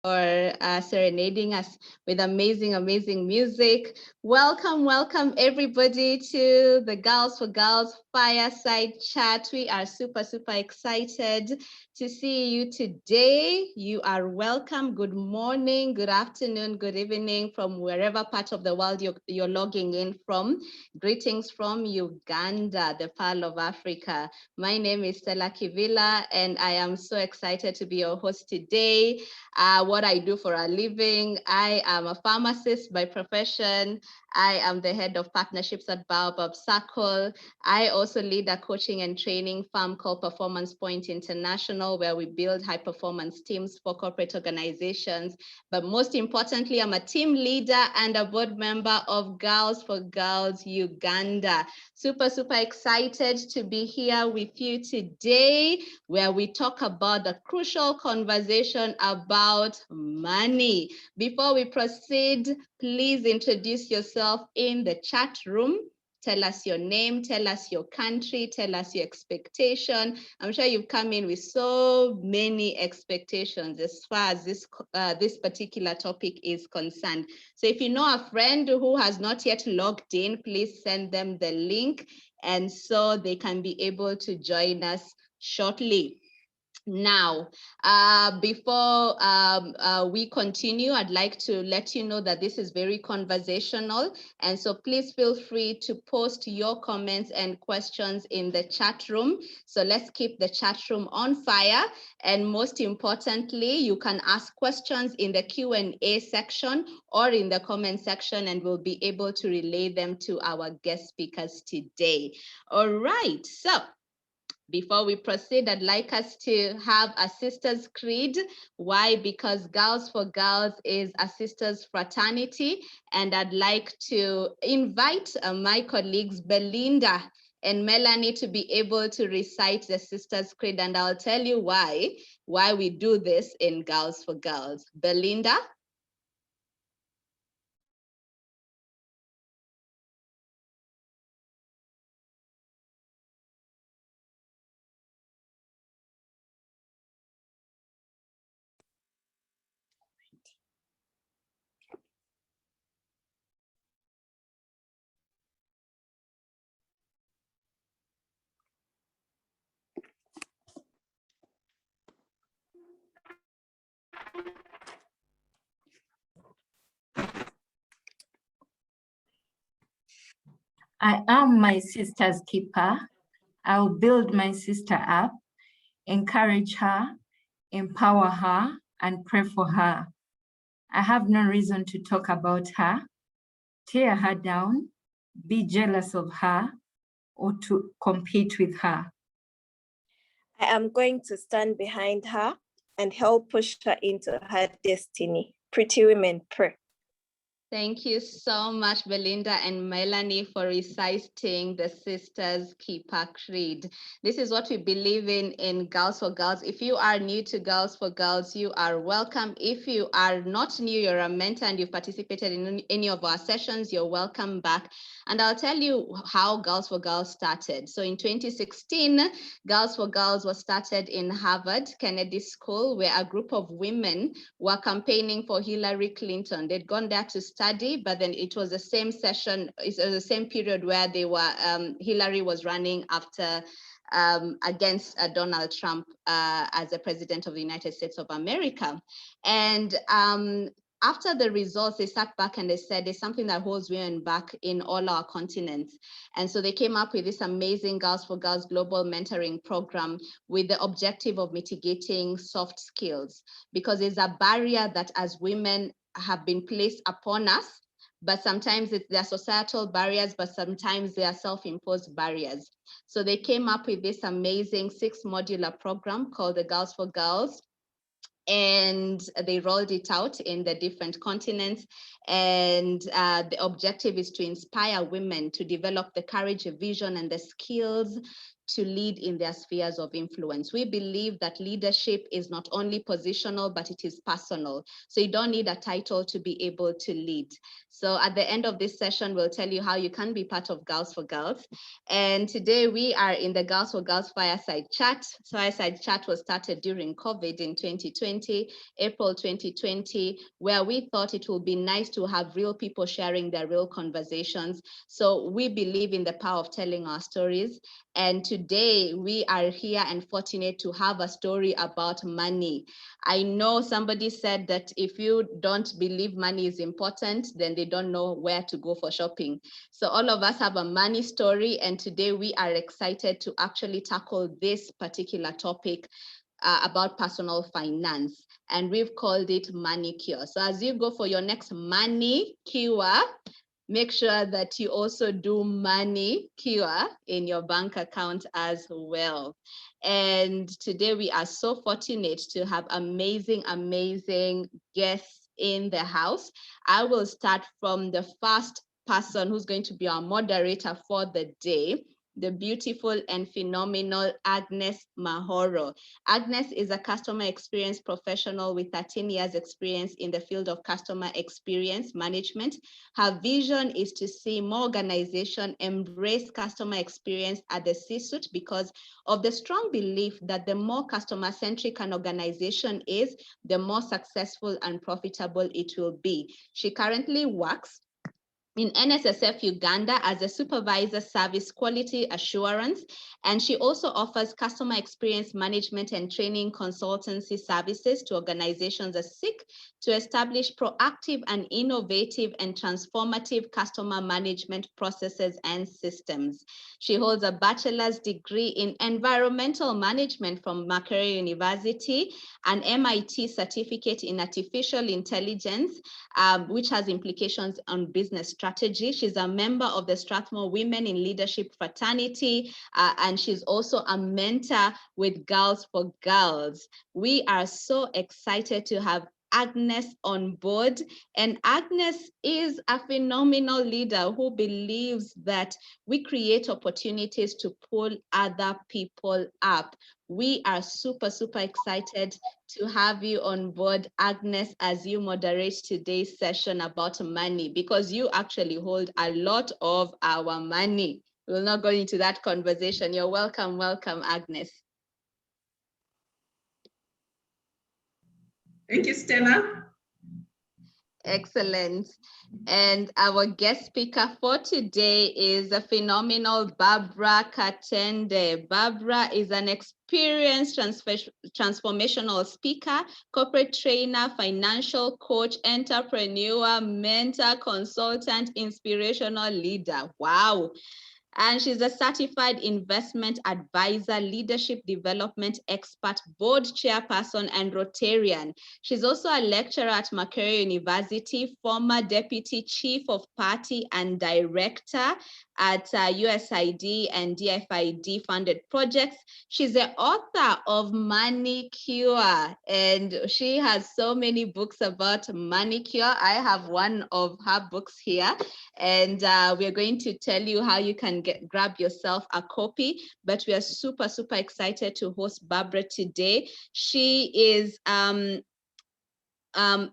for serenading us with amazing music. Welcome everybody to the Girls for Girls Fireside Chat. We are super excited to see you today. You are welcome. Good morning, good afternoon, good evening from wherever part of the world you're logging in from. Greetings from Uganda, the Pearl of Africa. My name is Stella Kivila, and I am so excited to be your host today. What I do for a living: I am a pharmacist by profession. I am the head of partnerships at Baobab Circle. I also lead a coaching and training firm called Performance Point International, where we build high performance teams for corporate organizations. But most importantly, I'm a team leader and a board member of Girls for Girls Uganda. Super excited to be here with you today, where we talk about the crucial conversation about money. Before we proceed, please introduce yourself in the chat room. Tell us your name, tell us your country, tell us your expectation. I'm sure you've come in with so many expectations as far as this particular topic is concerned. So if you know a friend who has not yet logged in, please send them the link, and so they can be able to join us shortly. Now, before we continue, I'd like to let you know that this is very conversational, and so please feel free to post your comments and questions in the chat room. So let's keep the chat room on fire, and most importantly, you can ask questions in the Q&A section or in the comment section, and we'll be able to relay them to our guest speakers today. All right, so before we proceed, I'd like us to have a sisters creed. Why? Because Girls for Girls is a sisters fraternity, and I'd like to invite my colleagues Belinda and Melanie to be able to recite the sisters creed, and I'll tell you why we do this in Girls for Girls. Belinda? I am my sister's keeper. I'll build my sister up, encourage her, empower her, and pray for her. I have no reason to talk about her, tear her down, be jealous of her, or to compete with her. I am going to stand behind her and help push her into her destiny. Pretty women pray. Thank you so much, Belinda and Melanie, for reciting the Sisters Keeper Creed. This is what we believe in Girls for Girls. If you are new to Girls for Girls, you are welcome. If you are not new, you're a mentor and you've participated in any of our sessions, you're welcome back. And I'll tell you how Girls for Girls started. So in 2016, Girls for Girls was started in Harvard Kennedy School, where a group of women were campaigning for Hillary Clinton. They'd gone there to study, but then it was the same session, it was the same period where they were, Hillary was running after against Donald Trump as the president of the United States of America. And after the results, they sat back and they said there's something that holds women back in all our continents. And so they came up with this amazing Girls for Girls global mentoring program with the objective of mitigating soft skills, because there's a barrier that as women have been placed upon us, but sometimes they're societal barriers, but sometimes they are self-imposed barriers. So they came up with this amazing 6-modular program called the Girls for Girls, and they rolled it out in the different continents. And the objective is to inspire women to develop the courage, vision, and the skills to lead in their spheres of influence. We believe that leadership is not only positional, but it is personal. So you don't need a title to be able to lead. So at the end of this session, we'll tell you how you can be part of Girls for Girls. And today we are in the Girls for Girls Fireside Chat. Fireside Chat was started during COVID in 2020, April 2020, where we thought it would be nice to have real people sharing their real conversations. So we believe in the power of telling our stories. And today we are here and fortunate to have a story about money. I know somebody said that if you don't believe money is important, then they don't know where to go for shopping. So all of us have a money story, and today we are excited to actually tackle this particular topic about personal finance, and we've called it Money Cure. So as you go for your next money cure, make sure that you also do money cure in your bank account as well. And today we are so fortunate to have amazing, amazing guests in the house. I will start from the first person who's going to be our moderator for the day, the beautiful and phenomenal Agnes Mahoro. Agnes is a customer experience professional with 13 years experience in the field of customer experience management. Her vision is to see more organizations embrace customer experience at the C-suite because of the strong belief that the more customer-centric an organization is, the more successful and profitable it will be. She currently works in NSSF Uganda as a supervisor service quality assurance, and she also offers customer experience management and training consultancy services to organizations that seek to establish proactive and innovative and transformative customer management processes and systems. She holds a bachelor's degree in environmental management from Makerere University, an MIT certificate in artificial intelligence, which has implications on business strategy. She's a member of the Strathmore Women in Leadership Fraternity, and she's also a mentor with Girls for Girls. We are so excited to have Agnes on board, and Agnes is a phenomenal leader who believes that we create opportunities to pull other people up. We are super, super excited to have you on board, Agnes, as you moderate today's session about money, because you actually hold a lot of our money. We'll not go into that conversation. You're welcome, Agnes. Thank you, Stella. Excellent. And our guest speaker for today is a phenomenal Barbara Cartender. Barbara is an experienced transformational speaker, corporate trainer, financial coach, entrepreneur, mentor, consultant, inspirational leader. Wow. And she's a certified investment advisor, leadership development expert, board chairperson, and Rotarian. She's also a lecturer at Makerere University, former deputy chief of party and director at USAID and DFID funded projects. She's the author of Money Cure, and she has so many books about Money Cure. I have one of her books here, and we're going to tell you how you can grab yourself a copy. But we are super, super excited to host Barbara today. She is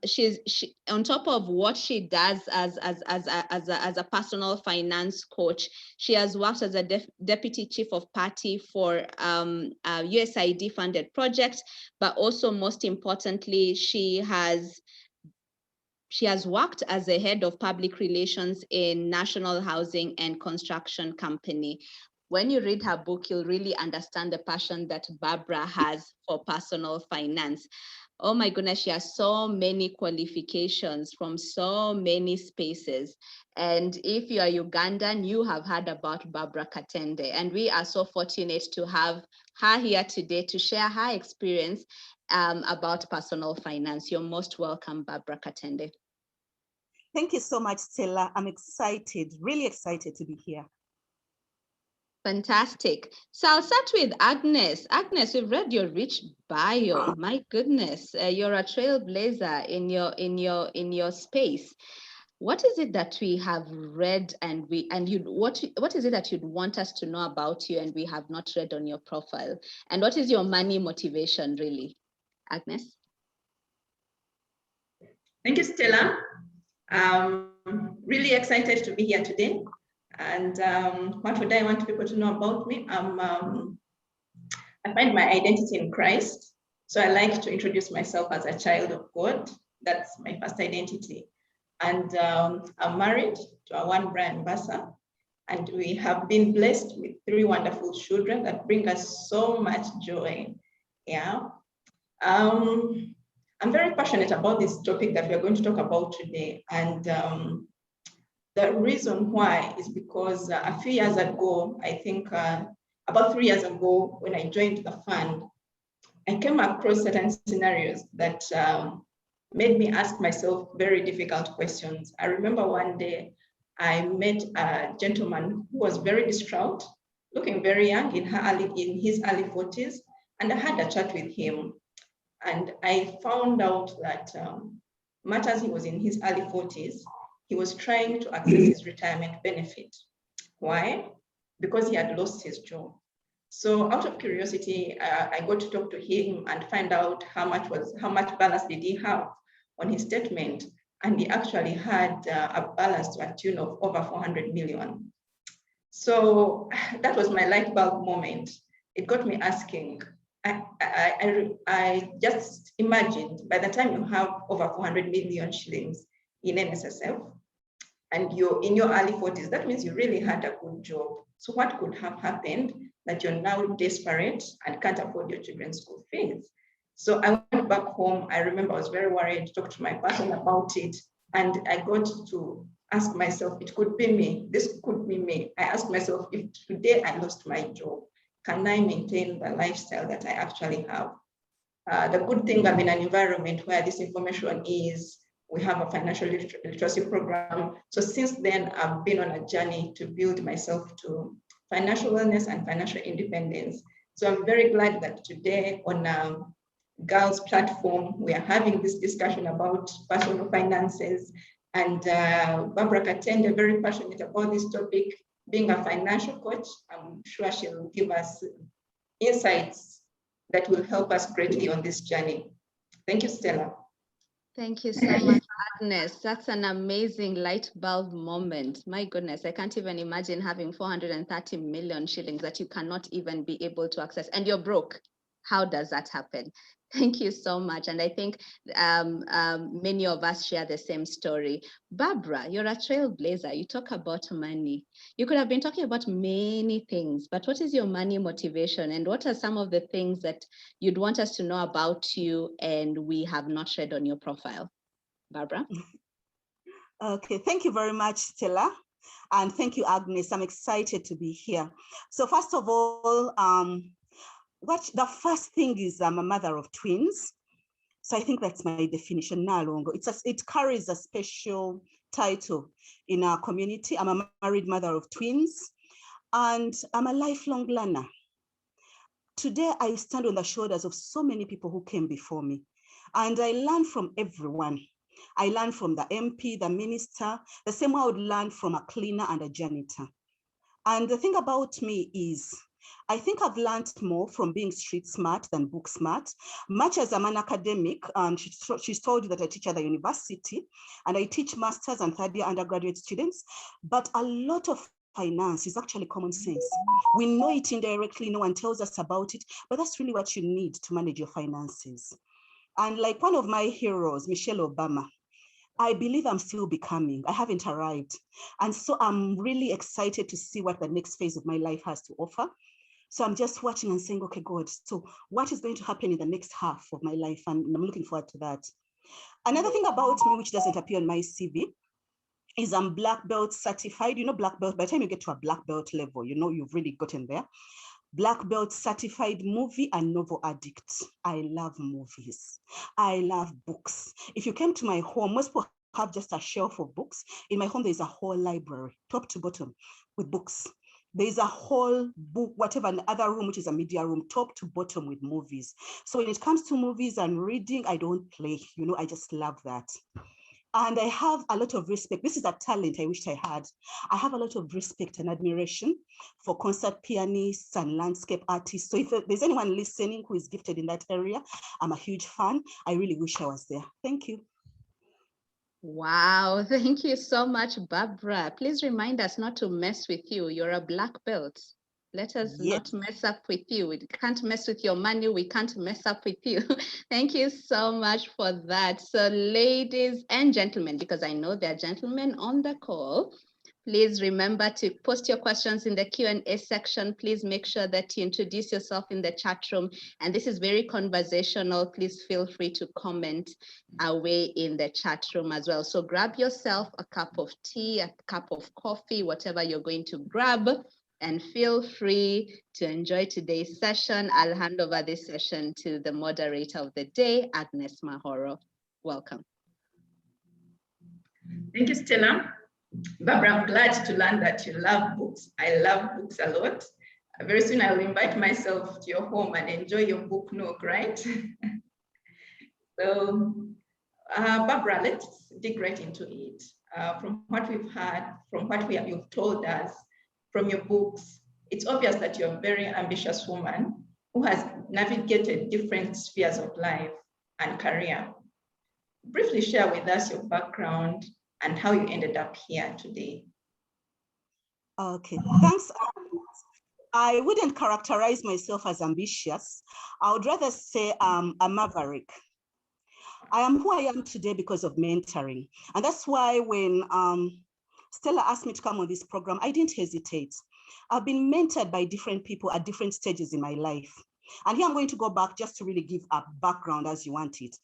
she on top of what she does as a personal finance coach, she has worked as a deputy chief of party for USAID funded projects, but also most importantly, she has worked as a head of public relations in National Housing and Construction Company. When you read her book, you'll really understand the passion that Barbara has for personal finance. Oh my goodness, she has so many qualifications from so many spaces. And if you are Ugandan, you have heard about Barbara Cartender. And we are so fortunate to have her here today to share her experience about personal finance. You're most welcome, Barbara Cartender. Thank you so much, Stella. I'm excited, really excited to be here. Fantastic. So I'll start with Agnes. Agnes, we've read your rich bio. My goodness, you're a trailblazer in your space. what is it that we have read and what is it that you'd want us to know about you and we have not read on your profile? And what is your money motivation, really? Agnes? Thank you, Stella. Really excited to be here today. And what would I want people to know about me? I find my identity in Christ. So I like to introduce myself as a child of God. That's my first identity. And I'm married to a one Brian Bassa. And we have been blessed with 3 wonderful children that bring us so much joy. Yeah. I'm very passionate about this topic that we're going to talk about today. And the reason why is because a few years ago, I think about 3 years ago, when I joined the fund, I came across certain scenarios that made me ask myself very difficult questions. I remember one day I met a gentleman who was very distraught, looking very young, in his early 40s, and I had a chat with him. And I found out that much as he was in his early 40s, he was trying to access his retirement benefit. Why? Because he had lost his job. So out of curiosity, I got to talk to him and find out how much balance did he have on his statement. And he actually had a balance to a tune of over 400 million. So that was my light bulb moment. It got me asking, I just imagined by the time you have over 400 million shillings in NSSF and you're in your early 40s, that means you really had a good job. So what could have happened that you're now desperate and can't afford your children's school fees? So I went back home. I remember I was very worried, talked to my person about it, and I got to ask myself, it could be me, this could be me. I asked myself, if today I lost my job, can I maintain the lifestyle that I actually have? The good thing, I'm in an environment where this information is, we have a financial literacy program. So since then, I've been on a journey to build myself to financial wellness and financial independence. So I'm very glad that today on a Girls platform, we are having this discussion about personal finances. And Barbara Cartender, very passionate about this topic, being a financial coach. I'm sure she'll give us insights that will help us greatly on this journey. Thank you, Stella. Thank you so much, Agnes. That's an amazing light bulb moment. My goodness, I can't even imagine having 430 million shillings that you cannot even be able to access, and you're broke. How does that happen? Thank you so much. And I think many of us share the same story. Barbara, you're a trailblazer. You talk about money. You could have been talking about many things, but what is your money motivation? And what are some of the things that you'd want us to know about you and we have not read on your profile? Barbara? Okay, thank you very much, Stella. And thank you, Agnes. I'm excited to be here. So first of all, the first thing is I'm a mother of twins. So I think that's my definition now longer. It carries a special title in our community. I'm a married mother of twins, and I'm a lifelong learner. Today, I stand on the shoulders of so many people who came before me, and I learn from everyone. I learn from the MP, the minister, the same way I would learn from a cleaner and a janitor. And the thing about me is, I think I've learned more from being street smart than book smart. Much as I'm an academic, she's told you that I teach at the university, and I teach masters and third-year undergraduate students, but a lot of finance is actually common sense. We know it indirectly, no one tells us about it, but that's really what you need to manage your finances. And like one of my heroes, Michelle Obama, I believe I'm still becoming. I haven't arrived. And so I'm really excited to see what the next phase of my life has to offer. So I'm just watching and saying, okay, God, so what is going to happen in the next half of my life? And I'm looking forward to that. Another thing about me, which doesn't appear on my CV, is I'm black belt certified. You know, black belt, by the time you get to a black belt level, you know, you've really gotten there. Black belt certified movie and novel addict. I love movies. I love books. If you came to my home, most people have just a shelf of books. In my home, there's a whole library, top to bottom, with books. There's a whole book, whatever, another room, which is a media room, top to bottom with movies. So when it comes to movies and reading, I don't play, you know, I just love that. And I have a lot of respect. This is a talent I wished I had. I have a lot of respect and admiration for concert pianists and landscape artists. So if there's anyone listening who is gifted in that area, I'm a huge fan. I really wish I was there. Thank you. Wow, thank you so much, Barbara. Please remind us not to mess with you. You're a black belt. Let us not mess up with you. We can't mess with your money. We can't mess up with you. Thank you so much for that. So ladies and gentlemen, because I know there are gentlemen on the call, please remember to post your questions in the Q&A section. Please make sure that you introduce yourself in the chat room. And this is very conversational. Please feel free to comment away in the chat room as well. So grab yourself a cup of tea, a cup of coffee, whatever you're going to grab, and feel free to enjoy today's session. I'll hand over this session to the moderator of the day, Agnes Mahoro. Welcome. Thank you, Stella. Barbara, I'm glad to learn that you love books. I love books a lot. Very soon I will invite myself to your home and enjoy your book nook, right? So, Barbara, let's dig right into it. From what we've heard, from what you've told us, from your books, it's obvious that you're a very ambitious woman who has navigated different spheres of life and career. Briefly share with us your background and how you ended up here today. Okay, thanks. I wouldn't characterize myself as ambitious. I would rather say I'm a maverick. I am who I am today because of mentoring. And that's why when Stella asked me to come on this program, I didn't hesitate. I've been mentored by different people at different stages in my life. And here I'm going to go back just to really give a background as you want it.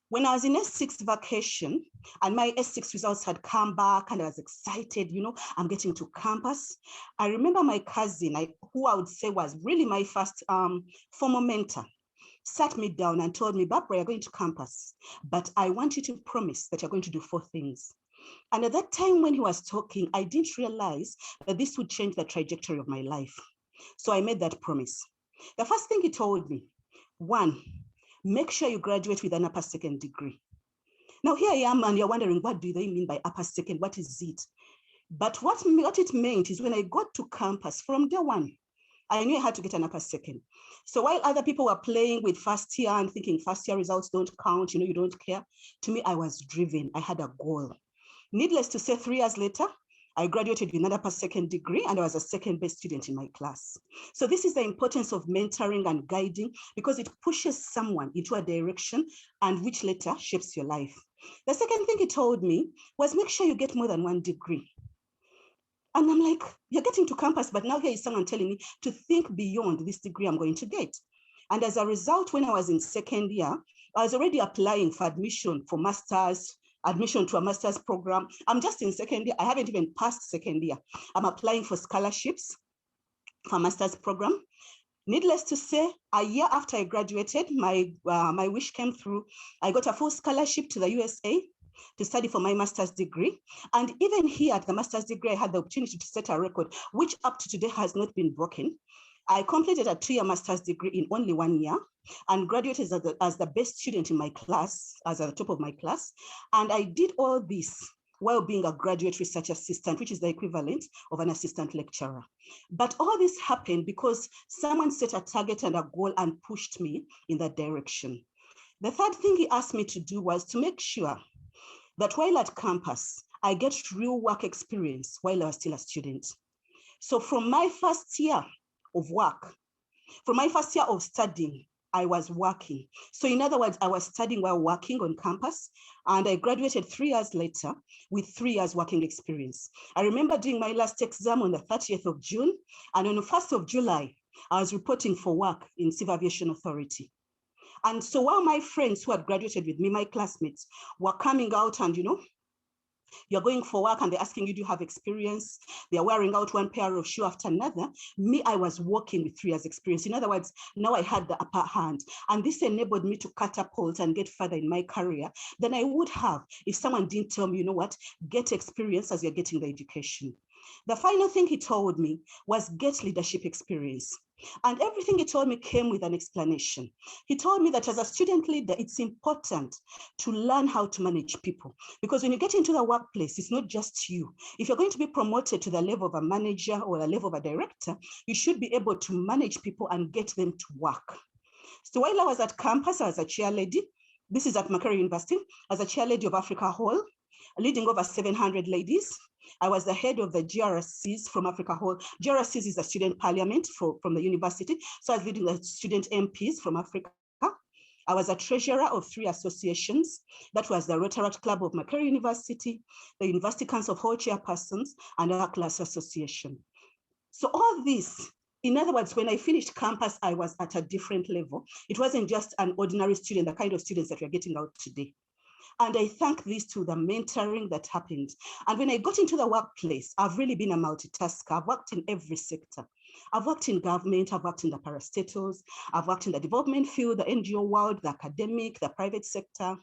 When I was in S6 vacation and my S6 results had come back and I was excited, you know, I'm getting to campus. I remember my cousin, who I would say was really my first former mentor, sat me down and told me, Barbara, you're going to campus, but I want you to promise that you're going to do 4 things. And at that time when he was talking, I didn't realize that this would change the trajectory of my life. So I made that promise. The first thing he told me, 1, make sure you graduate with an upper second degree. Now here I am and you're wondering, what do they mean by upper second? What is it? But what it meant is when I got to campus from day 1, I knew I had to get an upper second. So while other people were playing with first year and thinking first year results don't count, you know, you don't care, to me, I was driven. I had a goal. Needless to say, 3 years later, I graduated with an upper second degree and I was a second best student in my class. So this is the importance of mentoring and guiding because it pushes someone into a direction and which later shapes your life. The second thing he told me was make sure you get more than 1 degree. And I'm like, you're getting to campus, but now here is someone telling me to think beyond this degree I'm going to get. And as a result, when I was in second year, I was already applying for admission to a master's program. I'm just in second year. I haven't even passed second year. I'm applying for scholarships for a master's program. Needless to say, a year after I graduated, my wish came through. I got a full scholarship to the USA to study for my master's degree. And even here at the master's degree, I had the opportunity to set a record, which up to today has not been broken. I completed a 2-year master's degree in only 1 year and graduated as the best student in my class, as at the top of my class. And I did all this while being a graduate research assistant, which is the equivalent of an assistant lecturer. But all this happened because someone set a target and a goal and pushed me in that direction. The third thing he asked me to do was to make sure that while at campus, I get real work experience while I was still a student. So from my first year of work, from my first year of studying, I was working. So in other words, I was studying while working on campus, and I graduated 3 years later with 3 years working experience. I remember doing my last exam on the 30th of June, and on the 1st of July, I was reporting for work in Civil Aviation Authority. And so while my friends who had graduated with me, my classmates, were coming out and, you know, you're going for work and they're asking you, do you have experience? They're wearing out one pair of shoes after another. Me, I was working with 3 years experience. In other words, now I had the upper hand. And this enabled me to catapult and get further in my career than I would have if someone didn't tell me, you know what, get experience as you're getting the education. The final thing he told me was get leadership experience. And everything he told me came with an explanation. He told me that as a student leader, it's important to learn how to manage people. Because when you get into the workplace, it's not just you. If you're going to be promoted to the level of a manager or the level of a director, you should be able to manage people and get them to work. So while I was at campus, I was a chair lady. This is at Makerere University, as a chair lady of Africa Hall, leading over 700 ladies. I was the head of the GRSCs from Africa Hall. GRSCs is a student parliament from the university. So I was leading the student MPs from Africa. I was a treasurer of 3 associations. That was the Rotaract Club of Makerere University, the University Council of Hall Chairpersons, and our class association. So all this, in other words, when I finished campus, I was at a different level. It wasn't just an ordinary student, the kind of students that we're getting out today. And I thank this to the mentoring that happened. And when I got into the workplace, I've really been a multitasker. I've worked in every sector. I've worked in government, I've worked in the parastatals, I've worked in the development field, the NGO world, the academic, the private sector.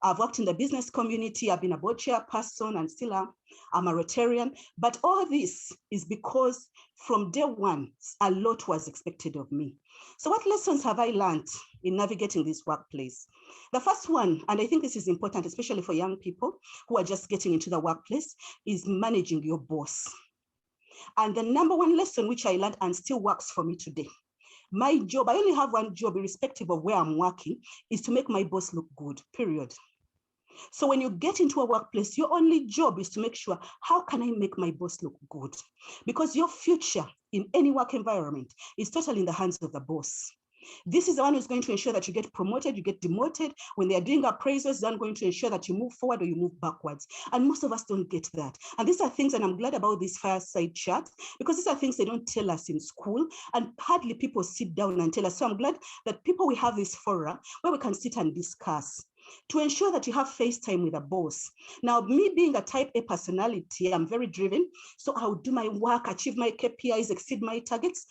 I've worked in the business community. I've been a board chairperson and still I'm a Rotarian. But all this is because from day one, a lot was expected of me. So what lessons have I learned in navigating this workplace? The first one, and I think this is important, especially for young people who are just getting into the workplace, is managing your boss. And the number one lesson which I learned and still works for me today, my job, I only have one job irrespective of where I'm working, is to make my boss look good, period. So when you get into a workplace, your only job is to make sure, how can I make my boss look good? Because your future in any work environment is totally in the hands of the boss. This is the one who's going to ensure that you get promoted, you get demoted. When they're doing appraisals, they're going to ensure that you move forward or you move backwards. And most of us don't get that. And these are things, and I'm glad about this Fireside chat, because these are things they don't tell us in school, and hardly people sit down and tell us. So I'm glad that we have this forum where we can sit and discuss to ensure that you have face time with a boss. Now, me being a type A personality, I'm very driven. So I'll do my work, achieve my KPIs, exceed my targets.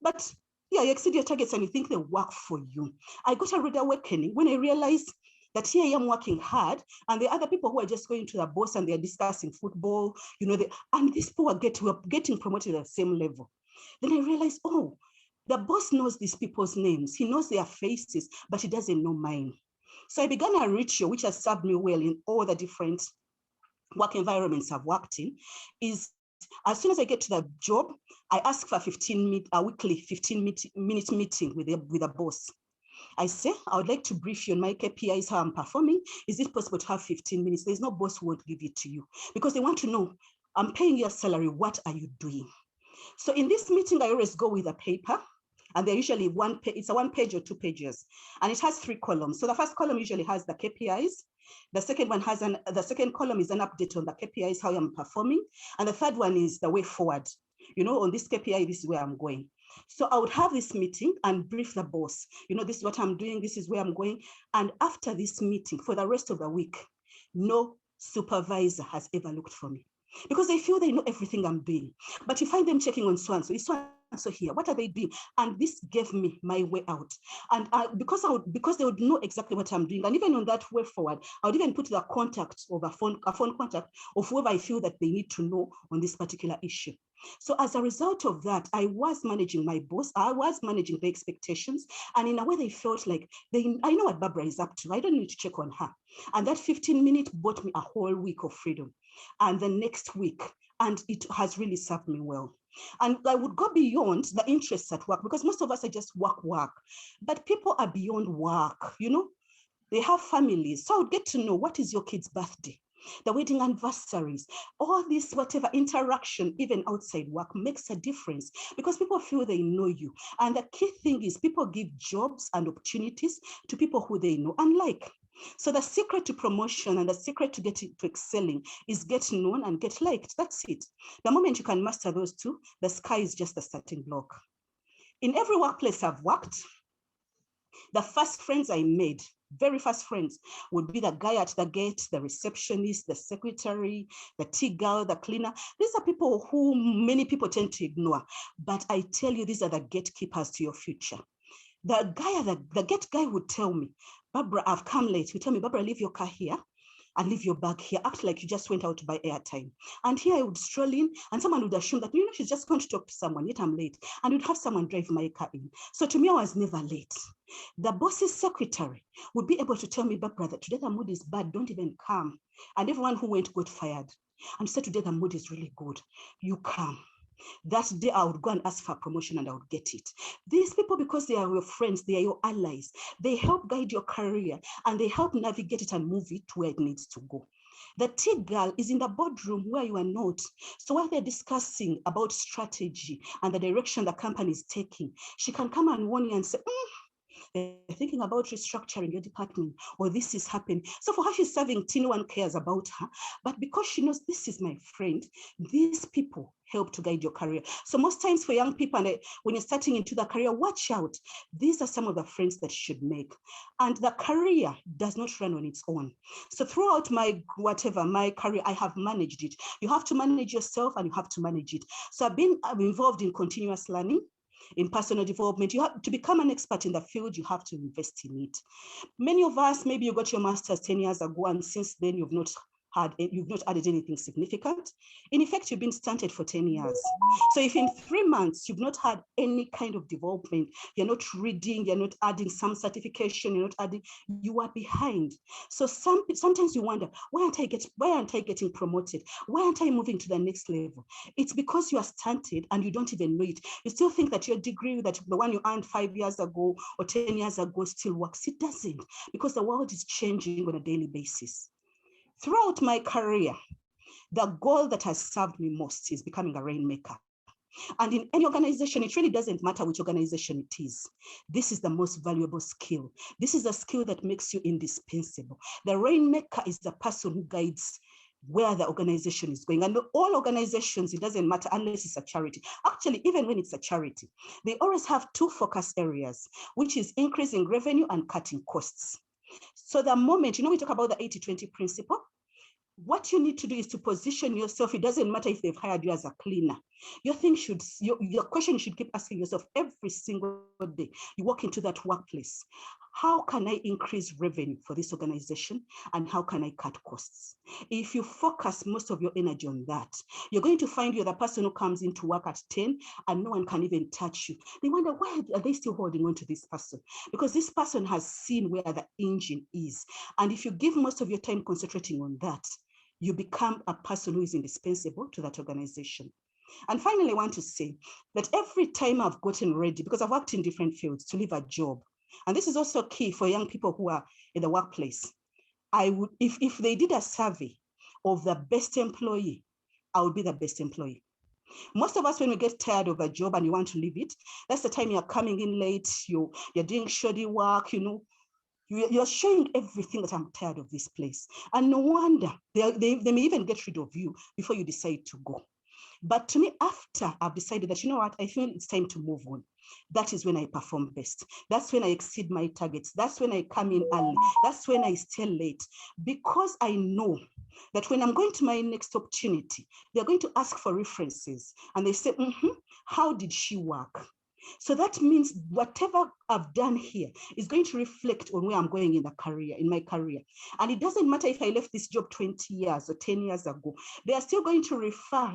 But yeah, you exceed your targets and you think they work for you. I got a rude awakening when I realized that here I am working hard and the other people who are just going to the boss and they're discussing football, and these people are getting promoted at the same level. Then I realized, oh, the boss knows these people's names. He knows their faces, but he doesn't know mine. So I began a ritual which has served me well in all the different work environments I've worked in, is as soon as I get to the job, I ask for a weekly 15-minute meeting with the boss. I say, I would like to brief you on my KPIs, how I'm performing. Is it possible to have 15 minutes? There's no boss who won't give it to you because they want to know, I'm paying your salary, what are you doing? So in this meeting, I always go with a paper. And they're usually it's a 1 page or 2 pages. And it has 3 columns. So the first column usually has the KPIs. The second one the second column is an update on the KPIs, how I'm performing. And the third one is the way forward. On this KPI, this is where I'm going. So I would have this meeting and brief the boss. This is what I'm doing. This is where I'm going. And after this meeting, for the rest of the week, no supervisor has ever looked for me because they feel they know everything I'm doing. But you find them checking on so-and-so. Is so-and-so here? What are they doing? And this gave me my way out. And because they would know exactly what I'm doing. And even on that way forward, I would even put the contact of a phone contact of whoever I feel that they need to know on this particular issue. So as a result of that, I was managing my boss. I was managing the expectations. And in a way, they felt like I know what Barbara is up to. I don't need to check on her. And that 15-minute bought me a whole week of freedom. And the next week, and it has really served me well. And I would go beyond the interests at work because most of us are just work. But people are beyond work, They have families. So I would get to know, what is your kid's birthday? The wedding anniversaries, all this, whatever interaction, even outside work, makes a difference because people feel they know you. And the key thing is people give jobs and opportunities to people who they know and like. So the secret to promotion and the secret to getting to excelling is get known and get liked. That's it. The moment you can master those two, the sky is just a starting block. In every workplace I've worked, the first friends I made, very first friends, would be the guy at the gate, the receptionist, the secretary, the tea girl, the cleaner. These are people who many people tend to ignore. But I tell you, these are the gatekeepers to your future. The gate guy would tell me, Barbara, I've come late. He would tell me, Barbara, leave your car here. and leave your bag here, act like you just went out to buy airtime. And here I would stroll in and someone would assume that, she's just going to talk to someone, yet I'm late. And would have someone drive my car in. So to me, I was never late. The boss's secretary would be able to tell me, Barbara, that today the mood is bad, don't even come. And everyone who went got fired. And said, today the mood is really good, you come. That day I would go and ask for a promotion and I would get it. These people, because they are your friends, they are your allies, they help guide your career and they help navigate it and move it to where it needs to go. The tea girl is in the boardroom where you are not. So while they're discussing about strategy and the direction the company is taking, she can come and warn you and say, they're thinking about restructuring your department, or this is happening. So for her, she's serving tea, no one cares about her. But because she knows this is my friend, these people help to guide your career. So most times for young people, and when you're starting into the career, watch out. These are some of the friends that you should make. And the career does not run on its own. So throughout my career, I have managed it. You have to manage yourself and you have to manage it. So I've been involved in continuous learning, in personal development. You have to become an expert in the field, you have to invest in it. Many of us, maybe you got your master's 10 years ago, and since then you've not added anything significant. In effect, you've been stunted for 10 years. So if in 3 months you've not had any kind of development, you're not reading, you're not adding some certification, you're not adding, you are behind. So sometimes you wonder, why aren't I getting promoted? Why aren't I moving to the next level? It's because you are stunted and you don't even know it. You still think that your degree, that the one you earned 5 years ago or 10 years ago still works. It doesn't, because the world is changing on a daily basis. Throughout my career, the goal that has served me most is becoming a rainmaker. And in any organization, it really doesn't matter which organization it is. This is the most valuable skill. This is a skill that makes you indispensable. The rainmaker is the person who guides where the organization is going. And all organizations, it doesn't matter unless it's a charity. Actually, even when it's a charity, they always have 2 focus areas, which is increasing revenue and cutting costs. So the moment, we talk about the 80-20 principle, what you need to do is to position yourself. It doesn't matter if they've hired you as a cleaner. Your question you should keep asking yourself every single day. You walk into that workplace. How can I increase revenue for this organization? And how can I cut costs? If you focus most of your energy on that, you're going to find you're the person who comes into work at 10 and no one can even touch you. They wonder, why are they still holding on to this person? Because this person has seen where the engine is. And if you give most of your time concentrating on that, you become a person who is indispensable to that organization. And finally, I want to say that every time I've gotten ready, because I've worked in different fields, to leave a job, and this is also key for young people who are in the workplace, I would, if they did a survey of the best employee, I would be the best employee. Most of us, when we get tired of a job and you want to leave it, that's the time you're coming in late, you're doing shoddy work, you're showing everything that I'm tired of this place. And no wonder they may even get rid of you before you decide to go. But to me, after I've decided that, I feel it's time to move on, that is when I perform best. That's when I exceed my targets. That's when I come in early. That's when I stay late, because I know that when I'm going to my next opportunity, they're going to ask for references and they say, how did she work? So that means whatever I've done here is going to reflect on where I'm going in my career. And it doesn't matter if I left this job 20 years or 10 years ago, they are still going to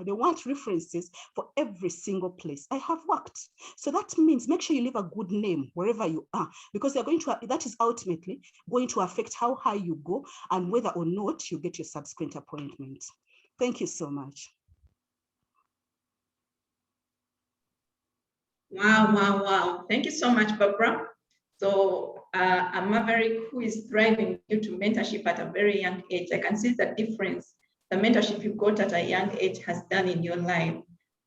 they want references for every single place I have worked. So that means make sure you leave a good name wherever you are, because that is ultimately going to affect how high you go and whether or not you get your subsequent appointment. Thank you so much. Wow. Thank you so much, Barbara. So a maverick who is driving you to mentorship at a very young age. I can see the difference the mentorship you got at a young age has done in your life.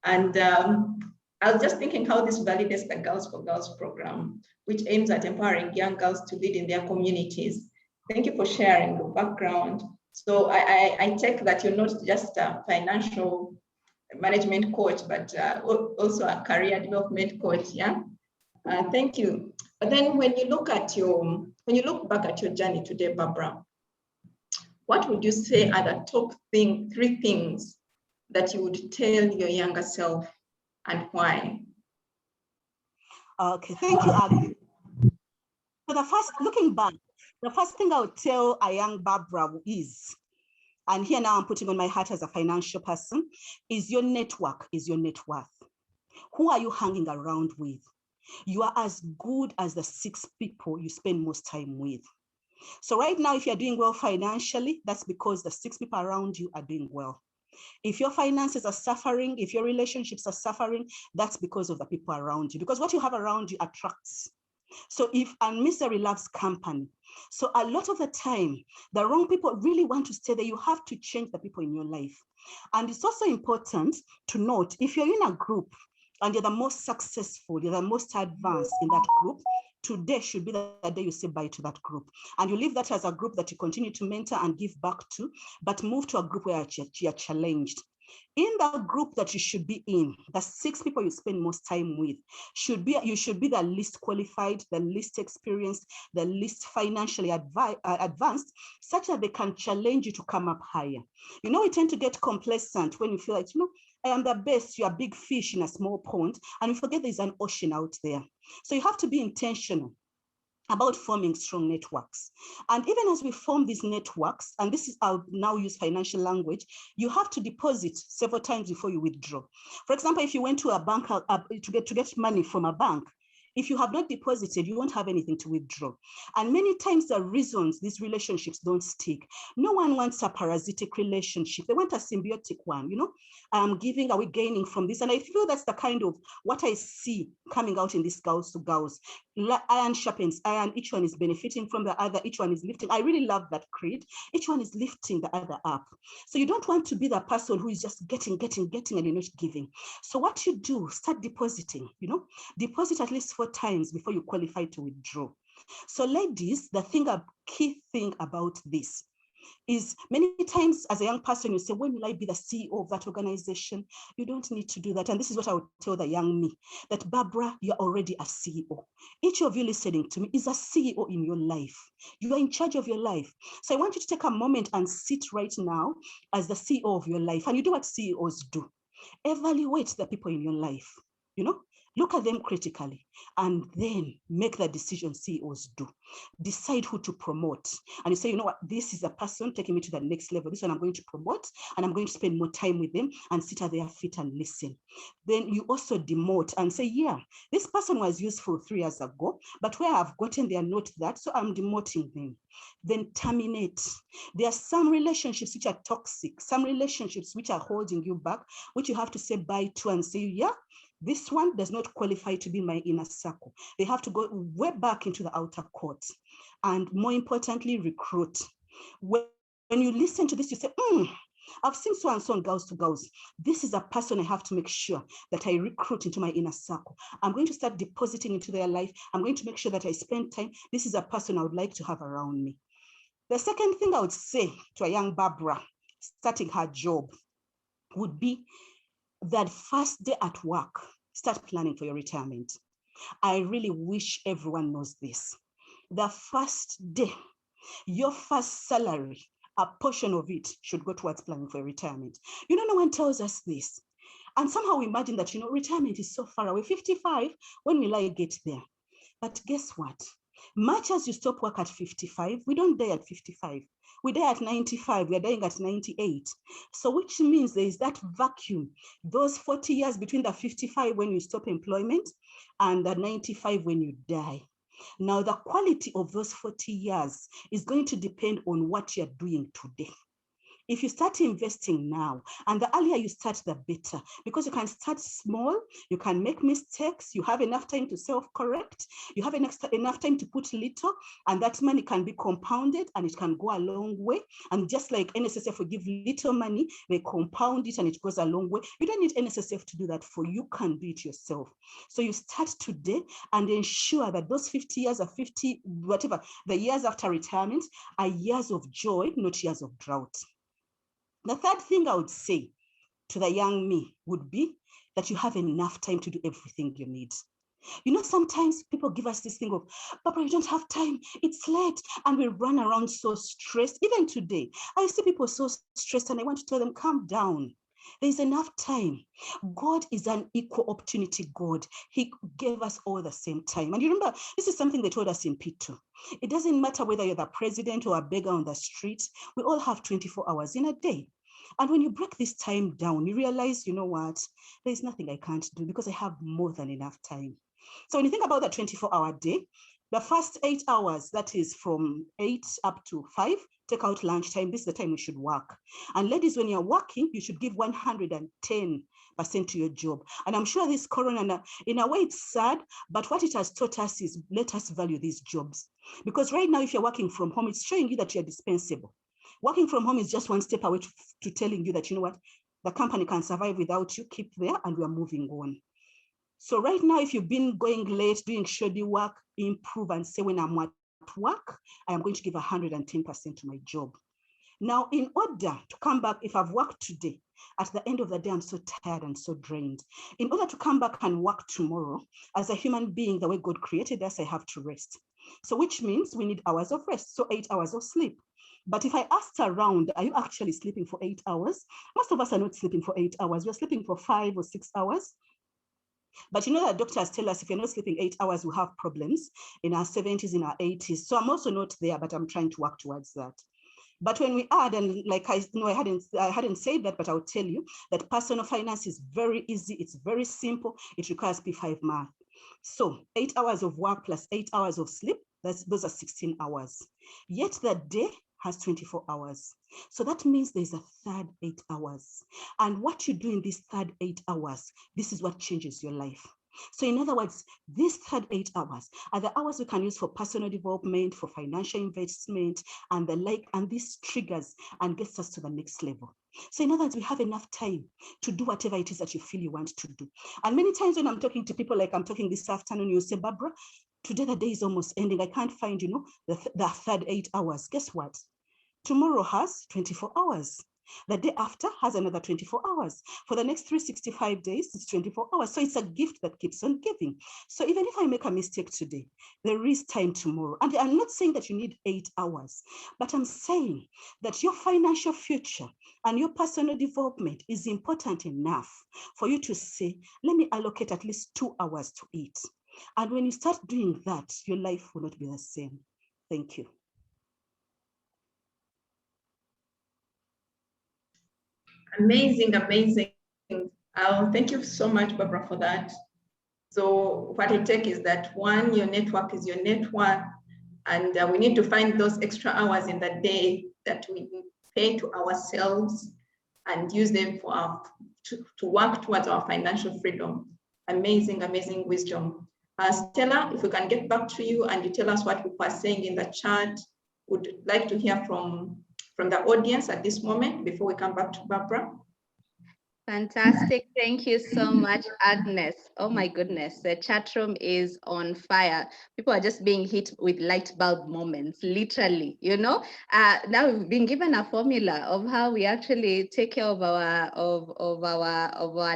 And I was just thinking how this validates the Girls for Girls program, which aims at empowering young girls to lead in their communities. Thank you for sharing the background. So I take that you're not just a financial management coach, but also a career development coach. Yeah, thank you. But then when you look back at your journey today, Barbara, what would you say are the top 3 things that you would tell your younger self, and why? Okay, thank you, Agnes. So looking back, the first thing I would tell a young Barbara is and here now I'm putting on my hat as a financial person, is your network, is your net worth. Who are you hanging around with? You are as good as the 6 people you spend most time with. So right now, if you're doing well financially, that's because the 6 people around you are doing well. If your finances are suffering, if your relationships are suffering, that's because of the people around you, because what you have around you attracts. So and misery loves company. So a lot of the time, the wrong people really want to stay there. You have to change the people in your life. And it's also important to note, if you're in a group and you're the most successful, you're the most advanced in that group, today should be the day you say bye to that group. And you leave that as a group that you continue to mentor and give back to, but move to a group where you're challenged. In the group that you should be in, the 6 people you spend most time with, you should be the least qualified, the least experienced, the least financially advanced, such that they can challenge you to come up higher. You know, we tend to get complacent when you feel like, I am the best, you're a big fish in a small pond, and you forget there's an ocean out there. So you have to be intentional about forming strong networks. And even as we form these networks, and this is, I'll now use financial language, you have to deposit several times before you withdraw. For example, if you went to a bank to get money from a bank, if you have not deposited, you won't have anything to withdraw. And many times the reasons these relationships don't stick, no one wants a parasitic relationship. They want a symbiotic one, I'm giving, are we gaining from this? And I feel that's the kind of what I see coming out in this girls to girls. Iron sharpens iron, each one is benefiting from the other, each one is lifting. I really love that creed. Each one is lifting the other up. So you don't want to be the person who is just getting, and you're not giving. So what you do, start depositing, deposit at least 4 times before you qualify to withdraw. So ladies, the key thing about this is many times as a young person, you say, when will I be the CEO of that organization? You don't need to do that. And this is what I would tell the young me, that Barbara, you're already a CEO. Each of you listening to me is a CEO in your life. You are in charge of your life. So I want you to take a moment and sit right now as the CEO of your life. And you do what CEOs do. Evaluate the people in your life, look at them critically, and then make the decision CEOs do. Decide who to promote. And you say, you know what, this is a person taking me to the next level. This one I'm going to promote, and I'm going to spend more time with them and sit at their feet and listen. Then you also demote and say, yeah, this person was useful 3 years ago, but where I've gotten, they are not that, so I'm demoting them. Then terminate. There are some relationships which are toxic, some relationships which are holding you back, which you have to say bye to and say, yeah, this one does not qualify to be my inner circle. They have to go way back into the outer court. And more importantly, recruit. When you listen to this, you say, I've seen so and so on Girls to Girls. This is a person I have to make sure that I recruit into my inner circle. I'm going to start depositing into their life. I'm going to make sure that I spend time. This is a person I would like to have around me. The second thing I would say to a young Barbara starting her job would be that first day at work, start planning for your retirement. I really wish everyone knows this. The first day, your first salary, a portion of it should go towards planning for your retirement. No one tells us this. And somehow we imagine that, retirement is so far away. 55, when will I get there? But guess what? Much as you stop work at 55, we don't die at 55. We die at 95, we're dying at 98. So which means there is that vacuum, those 40 years between the 55 when you stop employment and the 95 when you die. Now, the quality of those 40 years is going to depend on what you're doing today. If you start investing now, and the earlier you start, the better, because you can start small, you can make mistakes, you have enough time to self-correct, you have enough time to put little, and that money can be compounded and it can go a long way. And just like NSSF will give little money, they compound it and it goes a long way. You don't need NSSF to do that for you, can do it yourself. So you start today and ensure that those 50 years or 50, whatever, the years after retirement are years of joy, not years of drought. The third thing I would say to the young me would be that you have enough time to do everything you need. Sometimes people give us this thing of, Papa, you don't have time, it's late, and we run around so stressed. Even today, I see people so stressed and I want to tell them, calm down. There's enough time. God is an equal opportunity God. He gave us all the same time. And you remember, this is something they told us in P2. It doesn't matter whether you're the president or a beggar on the street. We all have 24 hours in a day. And when you break this time down, you realize, you know what, there's nothing I can't do because I have more than enough time. So when you think about the 24-hour day, the first 8 hours, that is from 8 up to 5, take out lunchtime. This is the time you should work. And ladies, when you're working, you should give 110% to your job. And I'm sure this corona, in a way it's sad, but what it has taught us is let us value these jobs. Because right now, if you're working from home, it's showing you that you're dispensable. Working from home is just one step away to telling you that, you know what, the company can survive without you, keep there, and we are moving on. So right now, if you've been going late, doing shoddy work, improve and say, when I'm at work, I am going to give 110% to my job. Now, in order to come back, if I've worked today, at the end of the day, I'm so tired and so drained. In order to come back and work tomorrow, as a human being, the way God created us, I have to rest. So which means we need hours of rest, so 8 hours of sleep. But if I asked around, are you actually sleeping for 8 hours? Most of us are not sleeping for 8 hours. We're sleeping for 5 or 6 hours. But you know that doctors tell us if you're not sleeping 8 hours, we have problems in our 70s, in our 80s. So I'm also not there, but I'm trying to work towards that. But when we add, and like I hadn't said that, but I'll tell you that personal finance is very easy. It's very simple. It requires P5 math. So 8 hours of work plus 8 hours of sleep, those are 16 hours. Yet the day has 24 hours. So that means there's a third 8 hours. And what you do in these third 8 hours, this is what changes your life. So in other words, these third 8 hours are the hours we can use for personal development, for financial investment, and the like, and this triggers and gets us to the next level. So in other words, we have enough time to do whatever it is that you feel you want to do. And many times when I'm talking to people, like I'm talking this afternoon, you say, Barbara, today the day is almost ending. I can't find, the third 8 hours. Guess what? Tomorrow has 24 hours. The day after has another 24 hours. For the next 365 days, it's 24 hours. So it's a gift that keeps on giving. So even if I make a mistake today, there is time tomorrow. And I'm not saying that you need 8 hours, but I'm saying that your financial future and your personal development is important enough for you to say, let me allocate at least 2 hours to it. And when you start doing that, your life will not be the same. Thank you. Amazing, amazing. Thank you so much, Barbara, for that. So what I take is that one, your network is your net worth, and we need to find those extra hours in the day that we pay to ourselves and use them for to work towards our financial freedom. Amazing, amazing wisdom. Stella, if we can get back to you and you tell us what people are saying in the chat, would like to hear from the audience at this moment before we come back to Barbara. Fantastic. Thank you so much, Agnes. Oh my goodness, the chat room is on fire. People are just being hit with light bulb moments, literally, Now we've been given a formula of how we actually take care of our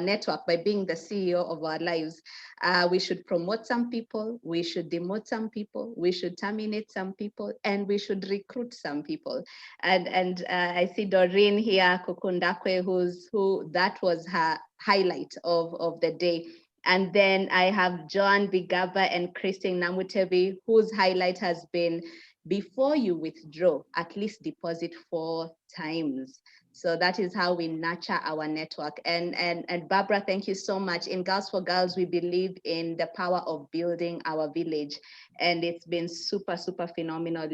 network by being the CEO of our lives. We should promote some people, we should demote some people, we should terminate some people, and we should recruit some people. And I see Doreen here, Kukundakwe, who that was her highlight of the day. And then I have John Bigaba and Christine Namutebi, whose highlight has been, before you withdraw, at least deposit 4 times. So that is how we nurture our network. And Barbara, thank you so much. In Girls for Girls, we believe in the power of building our village. And it's been super, super phenomenal.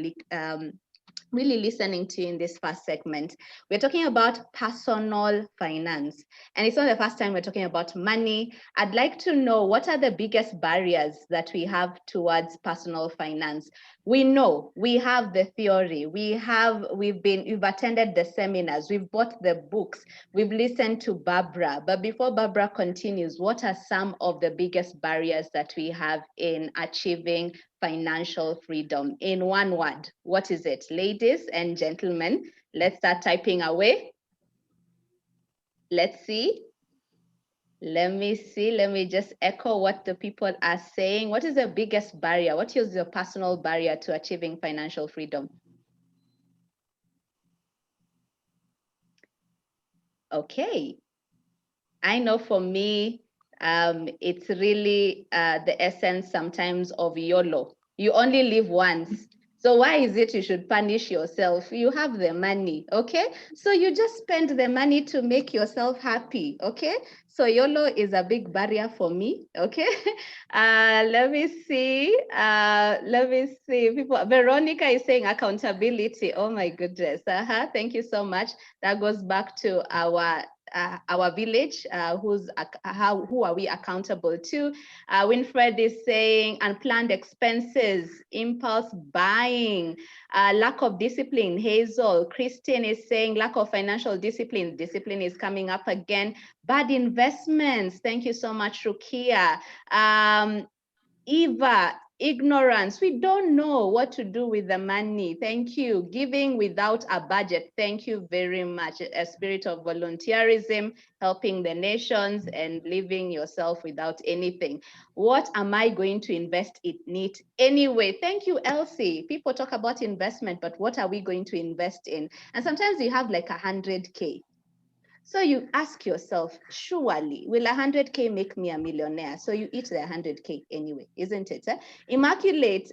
Really listening to you in this first segment. We're talking about personal finance. And it's not the first time we're talking about money. I'd like to know, what are the biggest barriers that we have towards personal finance? We know we have the theory, we've attended the seminars, we've bought the books, we've listened to Barbara. But before Barbara continues, what are some of the biggest barriers that we have in achieving financial freedom? In one word, what is it? Ladies and gentlemen, let's start typing away. Let's see. Let me just echo what the people are saying. What is the biggest barrier? What is your personal barrier to achieving financial freedom? Okay, I know for me, it's really the essence sometimes of YOLO. You only live once. So why is it you should punish yourself? You have the money, okay? So you just spend the money to make yourself happy, okay? So YOLO is a big barrier for me, okay? Let me see. Let me see. People, Veronica is saying accountability. Oh my goodness. Thank you so much. That goes back to our village, who are we accountable to? Winfred is saying unplanned expenses, impulse buying, lack of discipline. Hazel, Christine is saying lack of financial discipline. Discipline is coming up again. Bad investments. Thank you so much, Rukia. Eva, ignorance. We don't know what to do with the money. Thank you. Giving without a budget. Thank you very much. A spirit of volunteerism, helping the nations, and living yourself without anything. What am I going to invest in it anyway? Thank you, Elsie. People talk about investment, but what are we going to invest in? And sometimes you have like 100K. So you ask yourself, surely, will 100K make me a millionaire? So you eat the 100K anyway, isn't it? Immaculate,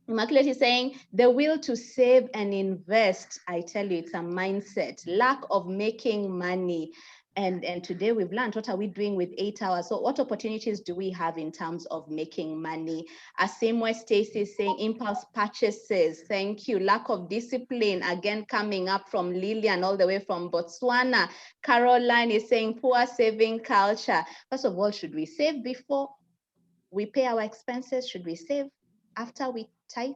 Immaculate is saying the will to save and invest. I tell you, it's a mindset, lack of making money. And today we've learned, what are we doing with 8 hours? So what opportunities do we have in terms of making money? Same way Stacy is saying impulse purchases. Thank you. Lack of discipline, again, coming up from Lillian all the way from Botswana. Caroline is saying poor saving culture. First of all, should we save before we pay our expenses? Should we save after we tithe?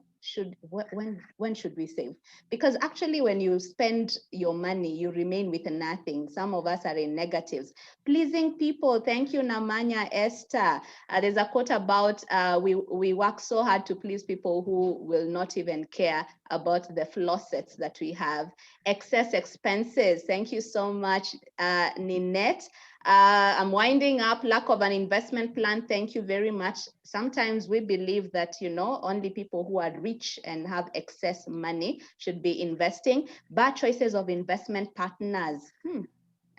When should we save? Because actually when you spend your money, you remain with nothing. Some of us are in negatives. Pleasing people. Thank you, Namanya Esther. There's a quote about we work so hard to please people who will not even care about the faucets that we have. Excess expenses. Thank you so much, Ninette. I'm winding up. Lack of an investment plan. Thank you very much. Sometimes we believe that, only people who are rich and have excess money should be investing. Bad choices of investment partners.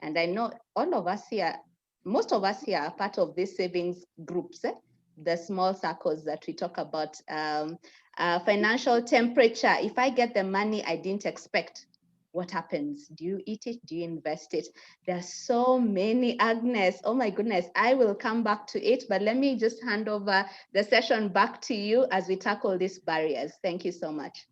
And I know all of us here, most of us here are part of these savings groups, the small circles that we talk about. Financial temperature. If I get the money I didn't expect, what happens? Do you eat it? Do you invest it? There are so many, Agnes. Oh my goodness, I will come back to it, but let me just hand over the session back to you as we tackle these barriers. Thank you so much.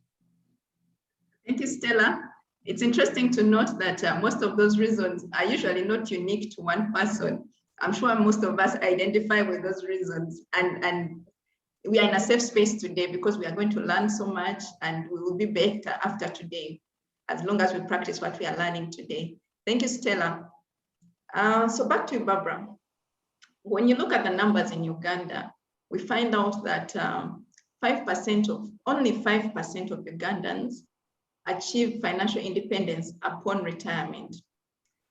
Thank you, Stella. It's interesting to note that most of those reasons are usually not unique to one person. I'm sure most of us identify with those reasons, and we are in a safe space today because we are going to learn so much, and we will be better after today, as long as we practice what we are learning today. Thank you, Stella. So back to you, Barbara. When you look at the numbers in Uganda, we find out that only 5% of Ugandans achieve financial independence upon retirement.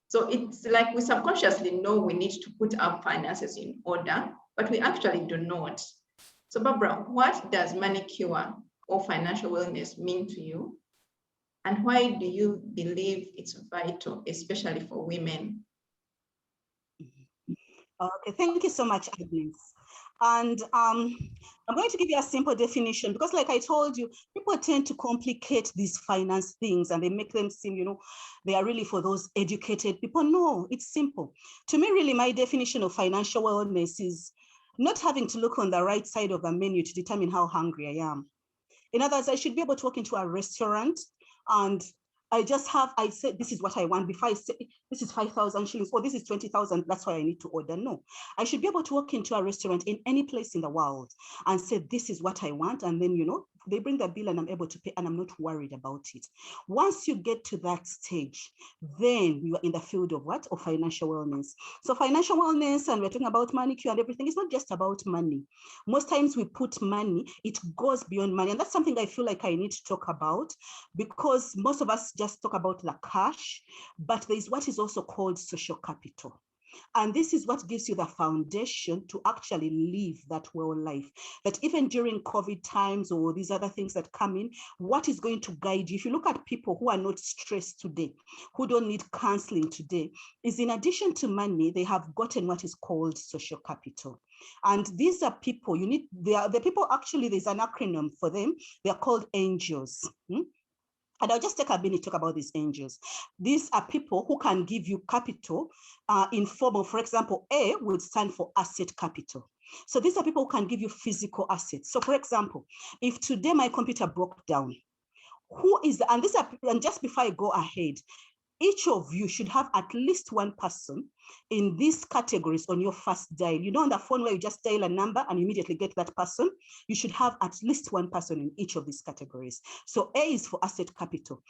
So it's like we subconsciously know we need to put our finances in order, but we actually do not. So Barbara, what does money cure or financial wellness mean to you? And why do you believe it's vital, especially for women? Okay, thank you so much, Agnes. And I'm going to give you a simple definition because, like I told you, people tend to complicate these finance things and they make them seem, they are really for those educated people. No, it's simple. To me, really, my definition of financial wellness is not having to look on the right side of the menu to determine how hungry I am. In other words, I should be able to walk into a restaurant and I said, this is what I want. Before I say, this is 5,000 shillings, or this is 20,000, that's why I need to order. No, I should be able to walk into a restaurant in any place in the world and say, this is what I want. And then, they bring the bill and I'm able to pay and I'm not worried about it. Once you get to that stage, then you are in the field of what? Of financial wellness. So financial wellness, and we're talking about money cure and everything, it's not just about money. Most times we put money, it goes beyond money. And that's something I feel like I need to talk about because most of us just talk about the cash, but there's what is also called social capital. And this is what gives you the foundation to actually live that well life. That even during COVID times or these other things that come in, what is going to guide you? If you look at people who are not stressed today, who don't need counseling today, is in addition to money, they have gotten what is called social capital. And these are people they are the people, actually, there's an acronym for them. They are called angels. And I'll just take a minute to talk about these angels. These are people who can give you capital in form of, for example, A would stand for asset capital. So these are people who can give you physical assets. So for example, if today my computer broke down, and just before I go ahead, each of you should have at least one person in these categories on your first dial. You know, on the phone where you just dial a number and you immediately get that person, you should have at least one person in each of these categories. So A is for asset capital.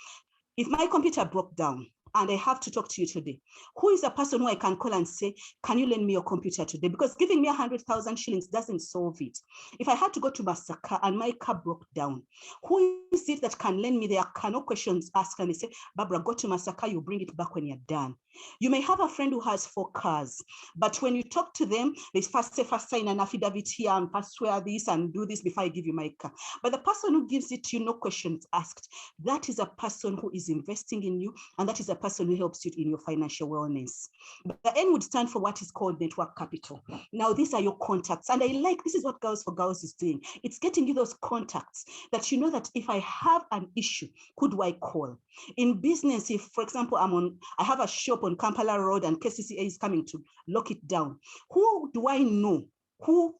If my computer broke down and I have to talk to you today, who is a person who I can call and say, can you lend me your computer today? Because giving me 100,000 shillings doesn't solve it. If I had to go to Masaka and my car broke down, who is it that can lend me their car? No questions asked, and they say, Barbara, go to Masaka, you bring it back when you're done. You may have a friend who has 4 cars, but when you talk to them, they first sign an affidavit here and first swear this and do this before I give you my car. But the person who gives it to you, no questions asked, that is a person who is investing in you, and that is a person who helps you in your financial wellness. But the N would stand for what is called network capital. Now, these are your contacts, and this is what Girls for Girls is doing. It's getting you those contacts that you know that if I have an issue, who do I call? In business, if, for example, I have a shop on Kampala Road and KCCA is coming to lock it down, who do I know? Who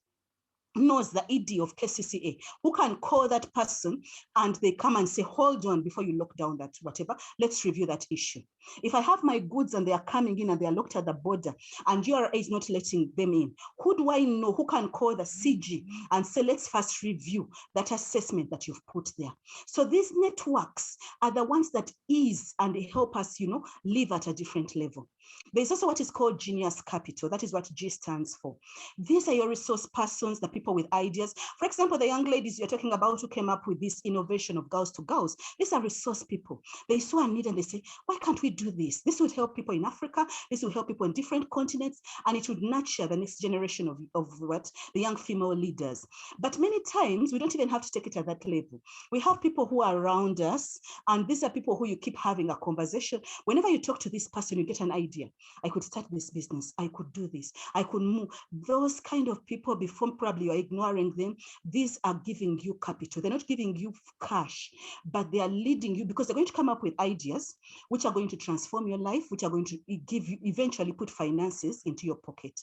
knows the ED of KCCA, who can call that person and they come and say, hold on, before you lock down that whatever, let's review that issue. If I have my goods and they are coming in and they are locked at the border and URA is not letting them in, who do I know who can call the CG and say, let's first review that assessment that you've put there? So these networks are the ones that ease and they help us, live at a different level. There's also what is called genius capital. That is what G stands for. These are your resource persons, the people with ideas. For example, the young ladies you're talking about who came up with this innovation of Girls to Girls, these are resource people. They saw a need and they say, why can't we do this? This would help people in Africa. This will help people in different continents, and it would nurture the next generation of the young female leaders. But many times we don't even have to take it at that level. We have people who are around us, and these are people who you keep having a conversation. Whenever you talk to this person, you get an idea. I could start this business. I could do this. I could move. Those kind of people, before probably you're ignoring them, these are giving you capital. They're not giving you cash, but they are leading you because they're going to come up with ideas which are going to transform your life, which are going to give you, eventually put finances into your pocket.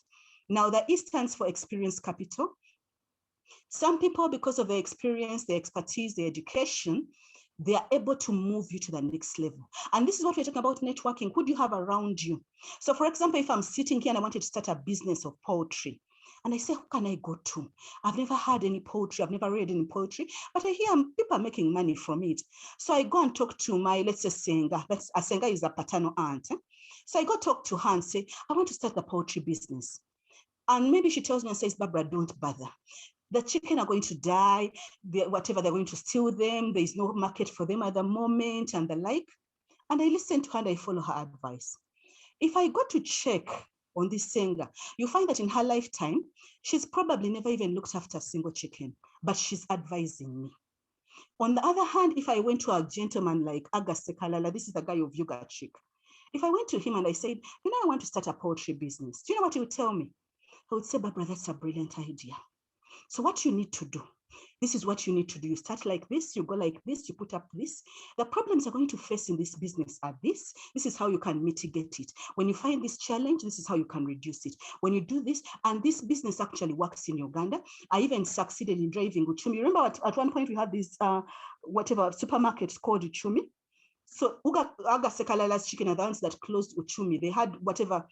Now, the E stands for experience capital. Some people, because of their experience, their expertise, their education, they are able to move you to the next level. And this is what we're talking about networking. Who do you have around you? So for example, if I'm sitting here and I wanted to start a business of poetry, and I say, who can I go to? I've never heard any poetry. I've never read any poetry, but I hear people are making money from it. So I go and talk to my, let's say, Senga. Senga is a paternal aunt. So I go talk to her and say, I want to start a poetry business. And maybe she tells me and says, Barbara, don't bother. The chicken are going to die, whatever, they're going to steal them. There is no market for them at the moment and the like. And I listen to her and I follow her advice. If I go to check on this Senga, you find that in her lifetime, she's probably never even looked after a single chicken, but she's advising me. On the other hand, if I went to a gentleman like Agasse Kalala, this is the guy of Yoga Chick. If I went to him and I said, I want to start a poetry business, do you know what he would tell me? He would say, Barbara, that's a brilliant idea. So what you need to do, this is what you need to do. You start like this, you go like this, you put up this. The problems you're going to face in this business are this. This is how you can mitigate it. When you find this challenge, this is how you can reduce it. When you do this, and this business actually works in Uganda. I even succeeded in driving Uchumi. Remember at one point we had these supermarkets called Uchumi. So Agasse Kalala's chicken are the ones that closed Uchumi. They had whatever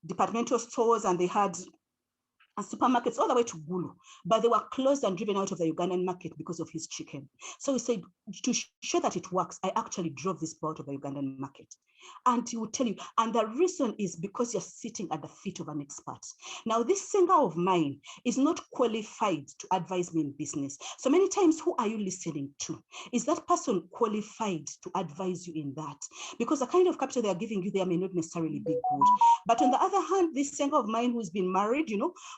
departmental stores and they had and supermarkets all the way to Gulu, but they were closed and driven out of the Ugandan market because of his chicken. So he said, to show that it works, I actually drove this boy out of the Ugandan market. And he will tell you, and the reason is because you're sitting at the feet of an expert. Now, this singer of mine is not qualified to advise me in business. So many times, who are you listening to? Is that person qualified to advise you in that? Because the kind of capital they are giving you there may not necessarily be good. But on the other hand, this singer of mine who's been married,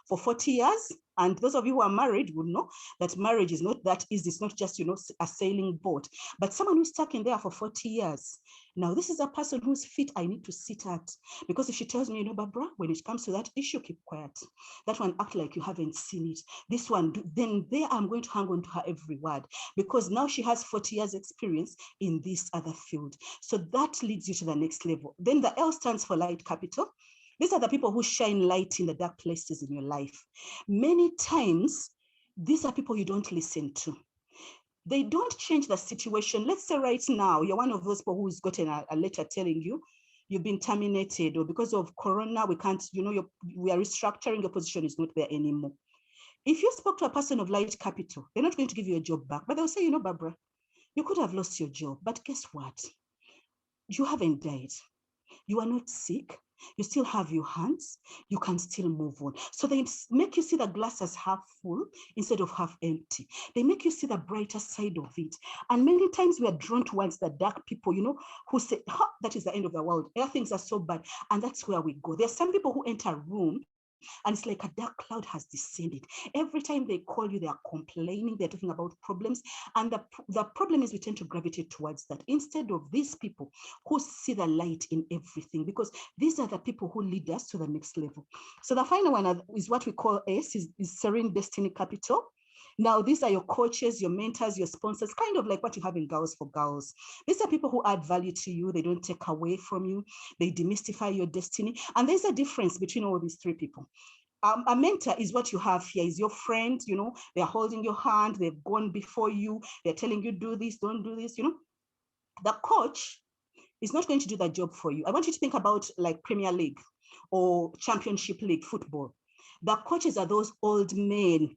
for 40 years, and those of you who are married would know that marriage is not that easy. It's not just, a sailing boat, but someone who's stuck in there for 40 years. Now, this is a person whose feet I need to sit at, because if she tells me, Barbara, when it comes to that issue, keep quiet. That one, act like you haven't seen it. This one, then there I'm going to hang on to her every word, because now she has 40 years experience in this other field. So that leads you to the next level. Then the L stands for light capital. These are the people who shine light in the dark places in your life. Many times, these are people you don't listen to. They don't change the situation. Let's say right now, you're one of those people who's gotten a letter telling you you've been terminated, or because of Corona, we can't, we are restructuring, your position is not there anymore. If you spoke to a person of light capital, they're not going to give you a job back, but they'll say, Barbara, you could have lost your job, but guess what? You haven't died. You are not sick. You still have your hands. You can still move on. So they make you see the glass as half full instead of half empty. They make you see the brighter side of it. And many times we are drawn towards the dark people, who say, that is the end of the world. Things are so bad. And that's where we go. There are some people who enter a room and it's like a dark cloud has descended. Every time they call you, they are complaining, they're talking about problems. And the problem is we tend to gravitate towards that instead of these people who see the light in everything, because these are the people who lead us to the next level. So the final one is what we call S, is Serene Destiny Capital. Now, these are your coaches, your mentors, your sponsors, kind of like what you have in Girls for Girls. These are people who add value to you. They don't take away from you. They demystify your destiny. And there's a difference between all these three people. A mentor is what you have here, is your friend, they're holding your hand, they've gone before you, they're telling you, do this, don't do this, The coach is not going to do that job for you. I want you to think about like Premier League or Championship League football. The coaches are those old men,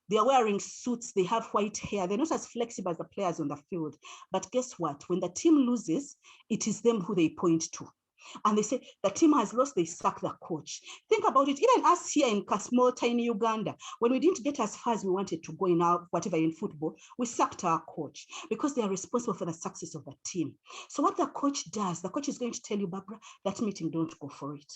they are wearing suits, they have white hair, they're not as flexible as the players on the field. But guess what? When the team loses, it is them who they point to. And they say, the team has lost, they sack the coach. Think about it, even us here in small, tiny Uganda, when we didn't get as far as we wanted to go in our whatever in football, we sacked our coach because they are responsible for the success of the team. So what the coach does, the coach is going to tell you, Barbara, that meeting, don't go for it.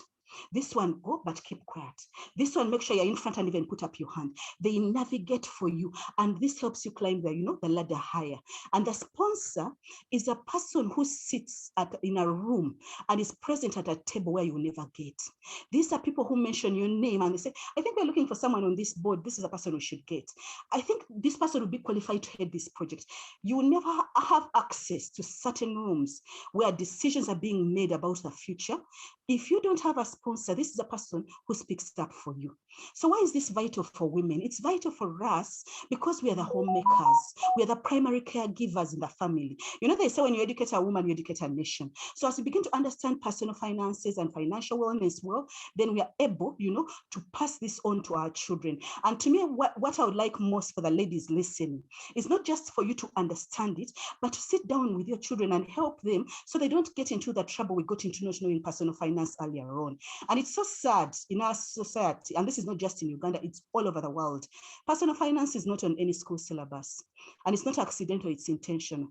This one, go, but keep quiet. This one, make sure you're in front and even put up your hand. They navigate for you. And this helps you climb the ladder higher. And the sponsor is a person who sits in a room and is present at a table where you will never get. These are people who mention your name and they say, I think we're looking for someone on this board. This is a person we should get. I think this person will be qualified to head this project. You will never have access to certain rooms where decisions are being made about the future. If you don't have a sponsor, this is a person who speaks up for you. So why is this vital for women? It's vital for us because we are the homemakers. We are the primary caregivers in the family. They say when you educate a woman, you educate a nation. So as we begin to understand personal finances and financial wellness well, then we are able, to pass this on to our children. And to me, what I would like most for the ladies listening is not just for you to understand it, but to sit down with your children and help them so they don't get into the trouble we got into not knowing personal finance earlier on. And it's so sad in our society, and this is not just in Uganda, it's all over the world. Personal finance is not on any school syllabus, and it's not accidental, it's intentional.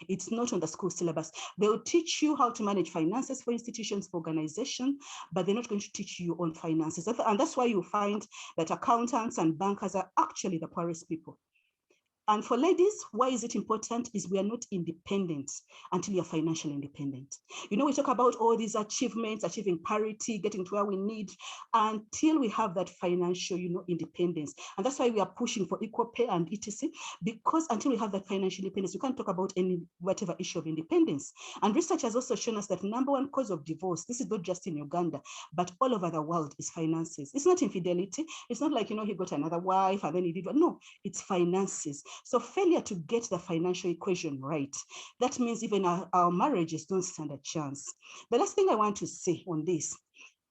It's not on the school syllabus. They will teach you how to manage finances for institutions, for organizations, but they're not going to teach you on finances. And that's why you find that accountants and bankers are actually the poorest people. And for ladies, why is it important? Is we are not independent until you're financially independent. We talk about all these achievements, achieving parity, getting to where we need, until we have that financial, independence. And that's why we are pushing for equal pay and etc. Because until we have that financial independence, we can't talk about any whatever issue of independence. And research has also shown us that number one cause of divorce, this is not just in Uganda, but all over the world, is finances. It's not infidelity. It's not like, he got another wife and then he did. No, it's finances. So failure to get the financial equation right, that means even our marriages don't stand a chance. The last thing I want to say on this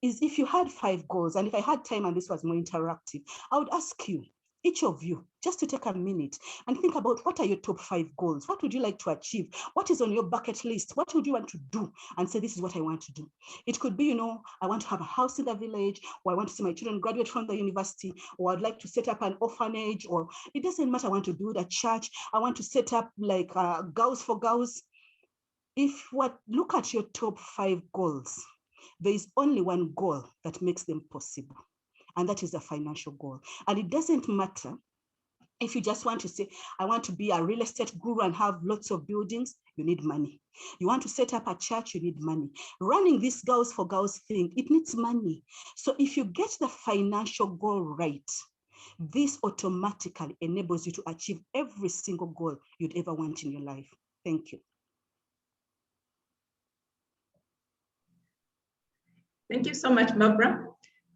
is if you had 5 goals, and if I had time and this was more interactive, I would ask you, each of you, just to take a minute and think about what are your top 5 goals? What would you like to achieve? What is on your bucket list? What would you want to do? And say, this is what I want to do. It could be, I want to have a house in the village, or I want to see my children graduate from the university, or I'd like to set up an orphanage, or it doesn't matter. I want to build a church. I want to set up like girls for girls. Look at your top 5 goals, there is only one goal that makes them possible, and that is a financial goal. And it doesn't matter if you just want to say, I want to be a real estate guru and have lots of buildings, you need money. You want to set up a church, you need money. Running this girls for girls thing, it needs money. So if you get the financial goal right, this automatically enables you to achieve every single goal you'd ever want in your life. Thank you. Thank you so much, Barbara.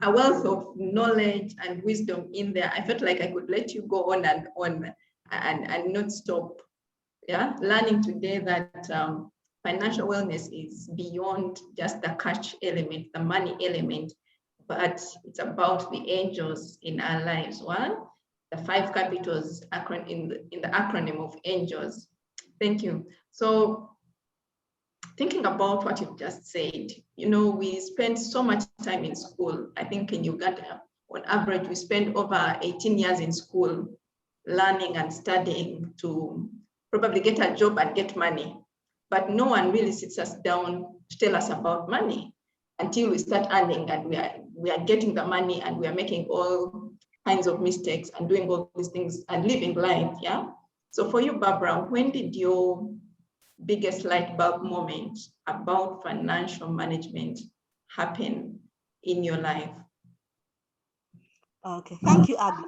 A wealth of knowledge and wisdom in there. I felt like I could let you go on and on and not stop. Yeah, learning today that financial wellness is beyond just the cash element, the money element, but it's about the angels in our lives. One, the 5 capitals in the acronym of angels. Thank you. So, thinking about what you've just said, we spend so much time in school. I think in Uganda, on average, we spend over 18 years in school learning and studying to probably get a job and get money. But no one really sits us down to tell us about money until we start earning and we are getting the money and we are making all kinds of mistakes and doing all these things and living life, yeah? So for you, Barbara, when did your biggest light bulb moment about financial management happen in your life? Okay, thank you, Abby.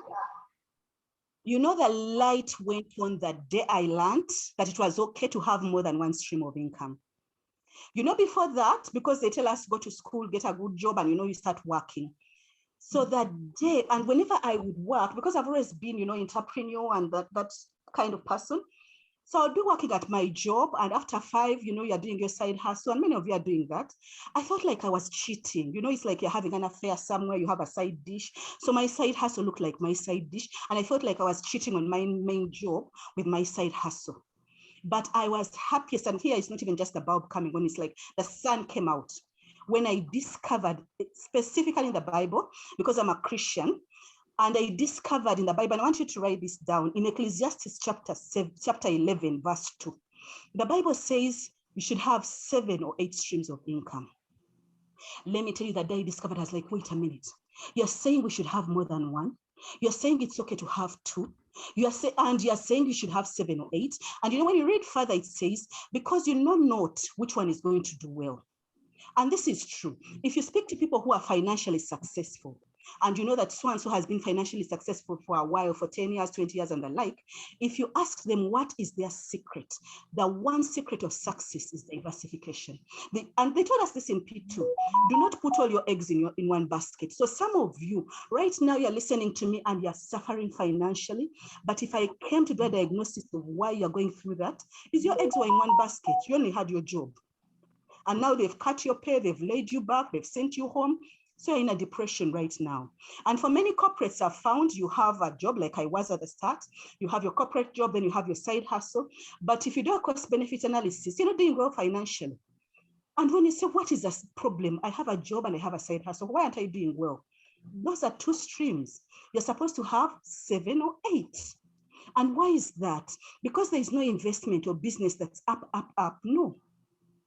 The light went on that day I learned that it was okay to have more than one stream of income. Before that, because they tell us go to school, get a good job, and you start working. So that day, and whenever I would work, because I've always been, entrepreneur and that kind of person, so I'll be working at my job, and after 5, you're doing your side hustle, and many of you are doing that. I felt like I was cheating. It's like you're having an affair somewhere, you have a side dish. So my side hustle looked like my side dish, and I felt like I was cheating on my main job with my side hustle. But I was happiest, and here it's not even just the bulb coming on, it's like the sun came out. When I discovered, specifically in the Bible, because I'm a Christian, and I discovered in the Bible, and I want you to write this down, in Ecclesiastes chapter 11, verse 2. The Bible says you should have 7 or 8 streams of income. Let me tell you, that day I discovered, I was like, wait a minute. You're saying we should have more than 1. You're saying it's okay to have 2. You're saying you should have 7 or 8. And when you read further, it says, because you know not which one is going to do well. And this is true. If you speak to people who are financially successful, and you know that so-and-so has been financially successful for a while, for 10 years, 20 years, and the like, if you ask them what is their secret, the one secret of success is diversification. And they told us this in P2, do not put all your eggs in one basket. So some of you, right now, you're listening to me and you're suffering financially, but if I came to do a diagnosis of why you're going through that, is your eggs were in one basket, you only had your job. And now they've cut your pay, they've laid you back, they've sent you home. So you're in a depression right now. And for many corporates, I've found you have a job like I was at the start. You have your corporate job, then you have your side hustle. But if you do a cost benefit analysis, you're not doing well financially. And when you say, what is the problem? I have a job and I have a side hustle. Why aren't I doing well? Those are 2 streams. You're supposed to have 7 or 8. And why is that? Because there is no investment or business that's up, up, up. No.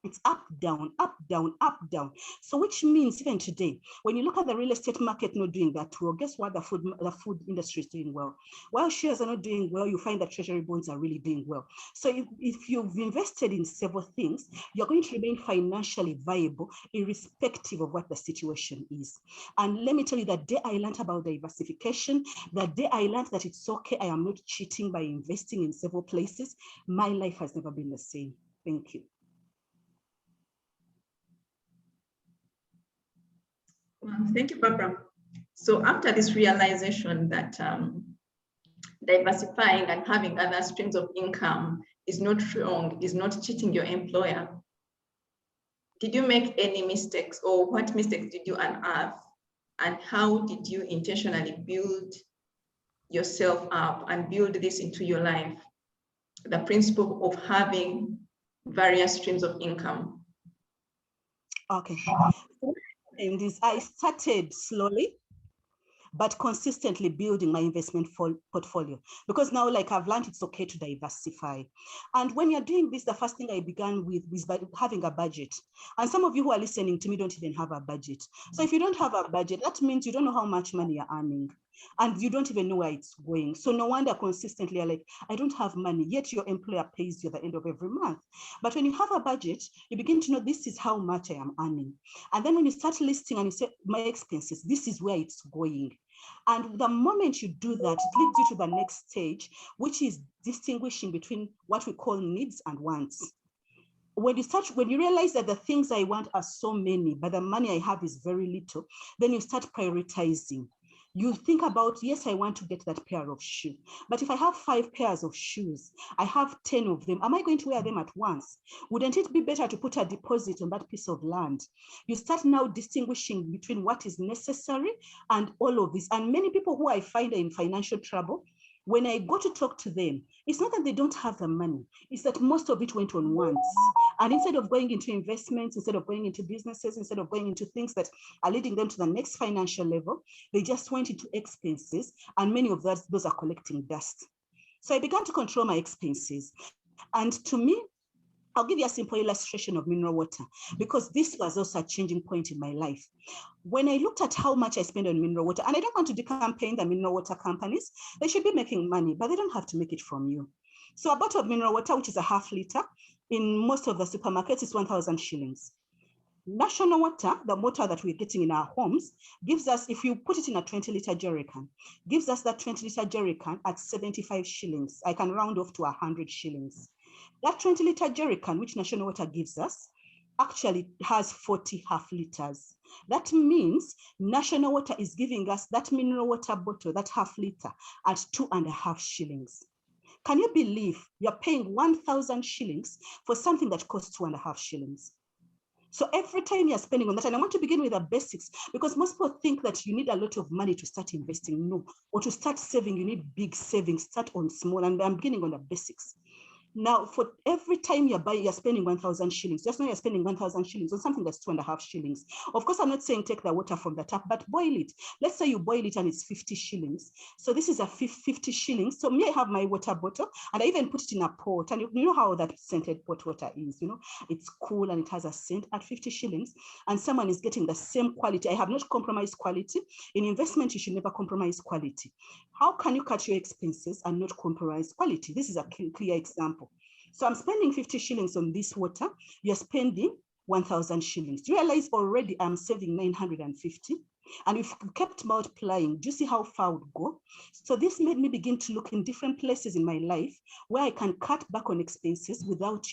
It's up, down, up, down, up, down. So which means even today, when you look at the real estate market not doing that well, guess what? The food industry is doing well. While shares are not doing well, you find that treasury bonds are really doing well. So if you've invested in several things, you're going to remain financially viable irrespective of what the situation is. And let me tell you, that day I learned about diversification, that day I learned that it's okay, I am not cheating by investing in several places, my life has never been the same. Thank you. Well, thank you, Barbara. So after this realization that diversifying and having other streams of income is not wrong, is not cheating your employer, did you make any mistakes, or what mistakes did you unearth? And how did you intentionally build yourself up and build this into your life? The principle of having various streams of income. Okay. And this, I started slowly, but consistently building my investment portfolio, because now, like, I've learned it's okay to diversify. And when you're doing this, the first thing I began with was by having a budget. And some of you who are listening to me don't even have a budget. So if you don't have a budget, that means you don't know how much money you're earning, and you don't even know where it's going. So no wonder consistently you're like, I don't have money, yet your employer pays you at the end of every month. But when you have a budget, you begin to know this is how much I am earning. And then when you start listing and you say, my expenses, this is where it's going. And the moment you do that, it leads you to the next stage, which is distinguishing between what we call needs and wants. When you realize that the things I want are so many, but the money I have is very little, then you start prioritizing. You think about, yes, I want to get that pair of shoes, but if I have 5 pairs of shoes, I have 10 of them, am I going to wear them at once? Wouldn't it be better to put a deposit on that piece of land? You start now distinguishing between what is necessary and all of this. And many people who I find are in financial trouble, when I go to talk to them, it's not that they don't have the money, it's that most of it went on wants. And instead of going into investments, instead of going into businesses, instead of going into things that are leading them to the next financial level, they just went into expenses, and many of those are collecting dust. So I began to control my expenses. And to me, I'll give you a simple illustration of mineral water, because this was also a changing point in my life. When I looked at how much I spend on mineral water, and I don't want to campaign the mineral water companies, they should be making money, but they don't have to make it from you. So a bottle of mineral water, which is a half liter, in most of the supermarkets is 1,000 shillings. National water, the water that we're getting in our homes, gives us, if you put it in a 20-liter jerrycan, gives us that 20-liter jerrycan at 75 shillings. I can round off to 100 shillings. That 20-liter jerrycan, which National Water gives us, actually has 40 half liters. That means National Water is giving us that mineral water bottle, that half liter, at 2.5 shillings. Can you believe you're paying 1,000 shillings for something that costs 2.5 shillings? So every time you're spending on that, and I want to begin with the basics, because most people think that you need a lot of money to start investing. No, or to start saving, you need big savings. Start on small, and I'm beginning on the basics. Now, for every time you're spending 1,000 shillings, just now you're spending 1,000 shillings on something that's 2.5 shillings. Of course, I'm not saying take the water from the tap, but boil it. Let's say you boil it and it's 50 shillings. So this is a 50 shillings. So me, I have my water bottle, and I even put it in a pot. And you know how that scented pot water is, you know, it's cool and it has a scent at 50 shillings. And someone is getting the same quality. I have not compromised quality. In investment, you should never compromise quality. How can you cut your expenses and not compromise quality? This is a clear example. So I'm spending 50 shillings on this water. You're spending 1,000 shillings. Do you realize already I'm saving 950? And if you kept multiplying, do you see how far I would go? So this made me begin to look in different places in my life where I can cut back on expenses without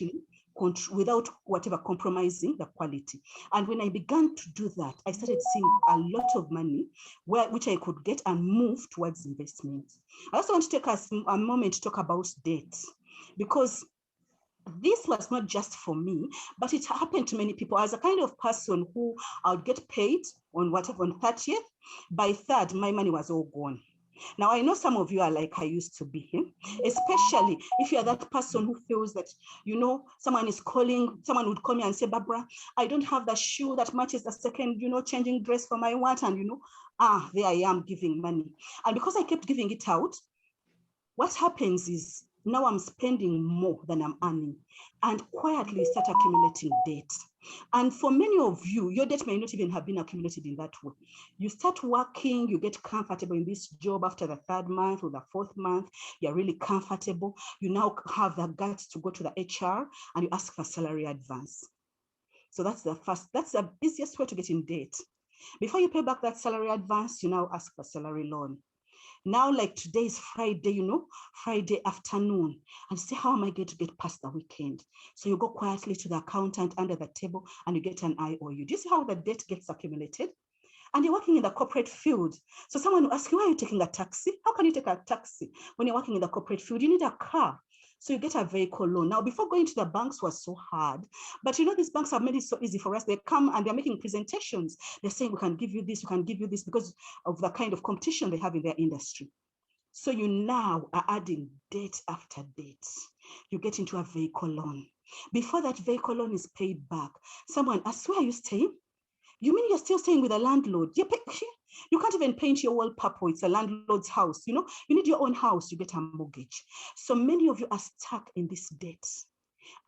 whatever compromising the quality. And when I began to do that, I started seeing a lot of money which I could get and move towards investment. I also want to take a moment to talk about debt, because this was not just for me, but it happened to many people. As a kind of person who I would get paid on 30th, by 3rd, my money was all gone. Now, I know some of you are like I used to be, especially if you're that person who feels that, you know, someone would call me and say, Barbara, I don't have the shoe that matches the second, changing dress for my what, and, there I am giving money. And because I kept giving it out, what happens is now I'm spending more than I'm earning, and quietly start accumulating debt. And for many of you, your debt may not even have been accumulated in that way. You start working, you get comfortable in this job after the 3rd month or the 4th month, you're really comfortable. You now have the guts to go to the HR and you ask for salary advance. So that's the easiest way to get in debt. Before you pay back that salary advance, you now ask for salary loan. Now, like today is Friday, Friday afternoon, and say, how am I going to get past the weekend? So you go quietly to the accountant under the table and you get an IOU. Do you see how the debt gets accumulated? And you're working in the corporate field. So someone will ask you, why are you taking a taxi? How can you take a taxi when you're working in the corporate field? You need a car. So you get a vehicle loan. Now, before going to the banks was so hard, but you know, these banks have made it so easy for us. They come and they're making presentations. They're saying, we can give you this, we can give you this, because of the kind of competition they have in their industry. So you now are adding debt after debt. You get into a vehicle loan. Before that vehicle loan is paid back, someone asks, where are you staying? You mean you're still staying with a landlord? You can't even paint your wall purple. It's a landlord's house. You know, you need your own house. You get a mortgage. So many of you are stuck in this debt.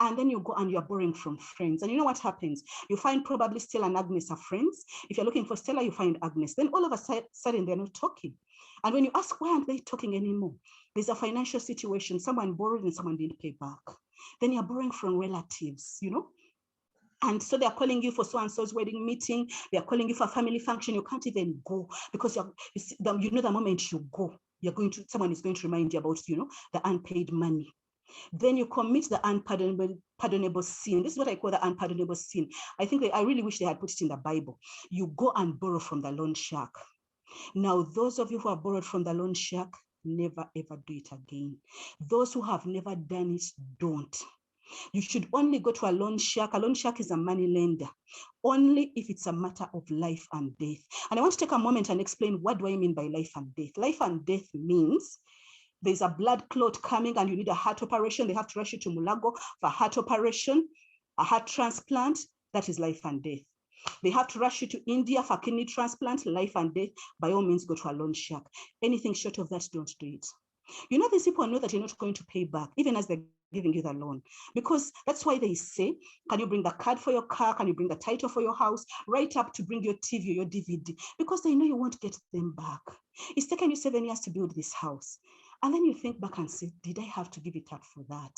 And then you go and you're borrowing from friends. And you know what happens? You find probably Stella and Agnes are friends. If you're looking for Stella, you find Agnes. Then all of a sudden, they're not talking. And when you ask, why aren't they talking anymore? There's a financial situation. Someone borrowed and someone didn't pay back. Then you're borrowing from relatives, you know? And so they're calling you for so-and-so's wedding meeting. They're calling you for a family function. You can't even go because you know the moment you go, someone is going to remind you about, you know, the unpaid money. Then you commit the unpardonable sin. This is what I call the unpardonable sin. I really wish they had put it in the Bible. You go and borrow from the loan shark. Now, those of you who have borrowed from the loan shark, never ever do it again. Those who have never done it, don't. You should only go to a loan shark. A loan shark is a money lender, only if it's a matter of life and death. And I want to take a moment and explain, what do I mean by life and death? Life and death means there's a blood clot coming and you need a heart operation. They have to rush you to Mulago for a heart operation, a heart transplant. That is life and death. They have to rush you to India for kidney transplant, life and death. By all means, go to a loan shark. Anything short of that, don't do it. You know, these people know that you're not going to pay back, even as they're giving you the loan, because that's why they say, can you bring the card for your car? Can you bring the title for your house? Right up to bring your TV or your DVD, because they know you won't get them back. It's taken you 7 years to build this house. And then you think back and say, did I have to give it up for that?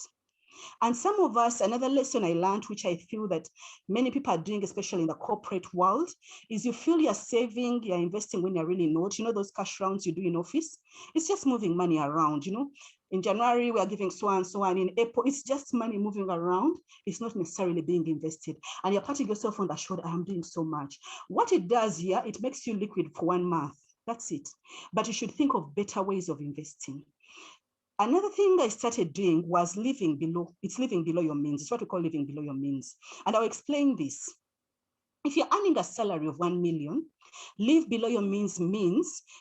And some of us, another lesson I learned, which I feel that many people are doing, especially in the corporate world, is you feel you're saving, you're investing when you're really not. You know, those cash rounds you do in office, it's just moving money around, you know. In January, we are giving so and so, and in April, it's just money moving around. It's not necessarily being invested. And you're patting yourself on the shoulder, I'm doing so much. What it does here, it makes you liquid for 1 month. That's it. But you should think of better ways of investing. Another thing I started doing was living below your means. It's what we call living below your means. And I'll explain this. If you're earning a salary of 1 million, live below your means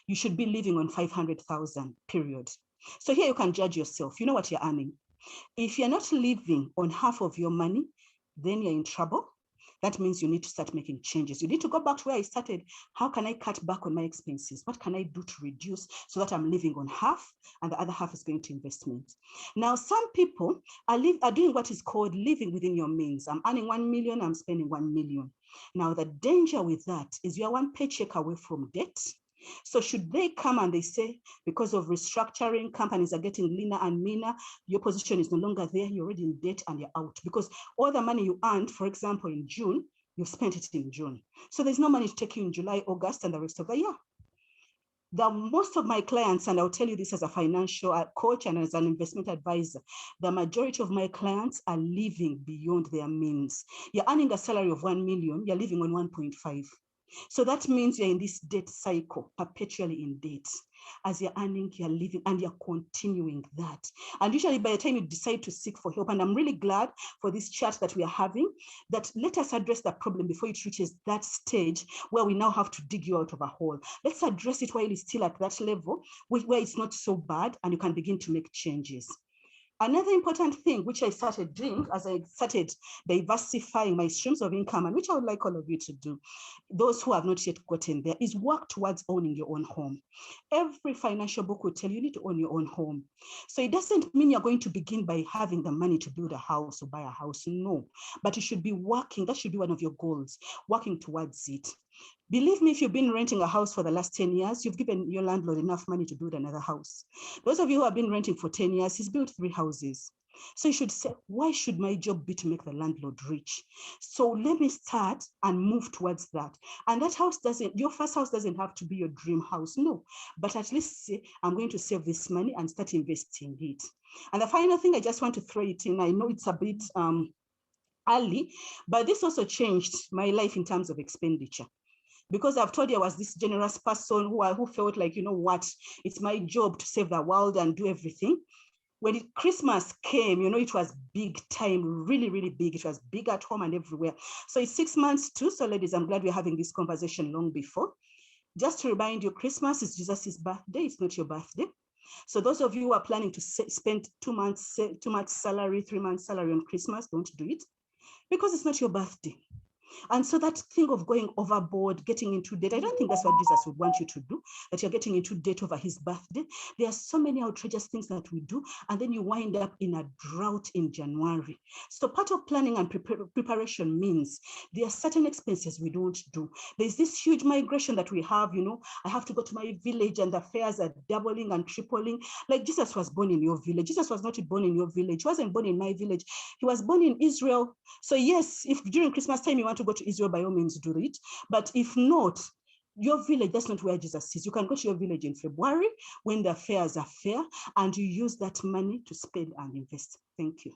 you should be living on 500,000, period. So here you can judge yourself. You know what you're earning. If you're not living on half of your money, then you're in trouble. That means you need to start making changes. You need to go back to where I started. How can I cut back on my expenses? What can I do to reduce so that I'm living on half and the other half is going to investment? Now, some people are doing what is called living within your means. I'm earning 1 million, I'm spending 1 million. Now, the danger with that is you're one paycheck away from debt. So should they come and they say, because of restructuring, companies are getting leaner and meaner, your position is no longer there, you're already in debt and you're out, because all the money you earned, for example, in June, you've spent it in June. So there's no money to take you in July, August, and the rest of the year. Most of my clients, and I'll tell you this as a financial coach and as an investment advisor, the majority of my clients are living beyond their means. You're earning a salary of 1 million, you're living on 1.5. So that means you're in this debt cycle, perpetually in debt. As you're earning, you're living, and you're continuing that. And usually by the time you decide to seek for help, and I'm really glad for this chat that we are having, that let us address the problem before it reaches that stage where we now have to dig you out of a hole. Let's address it while it's still at that level, where it's not so bad, and you can begin to make changes. Another important thing which I started doing as I started diversifying my streams of income, and which I would like all of you to do, those who have not yet gotten there, is work towards owning your own home. Every financial book will tell you need to own your own home. So it doesn't mean you're going to begin by having the money to build a house or buy a house, no. But you should be working, that should be one of your goals, working towards it. Believe me, if you've been renting a house for the last 10 years, you've given your landlord enough money to build another house. Those of you who have been renting for 10 years, he's built 3 houses. So you should say, why should my job be to make the landlord rich? So let me start and move towards that. And that house your first house doesn't have to be your dream house, no. But at least say, I'm going to save this money and start investing it. And the final thing, I just want to throw it in. I know it's a bit early, but this also changed my life in terms of expenditure. Because I've told you I was this generous person who felt like, you know what, it's my job to save the world and do everything. when Christmas came, you know, it was big time, really, really big. It was big at home and everywhere. So it's 6 months too. So ladies, I'm glad we're having this conversation long before. Just to remind you, Christmas is Jesus' birthday. It's not your birthday. So those of you who are planning to spend 2 months salary, 3 months salary on Christmas, don't do it, because it's not your birthday. And so that thing of going overboard, getting into debt, I don't think that's what Jesus would want you to do, that you're getting into debt over his birthday. There are so many outrageous things that we do, and then you wind up in a drought in January. So part of planning and preparation means there are certain expenses we don't do. There's this huge migration that we have, you know, I have to go to my village and the fares are doubling and tripling. Like Jesus was born in your village. Jesus was not born in your village. He wasn't born in my village. He was born in Israel. So yes, if during Christmas time you want to go to Israel, by all means do it. But if not, your village, that's not where Jesus is. You can go to your village in February when the fares are fair, and you use that money to spend and invest. Thank you.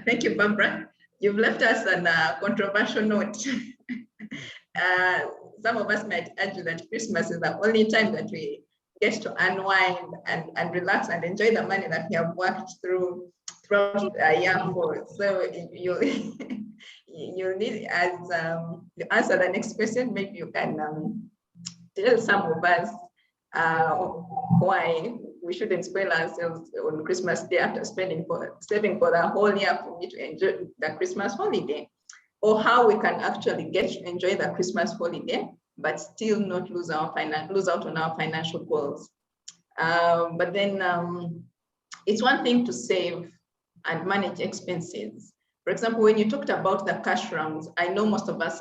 Thank you, Barbara. You've left us on a controversial note. Some of us might argue that Christmas is the only time that we get to unwind and relax and enjoy the money that we have worked throughout a year for. So you need, as you answer the next question, maybe you can tell some of us why we shouldn't spoil ourselves on Christmas Day after saving for the whole year for me to enjoy the Christmas holiday, or how we can actually get to enjoy the Christmas holiday but still not lose out on our financial goals. But then it's one thing to save and manage expenses. For example, when you talked about the cash rounds, I know most of us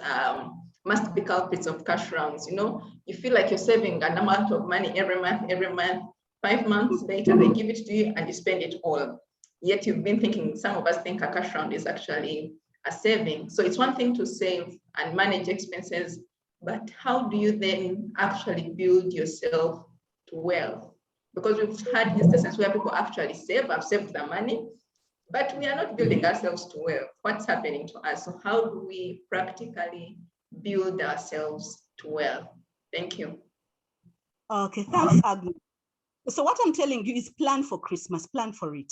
must be culprits of cash rounds. You know, you feel like you're saving an amount of money every month. 5 months later, they give it to you and you spend it all. Yet you've been thinking, some of us think a cash round is actually a saving. So it's one thing to save and manage expenses, but how do you then actually build yourself to wealth? Because we've had instances where people actually have saved the money, but we are not building ourselves to wealth. What's happening to us? So how do we practically build ourselves to wealth? Thank you. Okay, thanks, Agnes. So what I'm telling you is plan for Christmas, plan for it.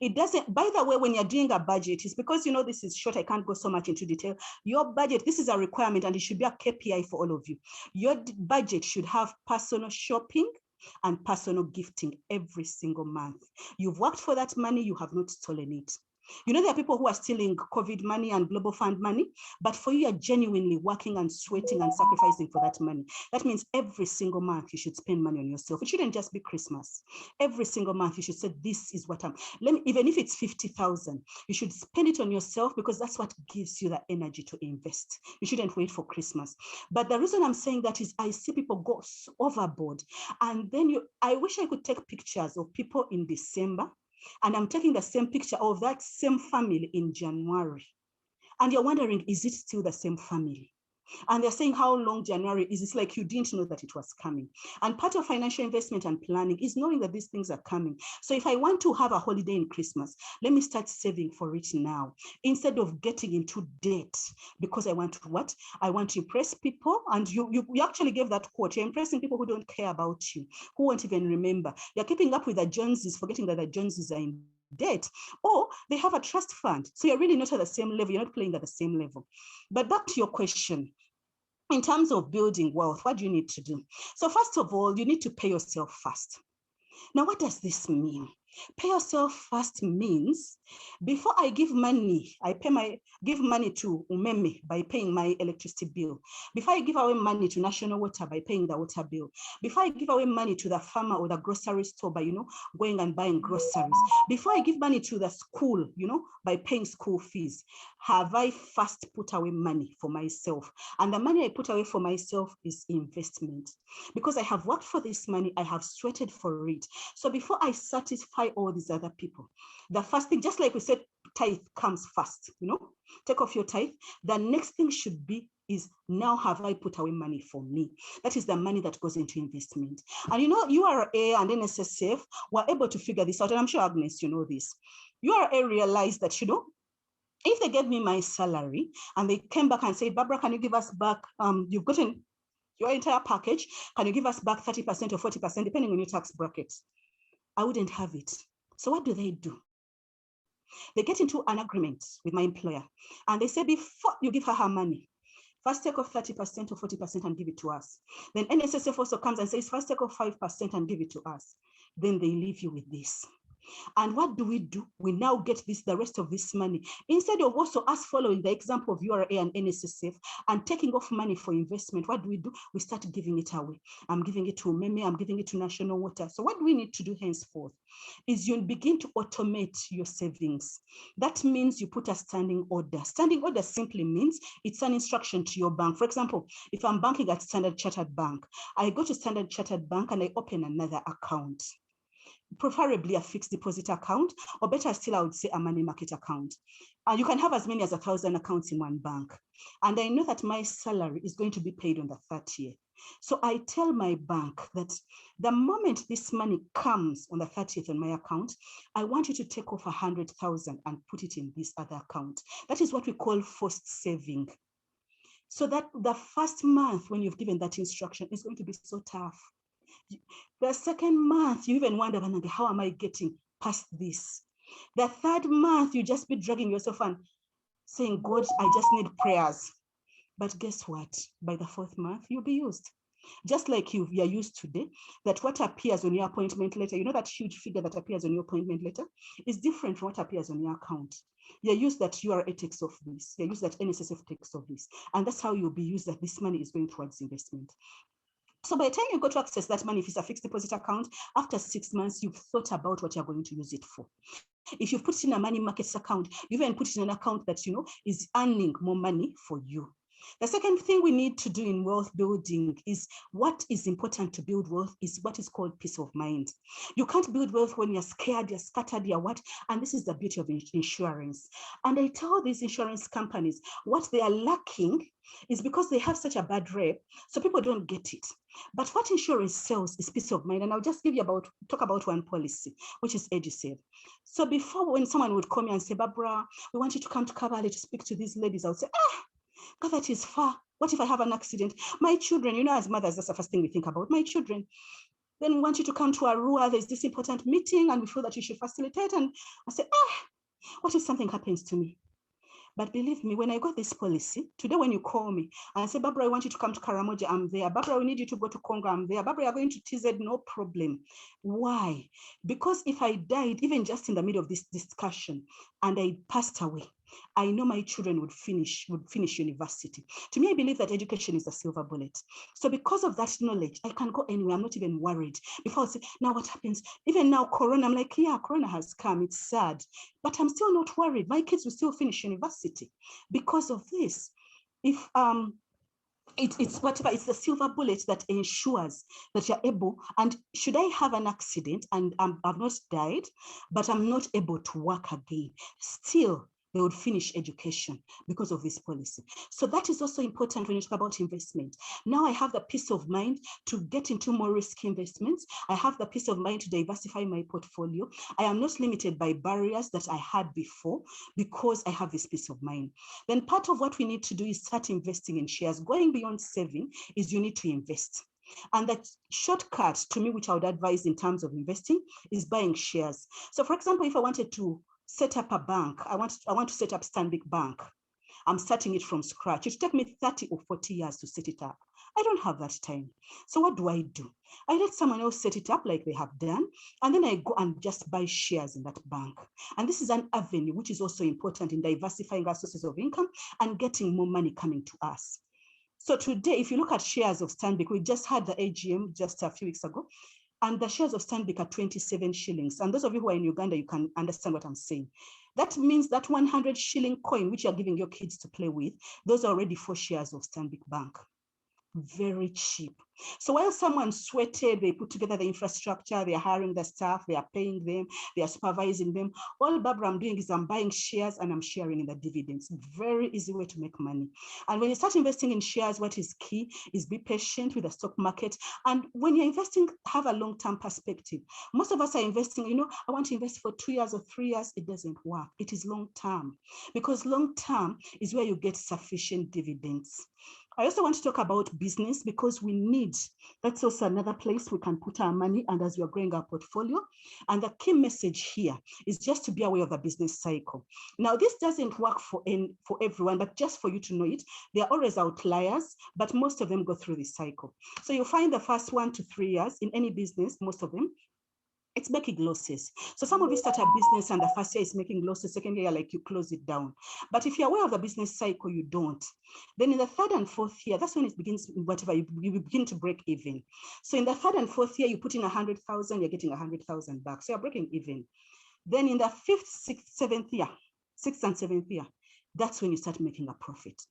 It doesn't, by the way, when you're doing a budget, it's because, you know, this is short, I can't go so much into detail. Your budget, this is a requirement and it should be a KPI for all of you. Your budget should have personal shopping and personal gifting every single month. You've worked for that money, you have not stolen it. You know, there are people who are stealing COVID money and Global Fund money, but for you, you're genuinely working and sweating and sacrificing for that money. That means every single month you should spend money on yourself. It shouldn't just be Christmas. Every single month you should say, this is what even if it's 50,000, you should spend it on yourself, because that's what gives you the energy to invest. You shouldn't wait for Christmas. But the reason I'm saying that is I see people go overboard. And then I wish I could take pictures of people in December, and I'm taking the same picture of that same family in January. And you're wondering, is it still the same family? And they're saying, how long January is? It's like you didn't know that it was coming. And part of financial investment and planning is knowing that these things are coming. So if I want to have a holiday in Christmas, let me start saving for it now, instead of getting into debt because I want to what? I want to impress people. And you actually gave that quote. You're impressing people who don't care about you, who won't even remember. You're keeping up with the Joneses, forgetting that the Joneses are in debt, or they have a trust fund. So you're really not at the same level. You're not playing at the same level. But back to your question, in terms of building wealth, what do you need to do? So first of all, you need to pay yourself first. Now, what does this mean? Pay yourself first means before I give money, give money to Umeme by paying my electricity bill. Before I give away money to National Water by paying the water bill. Before I give away money to the farmer or the grocery store by, going and buying groceries. Before I give money to the school, by paying school fees, have I first put away money for myself? And the money I put away for myself is investment. Because I have worked for this money, I have sweated for it. So before I satisfy all these other people, the first thing, just like we said, tithe comes first, take off your tithe. The next thing should be is, now have I put away money for me? That is the money that goes into investment. And URA and NSSF were able to figure this out. And I'm sure, Agnes, you know this. URA realized that, if they gave me my salary and they came back and said, Barbara, can you give us back, you've gotten your entire package. Can you give us back 30% or 40%, depending on your tax bracket? I wouldn't have it. So what do? They get into an agreement with my employer, and they say, before you give her money, first take off 30% or 40% and give it to us. Then NSSF also comes and says, first take off 5% and give it to us. Then they leave you with this. And what do? We now get the rest of this money. Instead of also us following the example of URA and NSSF and taking off money for investment, what do? We start giving it away. I'm giving it to Meme, I'm giving it to National Water. So what do we need to do henceforth is you begin to automate your savings. That means you put a standing order. Standing order simply means it's an instruction to your bank. For example, if I'm banking at Standard Chartered Bank, I go to Standard Chartered Bank and I open another account, preferably a fixed deposit account, or better still, I would say a money market account. And you can have as many as 1,000 accounts in one bank. And I know that my salary is going to be paid on the 3rd year. So I tell my bank that the moment this money comes on the 30th on my account, I want you to take off 100,000 and put it in this other account. That is what we call forced saving. So that the first month when you've given that instruction is going to be so tough. The second month, you even wonder, how am I getting past this? The third month, you just be dragging yourself and saying, God, I just need prayers. But guess what? By the 4th month, you'll be used. Just like you are used today, that what appears on your appointment letter, you know that huge figure that appears on your appointment letter is different from what appears on your account. You're used that URA takes off this. You're used that NSSF takes off this. And that's how you'll be used, that this money is going towards investment. So by the time you go to access that money, if it's a fixed deposit account, after 6 months, you've thought about what you're going to use it for. If you put it in a money markets account, you even put it in an account that, is earning more money for you. The second thing we need to do in wealth building is, what is important to build wealth is what is called peace of mind. You can't build wealth when you're scared, you're scattered, you're what? And this is the beauty of insurance. And I tell these insurance companies, what they are lacking is because they have such a bad rep, so people don't get it. But what insurance sells is peace of mind. And I'll just talk about one policy, which is EduSave. So before, when someone would call me and say, Barbara, we want you to come to Cavalry to speak to these ladies, I would say, God, that is far. What if I have an accident? My children, as mothers, that's the first thing we think about, my children. Then we want you to come to Arua, there's this important meeting and we feel that you should facilitate. And I say, what if something happens to me? But believe me, when I got this policy, today when you call me and say, Barbara, I want you to come to Karamoja, I'm there. Barbara, we need you to go to Congo, I'm there. Barbara, you're going to TZ, no problem. Why? Because if I died, even just in the middle of this discussion, and I passed away, I know my children would finish university. To me, I believe that education is a silver bullet. So because of that knowledge, I can go anywhere. I'm not even worried. Before I say, now what happens? Even now, Corona, I'm like, yeah, Corona has come. It's sad. But I'm still not worried. My kids will still finish university because of this. If it's whatever, it's the silver bullet that ensures that you're able, and should I have an accident and I've not died, but I'm not able to work again, still they would finish education because of this policy. So that is also important when you talk about investment. Now I have the peace of mind to get into more risky investments. I have the peace of mind to diversify my portfolio. I am not limited by barriers that I had before because I have this peace of mind. Then part of what we need to do is start investing in shares. Going beyond saving is you need to invest. And the shortcut to me, which I would advise in terms of investing, is buying shares. So for example, if I wanted to set up a bank, I want to set up Stanbic Bank. I'm starting it from scratch. It would take me 30 or 40 years to set it up. I don't have that time. So what do? I let someone else set it up like they have done, and then I go and just buy shares in that bank. And this is an avenue which is also important in diversifying our sources of income and getting more money coming to us. So today, if you look at shares of Stanbic, we just had the AGM just a few weeks ago, and the shares of Stanbic are 27 shillings. And those of you who are in Uganda, you can understand what I'm saying. That means that 100 shilling coin, which you're giving your kids to play with, those are already 4 shares of Stanbic Bank. Very cheap. So while someone sweated, they put together the infrastructure, they're hiring the staff, they are paying them, they are supervising them. All Barbara I'm doing is I'm buying shares and I'm sharing in the dividends. Very easy way to make money. And when you start investing in shares, what is key is be patient with the stock market. And when you're investing, have a long-term perspective. Most of us are investing, I want to invest for 2 years or 3 years. It doesn't work. It is long-term, because long-term is where you get sufficient dividends. I also want to talk about business because we need, that's also another place we can put our money and as we're growing our portfolio. And the key message here is just to be aware of the business cycle. Now, this doesn't work for everyone, but just for you to know it, there are always outliers, but most of them go through this cycle. So you'll find the first 1 to 3 years in any business, most of them, it's making losses. So some of you start a business and the first year is making losses, second year, like you close it down. But if you're aware of the business cycle, you don't. Then in the third and fourth year, that's when it begins, whatever, you begin to break even. So in the third and fourth year, you put in 100,000, you're getting 100,000 back. So you're breaking even. Then in the fifth, sixth, seventh and seventh year, that's when you start making a profit.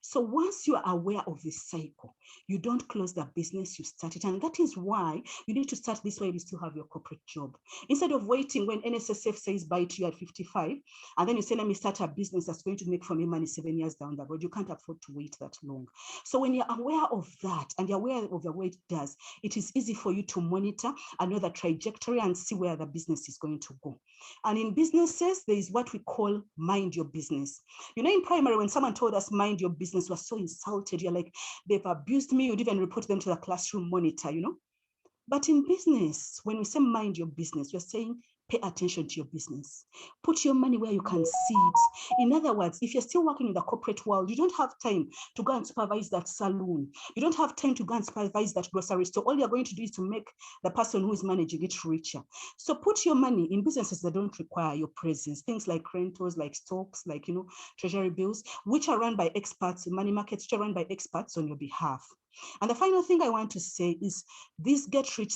So once you are aware of this cycle, you don't close the business, you start it. And that is why you need to start this while you still have your corporate job. Instead of waiting when NSSF says buy to you at 55, and then you say, let me start a business that's going to make for me money 7 years down the road. You can't afford to wait that long. So when you're aware of that and you're aware of the way it does, it is easy for you to monitor and know the trajectory and see where the business is going to go. And in businesses, there is what we call mind your business. You know, in primary, when someone told us mind your business, was so insulted. You're like, they've abused me. You'd even report them to the classroom monitor, you know. But in business, when we say mind your business, we're saying pay attention to your business. Put your money where you can see it. In other words, if you're still working in the corporate world, you don't have time to go and supervise that salon. You don't have time to go and supervise that grocery store. All you're going to do is to make the person who is managing it richer. So put your money in businesses that don't require your presence. Things like rentals, like stocks, like, you know, treasury bills, which are run by experts, money markets, which are run by experts on your behalf. And the final thing I want to say is these get rich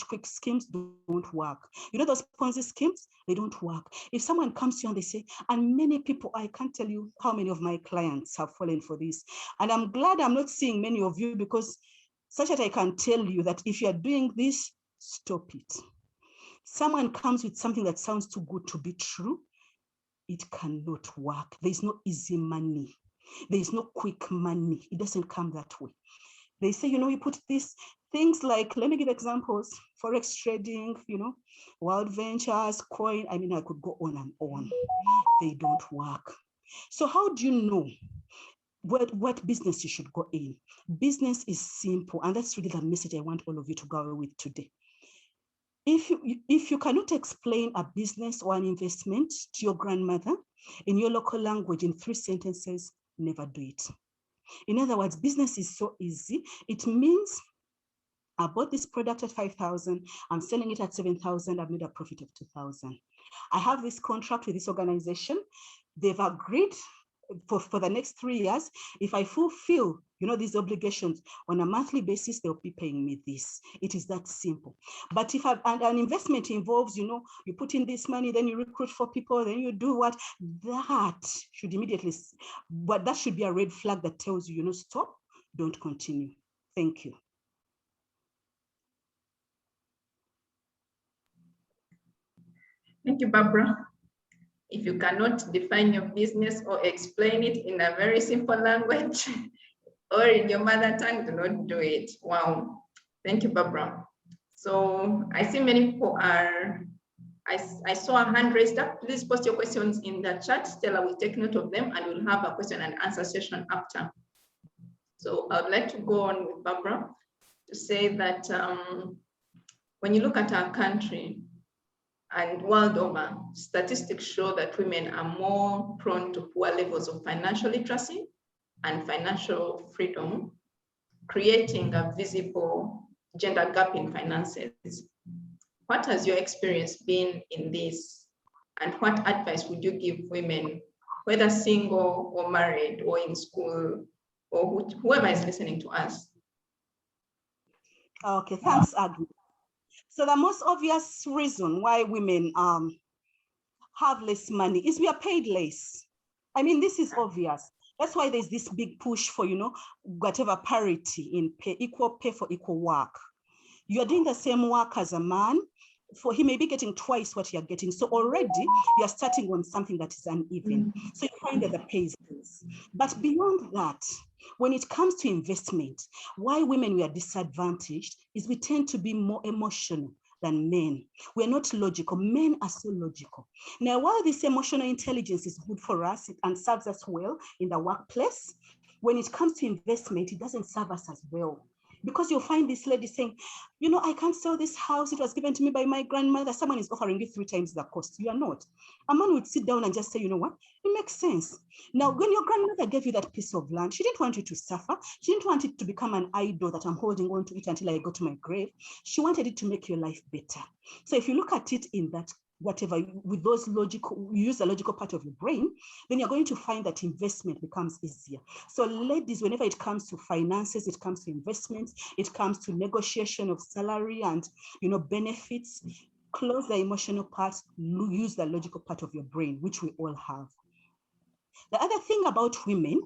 quick schemes don't work. You know, those Ponzi schemes, they don't work. If someone comes to you and they say, and many people, I can't tell you how many of my clients have fallen for this. And I'm glad I'm not seeing many of you, because such that I can tell you that if you're doing this, stop it. Someone comes with something that sounds too good to be true, it cannot work. There's no easy money. There's no quick money. It doesn't come that way. They say, you know, you put these things like, let me give examples, Forex trading, you know, World Ventures, coin. I mean, I could go on and on. They don't work. So how do you know what business you should go in? Business is simple. And that's really the message I want all of you to go away with today. If you cannot explain a business or an investment to your grandmother in your local language in 3 sentences, never do it. In other words, business is so easy. It means I bought this product at 5,000, I'm selling it at 7,000, I've made a profit of 2,000. I have this contract with this organization. They've agreed for the next 3 years, if I fulfill, you know, these obligations on a monthly basis, they'll be paying me this. It is that simple. But if an investment involves, you know, you put in this money, then you recruit for people, then you do what, that should immediately, but that should be a red flag that tells you, you know, stop, don't continue. Thank you. Thank you, Barbara. If you cannot define your business or explain it in a very simple language or in your mother tongue, do not do it. Wow. Thank you, Barbara. So I see many people are, I saw a hand raised up. Please post your questions in the chat. Stella will take note of them and we'll have a question and answer session after. So I'd like to go on with Barbara to say that when you look at our country, and world over, statistics show that women are more prone to poor levels of financial literacy and financial freedom, creating a visible gender gap in finances. What has your experience been in this? And what advice would you give women, whether single or married or in school, or whoever is listening to us? Okay, thanks, Agnes. So the most obvious reason why women have less money is we are paid less. I mean, this is obvious. That's why there's this big push for, you know, whatever parity in pay, equal pay for equal work. You're doing the same work as a man, he may be getting twice what you're getting. So already you're starting on something that is uneven. So you find that the pay is less. But beyond that, when it comes to investment, why women we are disadvantaged is we tend to be more emotional than men. We're not logical. Men are so logical. Now, while this emotional intelligence is good for us and serves us well in the workplace, when it comes to investment, it doesn't serve us as well. Because you'll find this lady saying, you know, I can't sell this house. It was given to me by my grandmother. Someone is offering you 3 times the cost. You are not. A man would sit down and just say, you know what? It makes sense. Now, when your grandmother gave you that piece of land, she didn't want you to suffer. She didn't want it to become an idol that I'm holding on to it until I go to my grave. She wanted it to make your life better. So if you look at it in that whatever, with those logical, you use the logical part of your brain, then you're going to find that investment becomes easier. So ladies, whenever it comes to finances, it comes to investments, it comes to negotiation of salary and, you know, benefits, close the emotional part, use the logical part of your brain, which we all have. The other thing about women,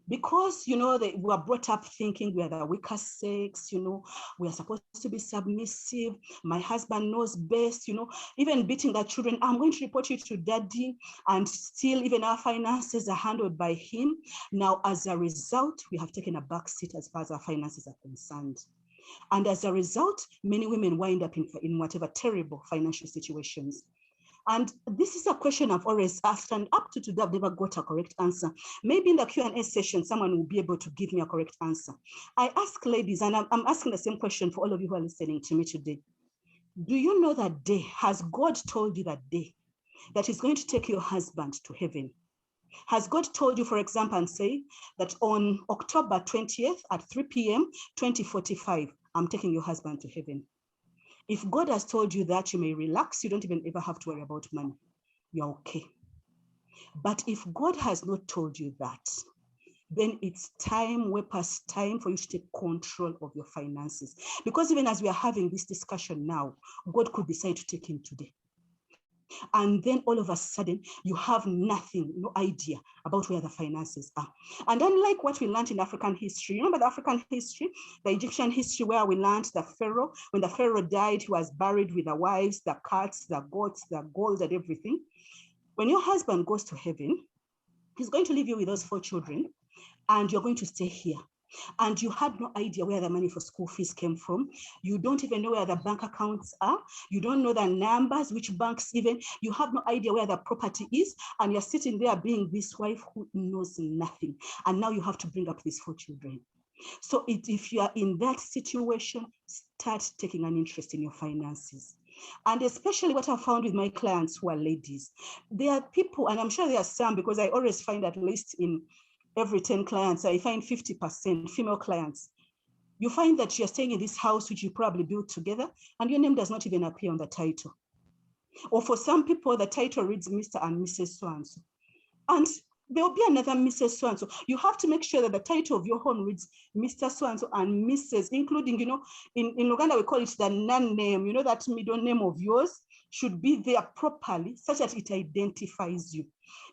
because, you know, we were brought up thinking we are the weaker sex, you know, we are supposed to be submissive. My husband knows best, you know, even beating the children. I'm going to report you to daddy, and still even our finances are handled by him. Now, as a result, we have taken a back seat as far as our finances are concerned. And as a result, many women wind up in whatever terrible financial situations. And this is a question I've always asked, and up to today, I've never got a correct answer. Maybe in the Q&A session, someone will be able to give me a correct answer. I ask ladies, and I'm asking the same question for all of you who are listening to me today. Do you know that day, has God told you that day, that he's going to take your husband to heaven? Has God told you, for example, and say that on October 20th at 3 p.m., 2045, I'm taking your husband to heaven? If God has told you that, you may relax. You don't even ever have to worry about money. You're okay. But if God has not told you that, then it's time, way past time, for you to take control of your finances. Because even as we are having this discussion now, God could decide to take him today. And then all of a sudden, you have nothing, no idea about where the finances are. And unlike what we learned in African history, remember the African history, the Egyptian history, where we learned the Pharaoh, when the Pharaoh died, he was buried with the wives, the cats, the goats, the gold, and everything. When your husband goes to heaven, he's going to leave you with those 4 children, and you're going to stay here. And you had no idea where the money for school fees came from. You don't even know where the bank accounts are. You don't know the numbers, which banks even. You have no idea where the property is. And you're sitting there being this wife who knows nothing. And now you have to bring up these 4 children. So if you are in that situation, start taking an interest in your finances. And especially what I found with my clients who are ladies, there are people, and I'm sure there are some, because I always find at least in every 10 clients, I find 50% female clients. You find that you're staying in this house, which you probably built together, and your name does not even appear on the title. Or for some people, the title reads Mr. and Mrs. So-and-so. And there will be another Mrs. So-and-so. You have to make sure that the title of your home reads Mr. So-and-so and Mrs., including, you know, in Uganda, we call it the NAN name, you know, that middle name of yours should be there properly such that it identifies you.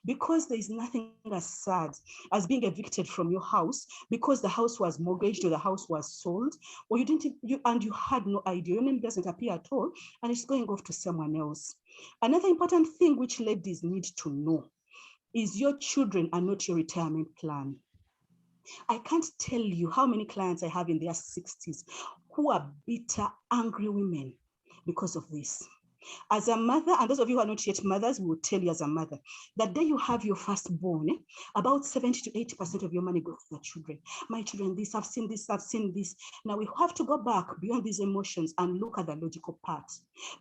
Because there is nothing as sad as being evicted from your house because the house was mortgaged or the house was sold, or you had no idea. Your name doesn't appear at all, and it's going off to someone else. Another important thing which ladies need to know is your children are not your retirement plan. I can't tell you how many clients I have in their 60s who are bitter, angry women because of this. As a mother, and those of you who are not yet mothers, we will tell you as a mother, that day you have your firstborn, about 70 to 80% of your money goes to the children. My children, this, I've seen this, I've seen this. Now we have to go back beyond these emotions and look at the logical part.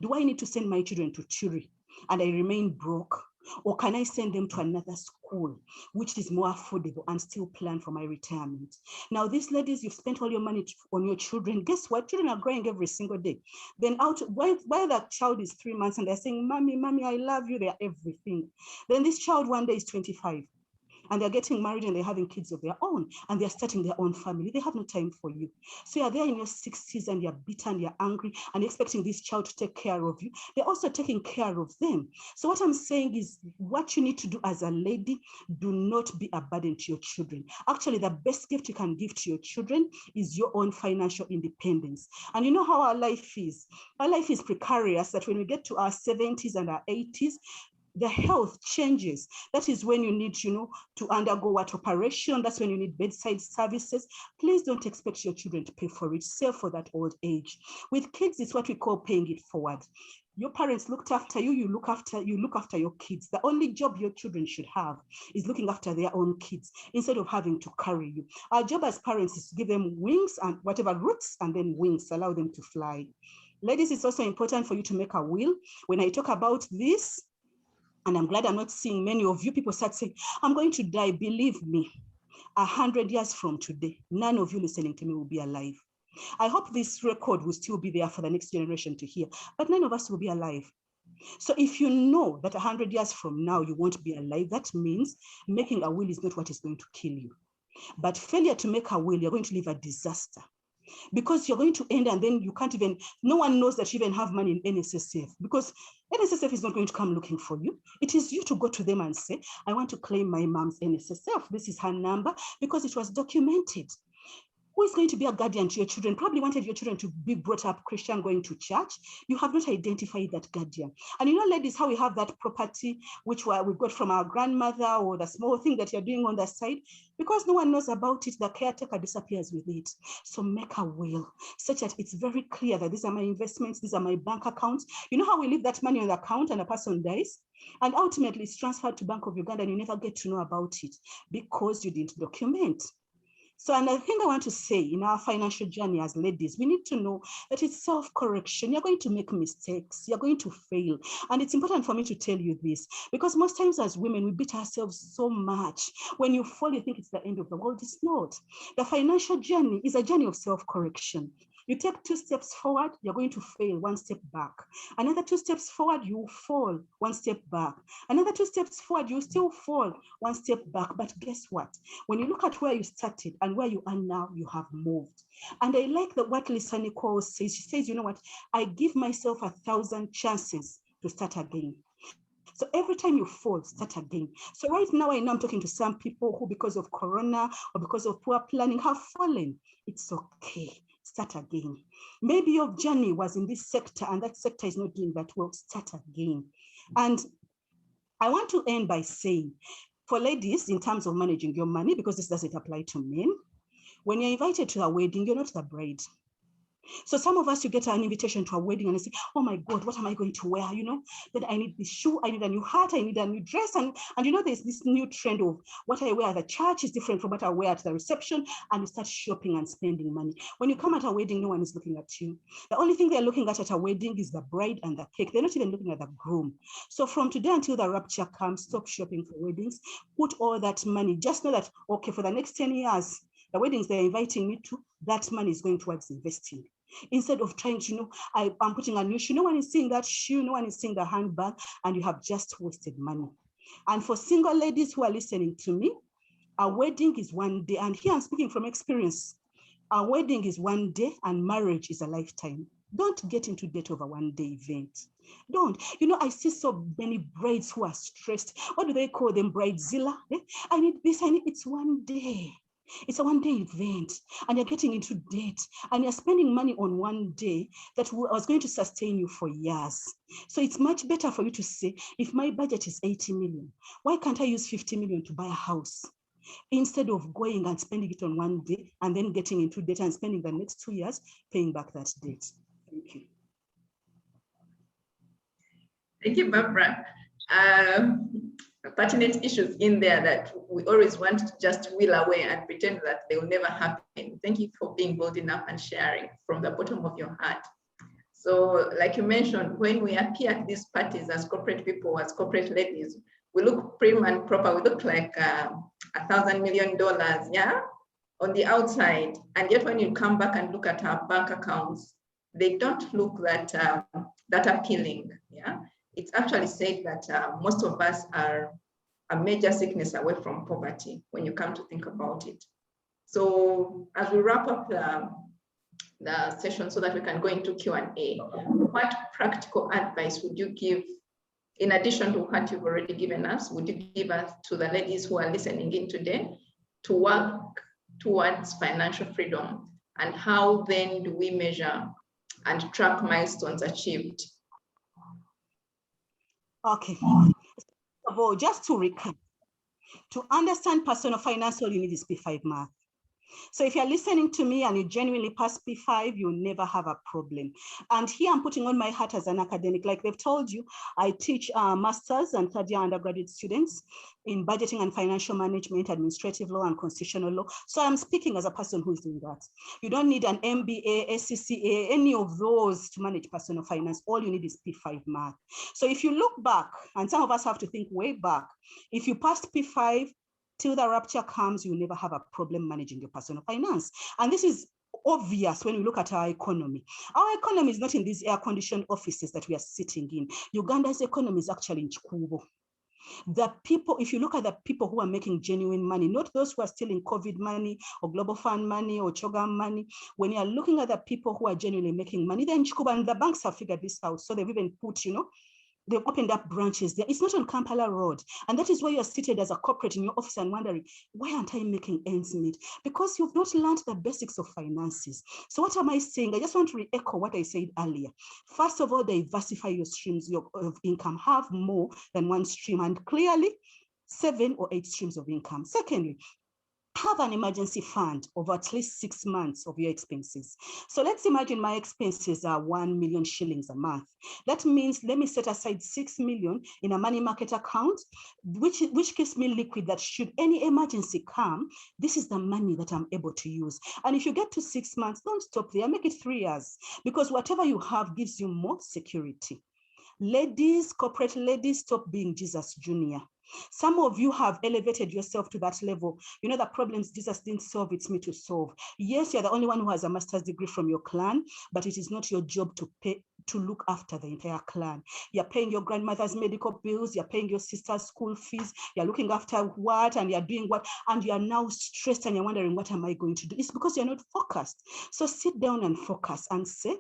Do I need to send my children to Churi and I remain broke? Or can I send them to another school, which is more affordable and still plan for my retirement? Now, these ladies, you've spent all your money on your children. Guess what? Children are growing every single day. Then while the child is 3 months and they're saying, Mommy, I love you, they're everything. Then this child one day is 25. And they're getting married and they're having kids of their own and they're starting their own family. They have no time for you. So you're there in your 60s and you're bitter and you're angry and you're expecting this child to take care of you. They're also taking care of them. So what I'm saying is what you need to do as a lady, do not be a burden to your children. Actually, the best gift you can give to your children is your own financial independence. And you know how our life is. Our life is precarious that when we get to our 70s and our 80s, the health changes. That is when you need, to undergo what operation. That's when you need bedside services. Please don't expect your children to pay for it. Save for that old age. With kids, it's what we call paying it forward. Your parents looked after you, you look after your kids. The only job your children should have is looking after their own kids instead of having to carry you. Our job as parents is to give them wings and whatever, roots and then wings, allow them to fly. Ladies, it's also important for you to make a will. When I talk about this, and I'm glad I'm not seeing many of you people start saying, I'm going to die. Believe me, 100 years from today, none of you listening to me will be alive. I hope this record will still be there for the next generation to hear, but none of us will be alive. So if you know that 100 years from now, you won't be alive, that means making a will is not what is going to kill you. But failure to make a will, you're going to live a disaster. Because you're going to end and then you can't even, no one knows that you even have money in NSSF, because NSSF is not going to come looking for you. It is you to go to them and say, I want to claim my mom's NSSF. This is her number, because it was documented. Who is going to be a guardian to your children? Probably wanted your children to be brought up Christian, going to church. You have not identified that guardian. And you know, ladies, how we have that property, which we got from our grandmother, or the small thing that you're doing on the side, because no one knows about it, the caretaker disappears with it. So make a will such that it's very clear that these are my investments, these are my bank accounts. You know how we leave that money on the account and a person dies? And ultimately it's transferred to Bank of Uganda and you never get to know about it because you didn't document. So another thing I want to say in our financial journey as ladies, we need to know that it's self-correction. You're going to make mistakes. You're going to fail. And it's important for me to tell you this, because most times as women, we beat ourselves so much. When you fall, you think it's the end of the world. It's not. The financial journey is a journey of self-correction. You take 2 steps forward, you're going to fail, 1 step back. Another 2 steps forward, you fall, 1 step back. Another 2 steps forward, you still fall, 1 step back. But guess what? When you look at where you started and where you are now, you have moved. And I like what Lisa Nicole says. She says, you know what? I give myself 1,000 chances to start again. So every time you fall, start again. So right now, I know I'm talking to some people who, because of Corona or because of poor planning, have fallen. It's okay. Start again. Maybe your journey was in this sector and that sector is not doing that well. Start again. And I want to end by saying, for ladies, in terms of managing your money, because this doesn't apply to men, when you're invited to a wedding, you're not the bride. So some of us, you get an invitation to a wedding and you say, oh my God, what am I going to wear? You know, that I need this shoe, I need a new hat, I need a new dress. And you know, there's this new trend of what I wear at the church is different from what I wear at the reception. And you start shopping and spending money. When you come at a wedding, no one is looking at you. The only thing they're looking at a wedding is the bride and the cake. They're not even looking at the groom. So from today until the rapture comes, stop shopping for weddings, put all that money. Just know that, okay, for the next 10 years, the weddings they're inviting me to, that money is going towards investing. Instead of trying to, you know, I'm putting a new shoe, no one is seeing that shoe, no one is seeing the handbag, and you have just wasted money. And for single ladies who are listening to me, a wedding is one day, and here I'm speaking from experience. A wedding is one day and marriage is a lifetime. Don't get into debt over one day event. Don't. You know, I see so many brides who are stressed. What do they call them? Bridezilla? I need this, I need, it's one day. It's a one-day event and you're getting into debt and you're spending money on one day that was going to sustain you for years. So it's much better for you to say, if my budget is 80 million, why can't I use 50 million to buy a house? Instead of going and spending it on one day and then getting into debt and spending the next 2 years paying back that debt. Thank you. Thank you, Barbara. Pertinent issues in there that we always want to just will away and pretend that they will never happen. Thank you for being bold enough and sharing from the bottom of your heart. So like you mentioned, when we appear at these parties as corporate people, as corporate ladies, we look prim and proper. We look like $1,000 million, yeah, on the outside. And yet when you come back and look at our bank accounts, they don't look that appealing, yeah. It's actually said that most of us are a major sickness away from poverty when you come to think about it. So as we wrap up the session so that we can go into Q&A, what practical advice would you give, in addition to what you've already given us, would you give us to the ladies who are listening in today to work towards financial freedom? And how then do we measure and track milestones achieved? Okay. First of all, just to recap, to understand personal finance, all you need is P5 math. So if you're listening to me and you genuinely pass P5, you'll never have a problem. And here I'm putting on my hat as an academic. Like they've told you, I teach master's and third-year undergraduate students in budgeting and financial management, administrative law, and constitutional law. So I'm speaking as a person who is doing that. You don't need an MBA, SCCA, any of those to manage personal finance. All you need is P5 math. So if you look back, and some of us have to think way back, if you passed P5, till the rapture comes, you'll never have a problem managing your personal finance. And this is obvious when we look at our economy. Our economy is not in these air-conditioned offices that we are sitting in. Uganda's economy is actually in Chikubo. The people, if you look at the people who are making genuine money, not those who are stealing COVID money or Global Fund money or Chogam money, when you are looking at the people who are genuinely making money, then Chikubo, and the banks have figured this out. So they've even put, they've opened up branches there. It's not on Kampala Road. And that is why you're seated as a corporate in your office and wondering, why aren't I making ends meet? Because you've not learned the basics of finances. So what am I saying? I just want to re-echo what I said earlier. First of all, diversify your streams of income. Have more than one stream, and clearly 7 or 8 streams of income. Secondly, have an emergency fund of at least 6 months of your expenses. So let's imagine my expenses are 1 million shillings a month. That means let me set aside 6 million in a money market account, which gives me liquid that should any emergency come, this is the money that I'm able to use. And if you get to 6 months, don't stop there, make it 3 years, because whatever you have gives you more security. Ladies, corporate ladies, stop being Jesus Jr. Some of you have elevated yourself to that level. You know the problems Jesus didn't solve, it's me to solve. Yes, you're the only one who has a master's degree from your clan, but it is not your job to look after the entire clan. You're paying your grandmother's medical bills, you're paying your sister's school fees, you're looking after what, and you're doing what, and you're now stressed and you're wondering, what am I going to do? It's because you're not focused. So sit down and focus and say,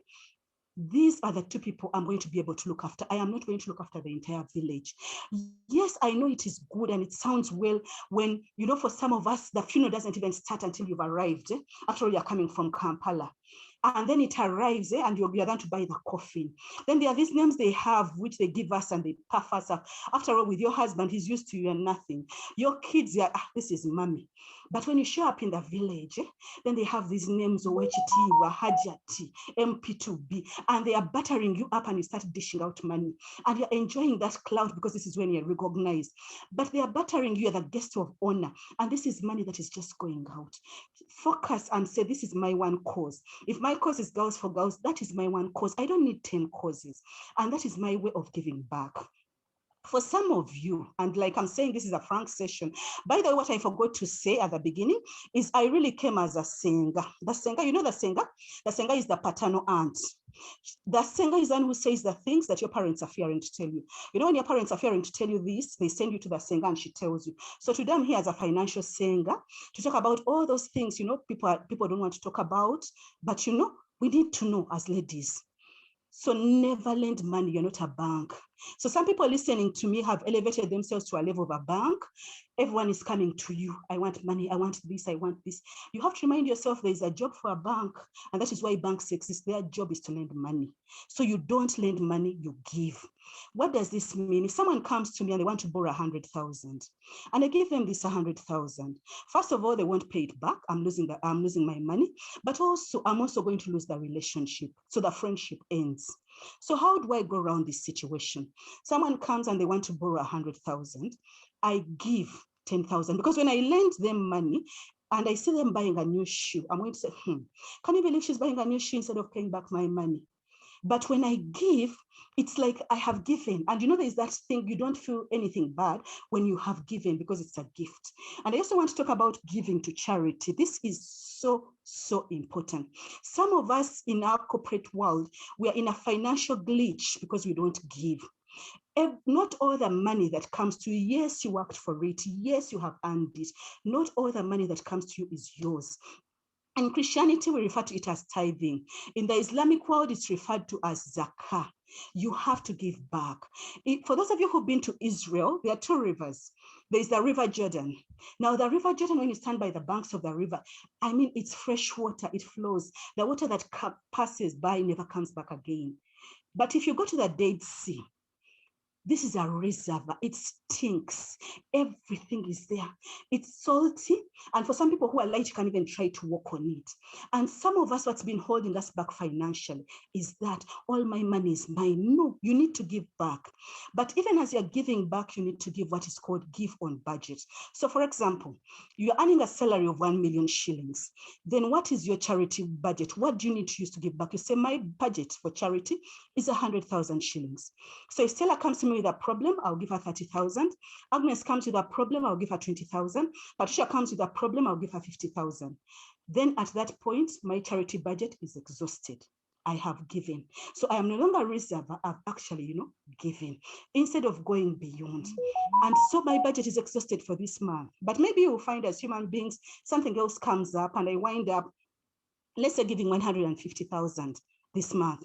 these are the 2 people I'm going to be able to look after. I am not going to look after the entire village. Yes, I know it is good and it sounds well when, for some of us, the funeral doesn't even start until you've arrived. After all, you're coming from Kampala. And then it arrives and you're going to buy the coffin. Then there are these names they have, which they give us and they puff us up. After all, with your husband, he's used to you and nothing. Your kids, this is mommy. But when you show up in the village, then they have these names, Owechiti, Wahajati, MP2B, and they are battering you up and you start dishing out money. And you're enjoying that clout because this is when you're recognized. But they are battering you, you're the guest of honor. And this is money that is just going out. Focus and say, this is my one cause. If my cause is Girls for Girls, that is my one cause. I don't need 10 causes. And that is my way of giving back. For some of you, and like I'm saying, this is a frank session. By the way, what I forgot to say at the beginning is I really came as a singer. The singer, you know the singer? The singer is the paternal aunt. The singer is the one who says the things that your parents are fearing to tell you. You know, when your parents are fearing to tell you this, they send you to the singer and she tells you. So today I'm here as a financial singer to talk about all those things, people don't want to talk about, but we need to know as ladies. So never lend money, you're not a bank. So some people listening to me have elevated themselves to a level of a bank. Everyone is coming to you. I want money, I want this, I want this. You have to remind yourself there is a job for a bank, and that is why banks exist. Their job is to lend money. So you don't lend money, you give. What does this mean? If someone comes to me and they want to borrow 100,000, and I give them this 100,000, first of all, they won't pay it back. I'm losing my money, but also I'm also going to lose the relationship. So the friendship ends. So how do I go around this situation? Someone comes and they want to borrow 100,000. I give 10,000 because when I lend them money and I see them buying a new shoe, I'm going to say, can you believe she's buying a new shoe instead of paying back my money? But when I give, it's like I have given. And there's that thing, you don't feel anything bad when you have given because it's a gift. And I also want to talk about giving to charity. This is so important. Some of us in our corporate world, we are in a financial glitch because we don't give. Not all the money that comes to you, yes, you worked for it, yes, you have earned it. Not all the money that comes to you is yours. In Christianity, we refer to it as tithing. In the Islamic world, it's referred to as zakah. You have to give back. For those of you who've been to Israel, there are 2 rivers. There's the River Jordan. Now, the River Jordan, when you stand by the banks of the river, it's fresh water, it flows. The water that passes by never comes back again. But if you go to the Dead Sea, This is a reservoir. It stinks. Everything is there. It's salty. And for some people who are light, you can even try to walk on it. And some of us, what's been holding us back financially is that all my money is mine. No, you need to give back. But even as you're giving back, you need to give what is called give on budget. So for example, you're earning a salary of 1 million shillings. Then what is your charity budget? What do you need to use to give back? You say, my budget for charity is 100,000 shillings. So if Stella comes to me with a problem, I'll give her 30,000. Agnes comes with a problem, I'll give her 20,000. Patricia comes with a problem, I'll give her 50,000. Then at that point, my charity budget is exhausted. I have given. So I am no longer reserve, I've actually, given instead of going beyond. And so my budget is exhausted for this month. But maybe you'll find as human beings, something else comes up and I wind up, let's say giving 150,000 this month.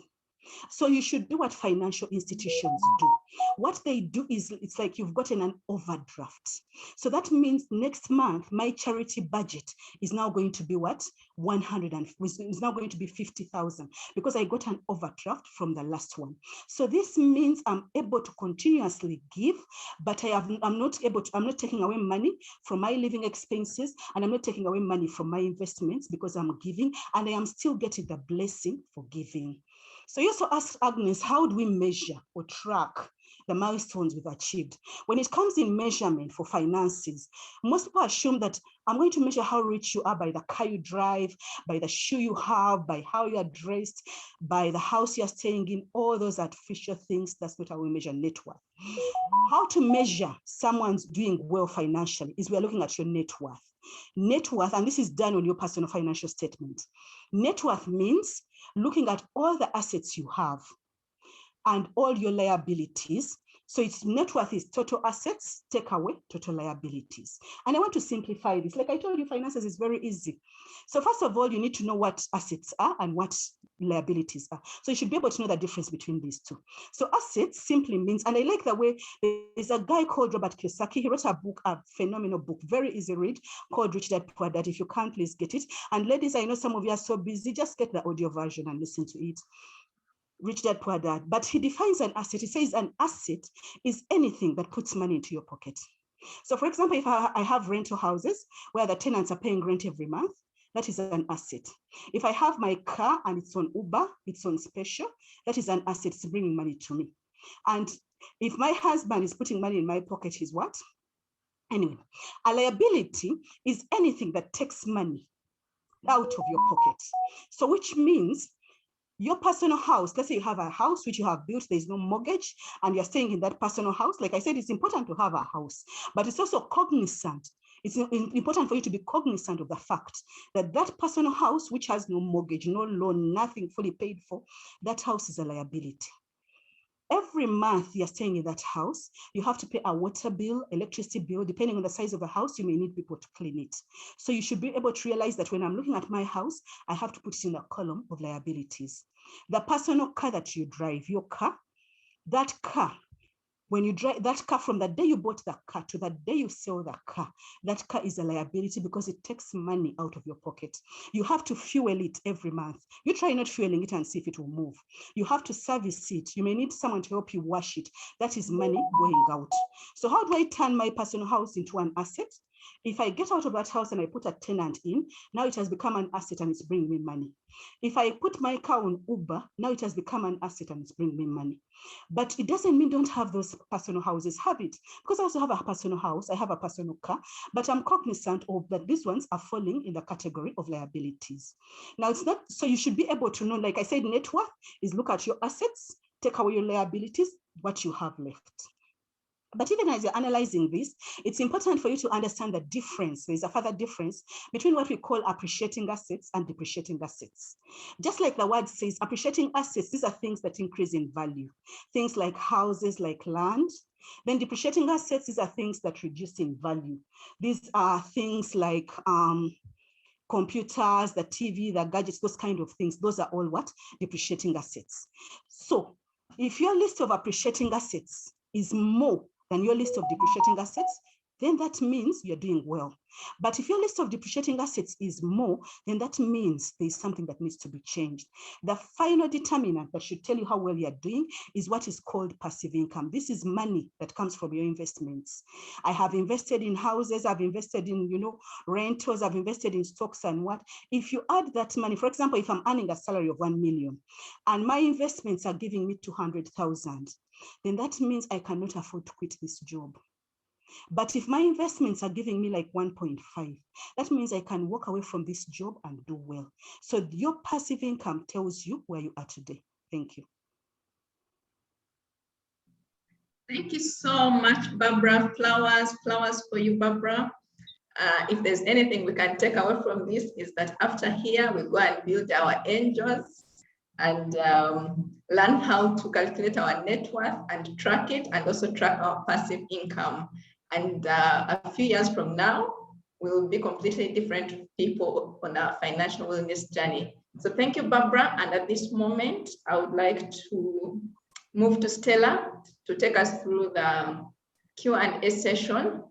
So you should do what financial institutions do. What they do is it's like you've gotten an overdraft. So that means next month, my charity budget is now going to be what? Is now going to be 50,000 because I got an overdraft from the last one. So this means I'm able to continuously give, but I'm not taking away money from my living expenses, and I'm not taking away money from my investments because I'm giving, and I am still getting the blessing for giving. So you also asked Agnes, how do we measure or track the milestones we've achieved? When it comes in measurement for finances, most people assume that I'm going to measure how rich you are by the car you drive, by the shoe you have, by how you are dressed, by the house you're staying in, all those artificial things. That's not how we measure net worth. How to measure someone's doing well financially is we're looking at your net worth. Net worth, and this is done on your personal financial statement. Net worth means looking at all the assets you have and all your liabilities. So its net worth is total assets, take away total liabilities. And I want to simplify this. Like I told you, finances is very easy. So first of all, you need to know what assets are and what liabilities are. So you should be able to know the difference between these two. So assets simply means, and I like the way there's a guy called Robert Kiyosaki. He wrote a book, a phenomenal book, very easy read, called Rich Dad Poor Dad. If you can't, please get it. And ladies, I know some of you are so busy, just get the audio version and listen to it. Rich Dad Poor Dad. But he defines an asset. He says an asset is anything that puts money into your pocket. So for example, if I have rental houses where the tenants are paying rent every month, that is an asset. If I have my car and it's on Uber, it's on special, that is an asset. It's bringing money to me. And if my husband is putting money in my pocket, he's what? Anyway, a liability is anything that takes money out of your pocket. So which means your personal house, let's say you have a house which you have built, there's no mortgage, and you're staying in that personal house. Like I said, it's important to have a house, but it's also cognizant. It's important for you to be cognizant of the fact that that personal house, which has no mortgage, no loan, nothing fully paid for, that house is a liability. Every month you're staying in that house, you have to pay a water bill, electricity bill, depending on the size of the house, you may need people to clean it. So you should be able to realize that when I'm looking at my house, I have to put it in a column of liabilities. The personal car that you drive, your car, that car, when you drive that car from the day you bought the car to the day you sell the car, that car is a liability because it takes money out of your pocket. You have to fuel it every month. You try not fueling it and see if it will move. You have to service it. You may need someone to help you wash it. That is money going out. So how do I turn my personal house into an asset? If I get out of that house and I put a tenant in, now it has become an asset and it's bringing me money. If I put my car on Uber, now it has become an asset and it's bringing me money. But it doesn't mean don't have those personal houses. Have it. Because I also have a personal house, I have a personal car, but I'm cognizant of that these ones are falling in the category of liabilities. Now it's not, so you should be able to know, like I said, net worth is look at your assets, take away your liabilities, what you have left. But even as you're analyzing this, it's important for you to understand the difference. There's a further difference between what we call appreciating assets and depreciating assets. Just like the word says, appreciating assets, these are things that increase in value. Things like houses, like land. Then depreciating assets, these are things that reduce in value. These are things like computers, the TV, the gadgets, those kind of things. Those are all what? Depreciating assets. So if your list of appreciating assets is more than your list of depreciating assets, then that means you're doing well. But if your list of depreciating assets is more, then that means there's something that needs to be changed. The final determinant that should tell you how well you're doing is what is called passive income. This is money that comes from your investments. I have invested in houses, I've invested in, rentals, I've invested in stocks and what. If you add that money, for example, if I'm earning a salary of 1 million and my investments are giving me 200,000, then that means I cannot afford to quit this job. But if my investments are giving me like 1.5, that means I can walk away from this job and do well. So your passive income tells you where you are today. Thank you. Thank you so much, Barbara. Flowers for you, Barbara. If there's anything we can take away from this is that after here, we go and build our angels and learn how to calculate our net worth and track it, and also track our passive income. And a few years from now, we'll be completely different people on our financial wellness journey. So thank you, Barbara. And at this moment, I would like to move to Stella to take us through the Q&A session.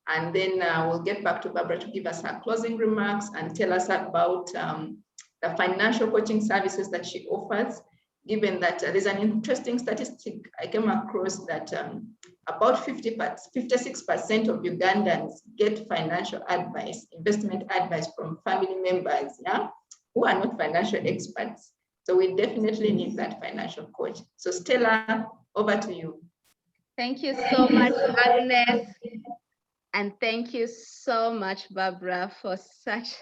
And then we'll get back to Barbara to give us her closing remarks and tell us about the financial coaching services that she offers, given that there's an interesting statistic I came across that about 56% of Ugandans get financial advice, investment advice from family members, who are not financial experts. So we definitely need that financial coach. So Stella, over to you. Thank you so much, Agnes. And thank you so much, Barbara, for such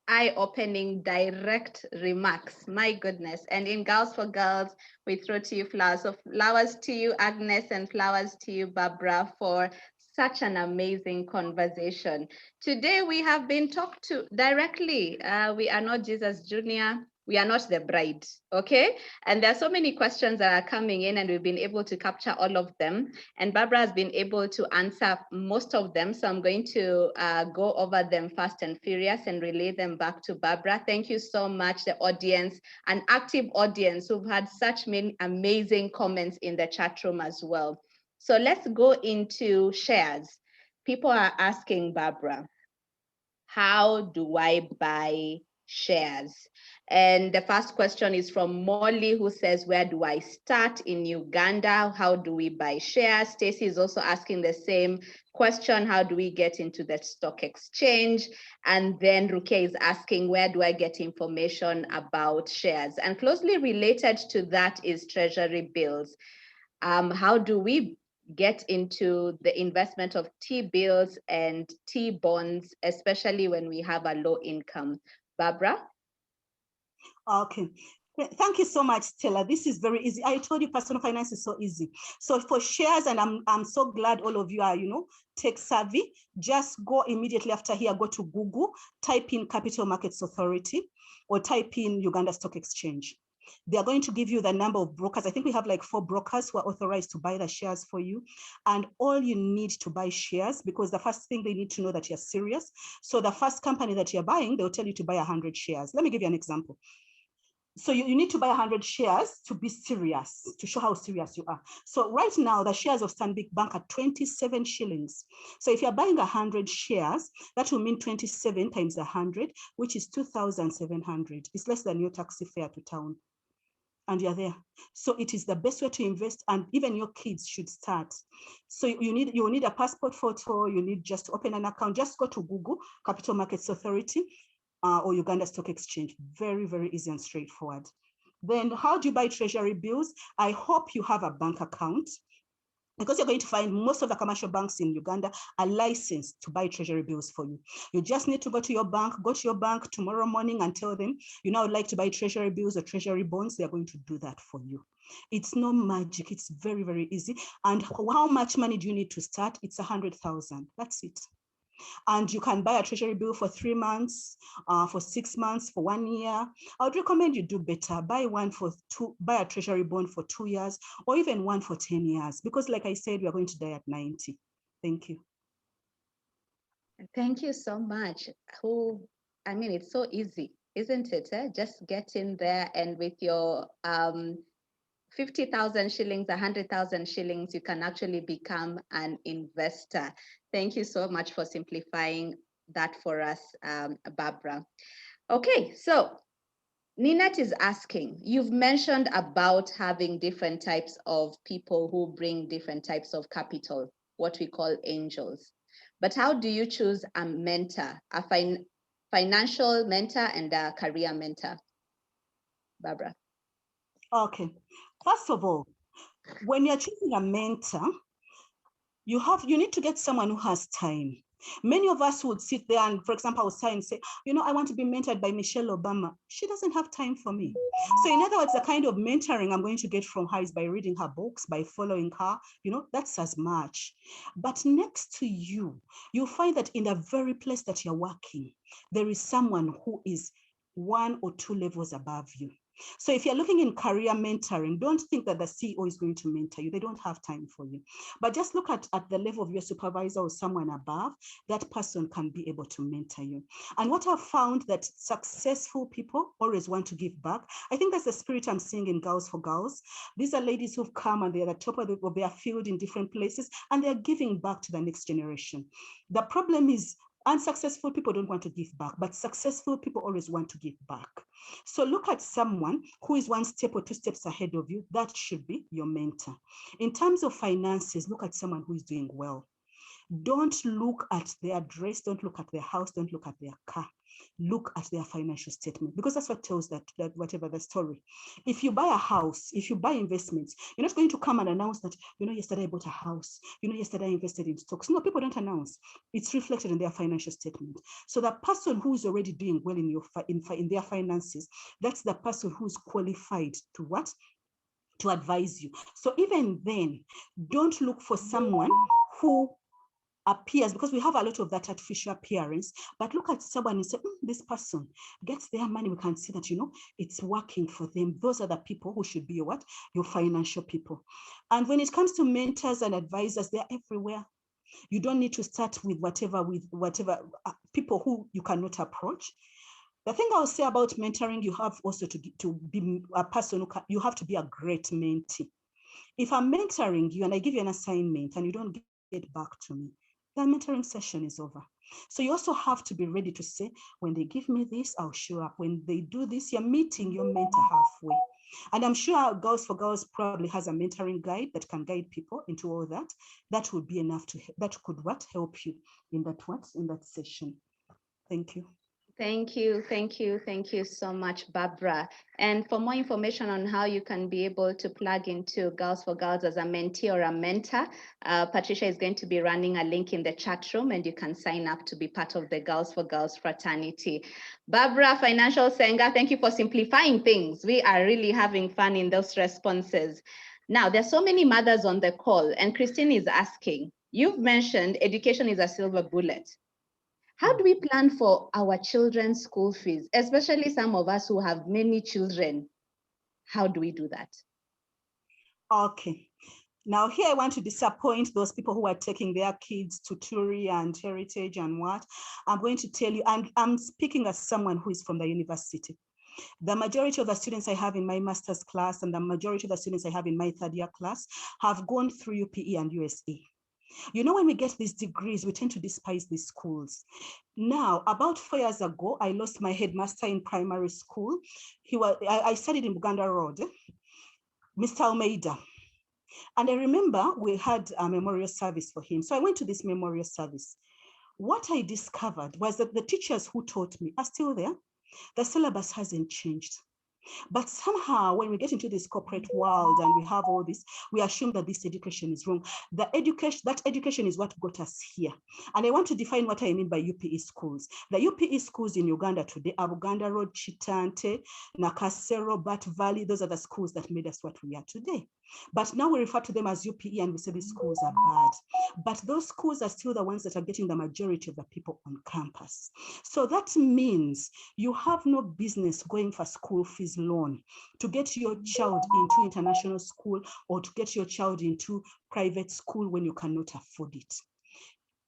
eye-opening, direct remarks. My goodness. And in Girls for Girls, we throw to you flowers. So flowers to you, Agnes, and flowers to you, Barbara, for such an amazing conversation. Today, we have been talked to directly. We are not Jesus Jr., we are not the bride, okay? And there are so many questions that are coming in, and we've been able to capture all of them. And Barbara has been able to answer most of them. So I'm going to go over them fast and furious and relay them back to Barbara. Thank you so much, the audience, an active audience who've had such many amazing comments in the chat room as well. So let's go into shares. People are asking Barbara, how do I buy shares? And the first question is from Molly, who says, where do I start in Uganda? How do we buy shares? Stacy is also asking the same question. How do we get into the stock exchange? And then Ruke is asking, where do I get information about shares? And closely related to that is treasury bills. How do we get into the investment of T-bills and T-bonds, especially when we have a low income? Barbara? Okay. Thank you so much, Stella. This is very easy. I told you personal finance is so easy. So for shares, and I'm so glad all of you are, tech savvy, just go immediately after here, go to Google, type in Capital Markets Authority, or type in Uganda Stock Exchange. They are going to give you the number of brokers. I think we have like 4 brokers who are authorized to buy the shares for you. And all you need to buy shares, because the first thing they need to know that you're serious. So the first company that you're buying, they'll tell you to buy 100 shares. Let me give you an example. So you need to buy 100 shares to be serious, to show how serious you are. So right now, the shares of Stanbic Bank are 27 shillings. So if you're buying 100 shares, that will mean 27 times 100, which is 2,700. It's less than your taxi fare to town. And you're there. So it is the best way to invest, and even your kids should start. So you need a passport photo, you need just to open an account. Just go to Google, Capital Markets Authority, or Uganda Stock Exchange. Very, very easy and straightforward. Then how do you buy treasury bills? I hope you have a bank account, because you're going to find most of the commercial banks in Uganda are licensed to buy treasury bills for you. You just need to go to your bank tomorrow morning and tell them, I'd like to buy treasury bills or treasury bonds. They're going to do that for you. It's no magic. It's very, very easy. And how much money do you need to start? It's 100,000. That's it. And you can buy a treasury bill for 3 months, for 6 months, for 1 year. I would recommend you do better. Buy a treasury bond for 2 years, or even one for 10 years. Because like I said, we are going to die at 90. Thank you. Thank you so much. It's so easy, isn't it? Just get in there, and with your 50,000 shillings, 100,000 shillings, you can actually become an investor. Thank you so much for simplifying that for us, Barbara. Okay, so Ninette is asking, you've mentioned about having different types of people who bring different types of capital, what we call angels. But how do you choose a mentor, a financial mentor and a career mentor? Barbara. Okay, first of all, when you're choosing a mentor, you need to get someone who has time. Many of us would sit there and, for example, I would sign and say, I want to be mentored by Michelle Obama. She doesn't have time for me. So in other words, the kind of mentoring I'm going to get from her is by reading her books, by following her, that's as much. But next to you, you'll find that in the very place that you're working, there is someone who is 1 or 2 levels above you. So if you're looking in career mentoring, don't think that the CEO is going to mentor you. They don't have time for you. But just look at the level of your supervisor or someone above, that person can be able to mentor you. And what I've found that successful people always want to give back. I think that's the spirit I'm seeing in Girls for Girls. These are ladies who've come and they're at the top of their field in different places, and they're giving back to the next generation. The problem is unsuccessful people don't want to give back, but successful people always want to give back. So look at someone who is 1 step or 2 steps ahead of you. That should be your mentor. In terms of finances, look at someone who is doing well. Don't look at their dress, don't look at their house, don't look at their car. Look at their financial statement, because that's what tells that whatever the story. If you buy a house, if you buy investments, you're not going to come and announce that, yesterday I bought a house, yesterday I invested in stocks. No, people don't announce. It's reflected in their financial statement. So the person who is already doing well in their finances, that's the person who's qualified to what? To advise you. So even then, don't look for someone who appears, because we have a lot of that artificial appearance, but look at someone and say, this person gets their money. We can see that, it's working for them. Those are the people who should be your financial people. And when it comes to mentors and advisors, they're everywhere. You don't need to start with whatever people who you cannot approach. The thing I'll say about mentoring, you have also to be a person you have to be a great mentee. If I'm mentoring you and I give you an assignment and you don't get back to me, the mentoring session is over. So you also have to be ready to say, when they give me this, I'll show up. When they do this, you're meeting your mentor halfway. And I'm sure Girls for Girls probably has a mentoring guide that can guide people into all that. That would be enough that could help you in that session. Thank you. Thank you so much, Barbara. And for more information on how you can be able to plug into Girls for Girls as a mentee or a mentor, Patricia is going to be running a link in the chat room, and you can sign up to be part of the Girls for Girls fraternity. Barbara, Financial Senga, thank you for simplifying things. We are really having fun in those responses. Now, there's so many mothers on the call, and Christine is asking, you've mentioned education is a silver bullet. How do we plan for our children's school fees, especially some of us who have many children? How do we do that? Okay. Now here I want to disappoint those people who are taking their kids to Turi and Heritage and what. I'm going to tell you, and I'm speaking as someone who is from the university. The majority of the students I have in my master's class and the majority of the students I have in my 3rd year class have gone through UPE and USA. When we get these degrees, we tend to despise these schools. Now, about 4 years ago, I lost my headmaster in primary school. I studied in Buganda Road, Mr. Almeida. And I remember we had a memorial service for him. So I went to this memorial service. What I discovered was that the teachers who taught me are still there. The syllabus hasn't changed. But somehow when we get into this corporate world and we have all this, we assume that this education is wrong. That education is what got us here. And I want to define what I mean by UPE schools. The UPE schools in Uganda today are Buganda Road, Chitante, Nakasero, Bat Valley. Those are the schools that made us what we are today. But now we refer to them as UPE and we say these schools are bad. But those schools are still the ones that are getting the majority of the people on campus. So that means you have no business going for school fees loan to get your child into international school or to get your child into private school when you cannot afford it.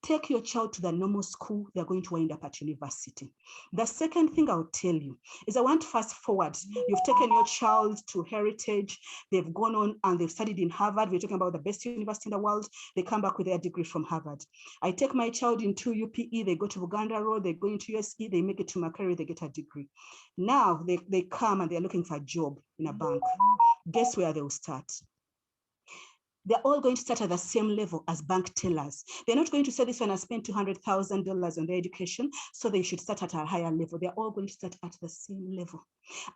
take your child to the normal school, they're going to wind up at university. The second thing I'll tell you is I want to fast forward. You've taken your child to Heritage, they've gone on and they've studied in Harvard. We're talking about the best university in the world. They come back with their degree from Harvard. I take my child into UPE, they go to Uganda Road, they go into USE, they make it to Makerere, they get a degree. Now they come and they're looking for a job in a bank. Guess where they will start? They're all going to start at the same level as bank tellers. They're not going to say this one has spent $200,000 on their education, so they should start at a higher level. They're all going to start at the same level.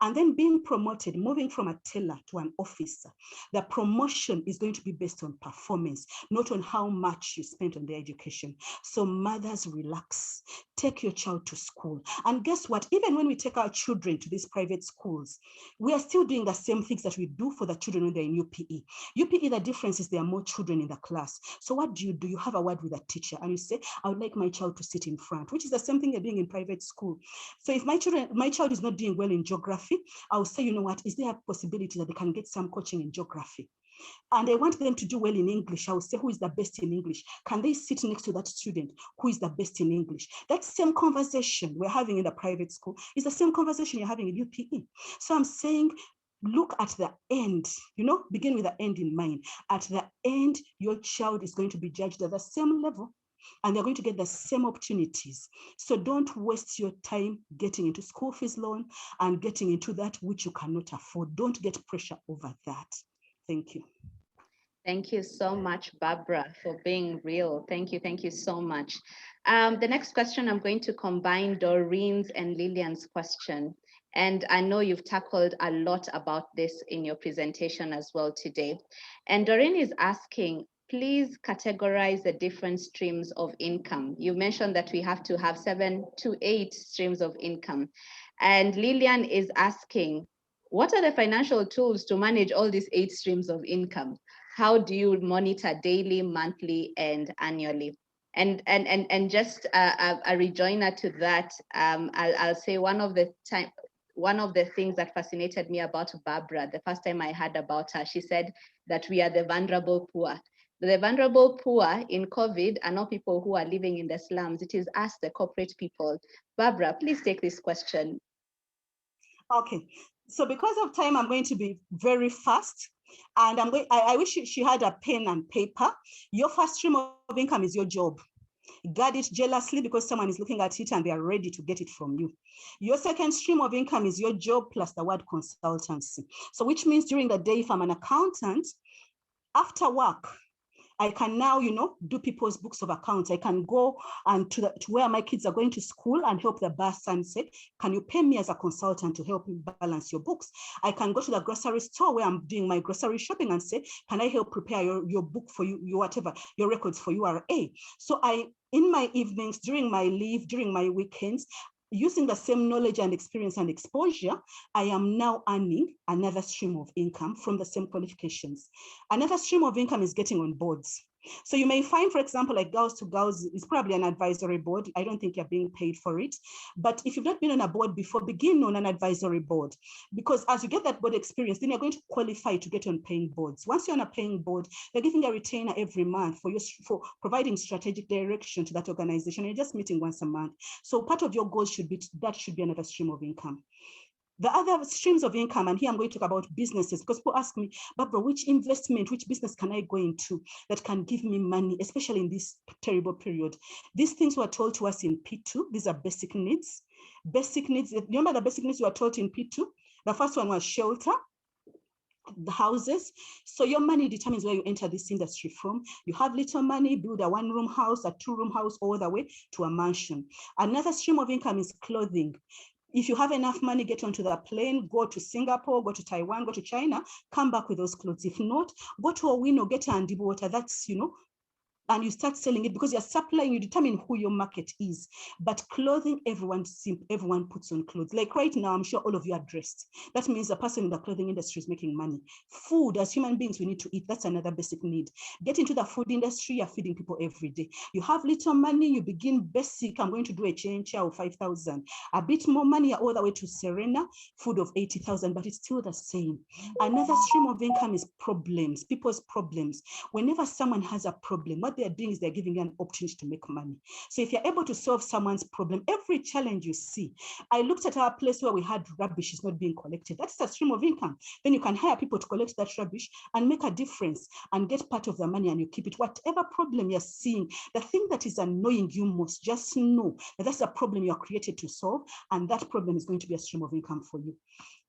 And then being promoted, moving from a teller to an officer, the promotion is going to be based on performance, not on how much you spent on their education. So mothers, relax, take your child to school. And guess what? Even when we take our children to these private schools, we are still doing the same things that we do for the children when they're in UPE. UPE, the difference is there are more children in the class. So what do? You have a word with a teacher and you say, I would like my child to sit in front, which is the same thing you're doing in private school. So if my child is not doing well in geography, I'll say, you know what, is there a possibility that they can get some coaching in geography? And I want them to do well in English. I will say, who is the best in English? Can they sit next to that student who is the best in English? That same conversation we're having in the private school is the same conversation you're having in UPE. So I'm saying, look at the end, begin with the end in mind. At the end, your child is going to be judged at the same level and they're going to get the same opportunities. So don't waste your time getting into school fees loan and getting into that which you cannot afford. Don't get pressure over that. Thank you. Thank you so much, Barbara, for being real. Thank you so much. The next question, I'm going to combine Doreen's and Lillian's question. And I know you've tackled a lot about this in your presentation as well today. And Doreen is asking, please categorize the different streams of income. You mentioned that we have to have 7 to 8 streams of income. And Lillian is asking, what are the financial tools to manage all these 8 streams of income? How do you monitor daily, monthly, and annually? And just a rejoinder to that, I'll say one of the things that fascinated me about Barbara, the first time I heard about her, she said that we are the vulnerable poor. The vulnerable poor in COVID are not people who are living in the slums. It is us, the corporate people. Barbara, please take this question. Okay, so because of time, I'm going to be very fast. And I wish she had a pen and paper. Your first stream of income is your job. Guard it jealously because someone is looking at it and they are ready to get it from you. Your second stream of income is your job plus the word consultancy. So which means during the day, if I'm an accountant, after work, I can now, do people's books of accounts. I can go and to where my kids are going to school and help the bus and say, can you pay me as a consultant to help me balance your books? I can go to the grocery store where I'm doing my grocery shopping and say, can I help prepare your book for you, your records for URA? So in my evenings, during my leave, during my weekends, using the same knowledge and experience and exposure, I am now earning another stream of income from the same qualifications. Another stream of income is getting on boards. So you may find, for example, like Girls to Girls is probably an advisory board. I don't think you're being paid for it. But if you've not been on a board before, begin on an advisory board. Because as you get that board experience, then you're going to qualify to get on paying boards. Once you're on a paying board, they're giving a retainer every month for providing strategic direction to that organization. You're just meeting once a month. So part of your goals should be another stream of income. The other streams of income, and here I'm going to talk about businesses, because people ask me, Barbara, which business can I go into that can give me money, especially in this terrible period? These things were told to us in P2. These are basic needs. Basic needs, remember the basic needs you were taught in P2? The first one was shelter, the houses. So your money determines where you enter this industry from. You have little money, build a 1-room house, a 2-room house, all the way to a mansion. Another stream of income is clothing. If you have enough money, get onto the plane, go to Singapore, go to Taiwan, go to China, come back with those clothes. If not, go to a window, get a Andibo water. That's, and you start selling it because you're supplying, you determine who your market is. But clothing, everyone puts on clothes. Like right now, I'm sure all of you are dressed. That means the person in the clothing industry is making money. Food, as human beings, we need to eat. That's another basic need. Get into the food industry, you're feeding people every day. You have little money, you begin basic. I'm going to do a change of 5,000. A bit more money, all the way to Serena, food of 80,000, but it's still the same. Another stream of income is problems, people's problems. Whenever someone has a problem, what what they're doing is they're giving you an opportunity to make money. So if you're able to solve someone's problem, every challenge you see, I looked at our place where we had rubbish is not being collected. That's a stream of income. Then you can hire people to collect that rubbish and make a difference and get part of the money, and you keep it. Whatever problem you're seeing, the thing that is annoying you most, just know that that's a problem you're created to solve, and that problem is going to be a stream of income for you.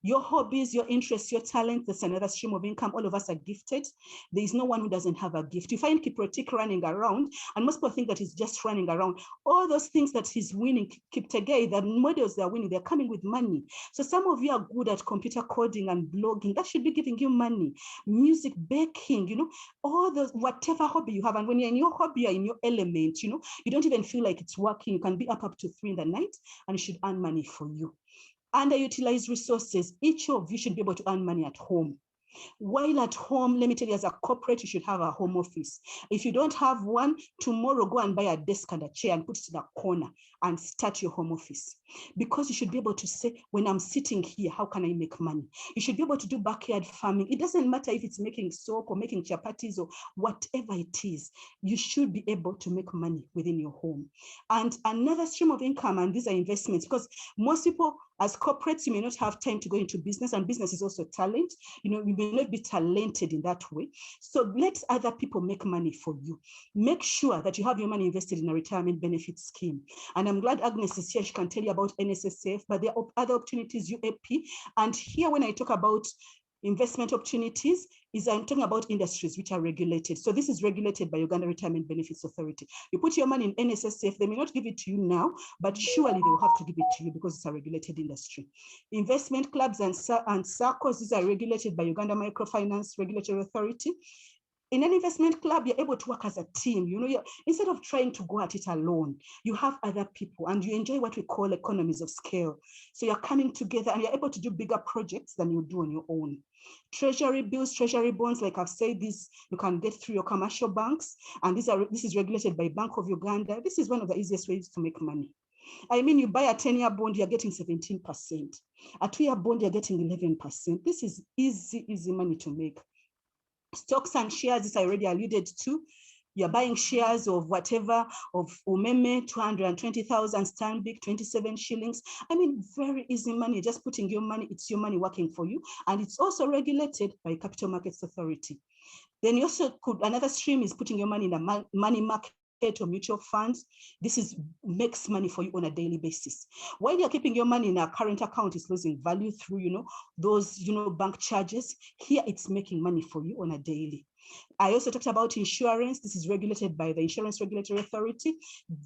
Your hobbies, your interests, your talent, that's another stream of income. All of us are gifted. There is no one who doesn't have a gift. You find Kiprotik running around, and most people think that he's just running around. All those things that he's winning, Kiptegei, the models they're winning, they're coming with money. So some of you are good at computer coding and blogging. That should be giving you money. Music, baking, you know, all those, whatever hobby you have. And when you're in your hobby, you're in your element, you know, you don't even feel like it's working. You can be up to 3 in the night, and it should earn money for you. Underutilized resources, each of you should be able to earn money at home. While at home, let me tell you, as a corporate, you should have a home office. If you don't have one, tomorrow go and buy a desk and a chair and put it in a corner and start your home office. Because you should be able to say, when I'm sitting here, how can I make money? You should be able to do backyard farming. It doesn't matter if it's making soap or making chapatis or whatever it is. You should be able to make money within your home. And another stream of income, and these are investments, because most people, as corporates, you may not have time to go into business, and business is also talent. You know, you may not be talented in that way. So let other people make money for you. Make sure that you have your money invested in a retirement benefit scheme. And I'm glad Agnes is here. She can tell you about NSSF, but there are other opportunities, UAP. And here, when I talk about investment opportunities, is I'm talking about industries which are regulated. So this is regulated by Uganda Retirement Benefits Authority. You put your money in NSSF, they may not give it to you now, but surely they will have to give it to you because it's a regulated industry. Investment clubs and circles, these are regulated by Uganda Microfinance Regulatory Authority. In an investment club, you're able to work as a team. You know, instead of trying to go at it alone, you have other people and you enjoy what we call economies of scale. So you're coming together and you're able to do bigger projects than you do on your own. Treasury bills, treasury bonds, like I've said, this you can get through your commercial banks, and this is regulated by Bank of Uganda. This is one of the easiest ways to make money. I mean, you buy a 10-year bond, you're getting 17%. A 2-year bond, you're getting 11%. This is easy money to make. Stocks and shares, this I already alluded to. You're buying shares of whatever, of Umeme, 220,000, Stanbic, 27 shillings. I mean, very easy money, just putting your money, it's your money working for you. And it's also regulated by Capital Markets Authority. Then you also could, another stream is putting your money in a money market or mutual funds. This makes money for you on a daily basis. While you're keeping your money in a current account, it's losing value through, you know, those, you know, bank charges. Here it's making money for you on a daily. I also talked about insurance. This is regulated by the Insurance Regulatory Authority.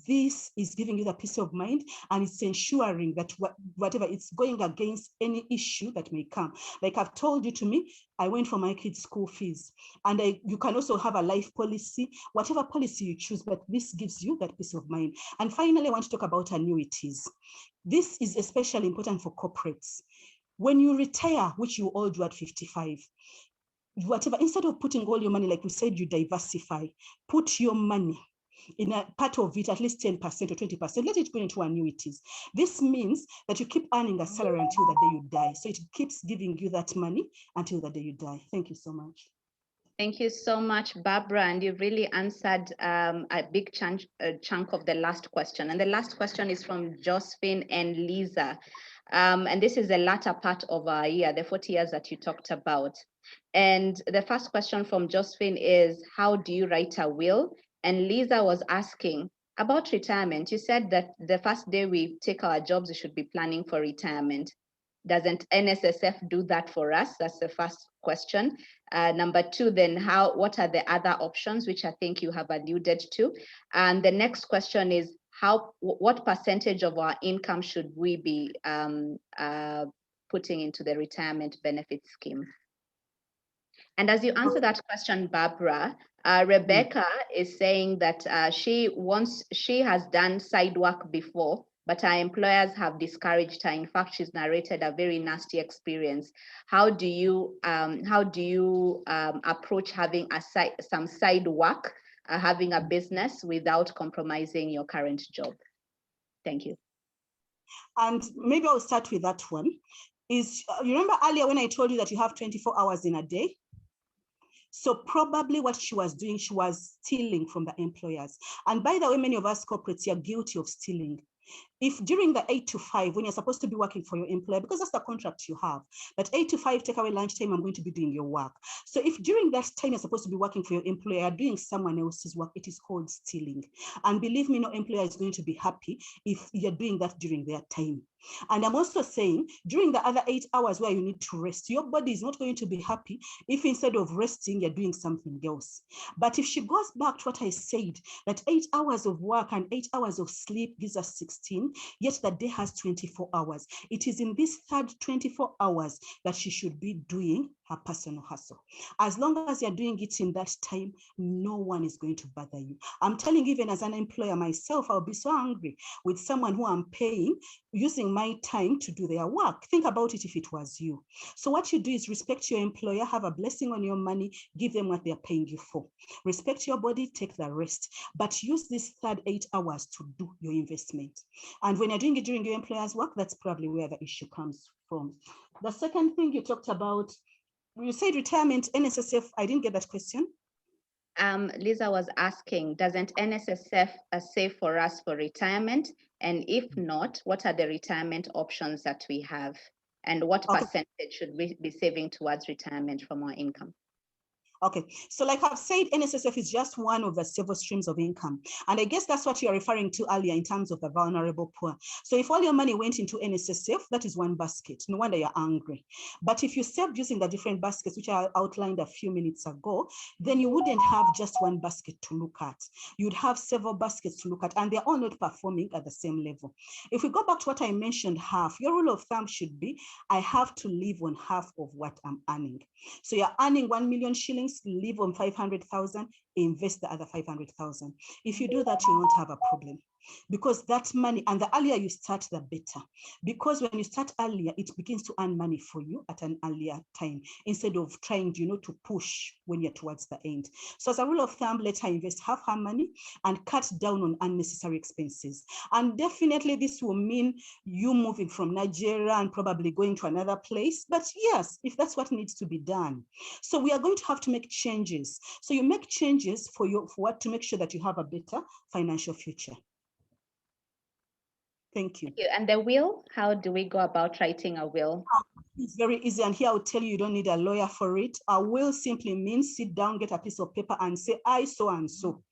This is giving you the peace of mind, and it's ensuring that whatever it's going against any issue that may come. Like I've told you, to me, I went for my kids' school fees, and you can also have a life policy, whatever policy you choose, but this gives you that peace of mind. And finally, I want to talk about annuities. This is especially important for corporates. When you retire, which you all do at 55, whatever, instead of putting all your money, like we said, you diversify, put your money in a part of it, at least 10% or 20%, let it go into annuities. This means that you keep earning a salary until the day you die. So it keeps giving you that money until the day you die. Thank you so much. Thank you so much, Barbara. And you really answered a big chunk of the last question. And the last question is from Josephine and Lisa. And this is the latter part of our year, the 40 years that you talked about. And the first question from Josephine is, how do you write a will? And Lisa was asking about retirement. You said that the first day we take our jobs, we should be planning for retirement. Doesn't NSSF do that for us? That's the first question. Number two, then what are the other options, which I think you have alluded to? And the next question is, what percentage of our income should we be putting into the retirement benefit scheme? And as you answer that question, Barbara, Rebecca is saying that she has done side work before, but her employers have discouraged her. In fact, she's narrated a very nasty experience. How do you approach having some side work, having a business without compromising your current job? Thank you. And maybe I'll start with that one. You remember earlier when I told you that you have 24 hours in a day? So probably what she was doing, she was stealing from the employers. And by the way, many of us corporates are guilty of stealing. If during the 8 to 5, when you're supposed to be working for your employer, because that's the contract you have, that 8 to 5, take away lunchtime, I'm going to be doing your work. So if during that time you're supposed to be working for your employer, you're doing someone else's work, it is called stealing. And believe me, no employer is going to be happy if you're doing that during their time. And I'm also saying, during the other 8 hours where you need to rest, your body is not going to be happy if instead of resting, you're doing something else. But if she goes back to what I said, that 8 hours of work and 8 hours of sleep gives us 16, yet the day has 24 hours. It is in this third 24 hours that she should be doing her personal hustle. As long as you're doing it in that time, no one is going to bother you. I'm telling you, even as an employer myself, I'll be so angry with someone who I'm paying using my time to do their work. Think about it if it was you. So what you do is respect your employer, have a blessing on your money, give them what they're paying you for. Respect your body, take the rest, but use this third 8 hours to do your investment. And when you're doing it during your employer's work, that's probably where the issue comes from. The second thing you talked about, you said retirement, NSSF, I didn't get that question. Lisa was asking, doesn't NSSF save for us for retirement? And if not, what are the retirement options that we have? And what percentage should we be saving towards retirement from our income? Okay, so like I've said, NSSF is just one of the several streams of income. And I guess that's what you're referring to earlier in terms of the vulnerable poor. So if all your money went into NSSF, that is one basket. No wonder you're angry. But if you saved using the different baskets, which I outlined a few minutes ago, then you wouldn't have just one basket to look at. You'd have several baskets to look at, and they're all not performing at the same level. If we go back to what I mentioned, half, your rule of thumb should be, I have to live on half of what I'm earning. So you're earning 1 million shillings, live on 500,000, invest the other 500,000. If you do that, you won't have a problem, because that money, and the earlier you start, the better. Because when you start earlier, it begins to earn money for you at an earlier time, instead of trying, to push when you're towards the end. So as a rule of thumb, let her invest half her money and cut down on unnecessary expenses. And definitely this will mean you moving from Nigeria and probably going to another place. But yes, if that's what needs to be done. So we are going to have to make changes. So you make changes for what to make sure that you have a better financial future. Thank you. And the will, how do we go about writing a will? It's very easy. And here I'll tell you, you don't need a lawyer for it. A will simply means sit down, get a piece of paper and say, I so and so.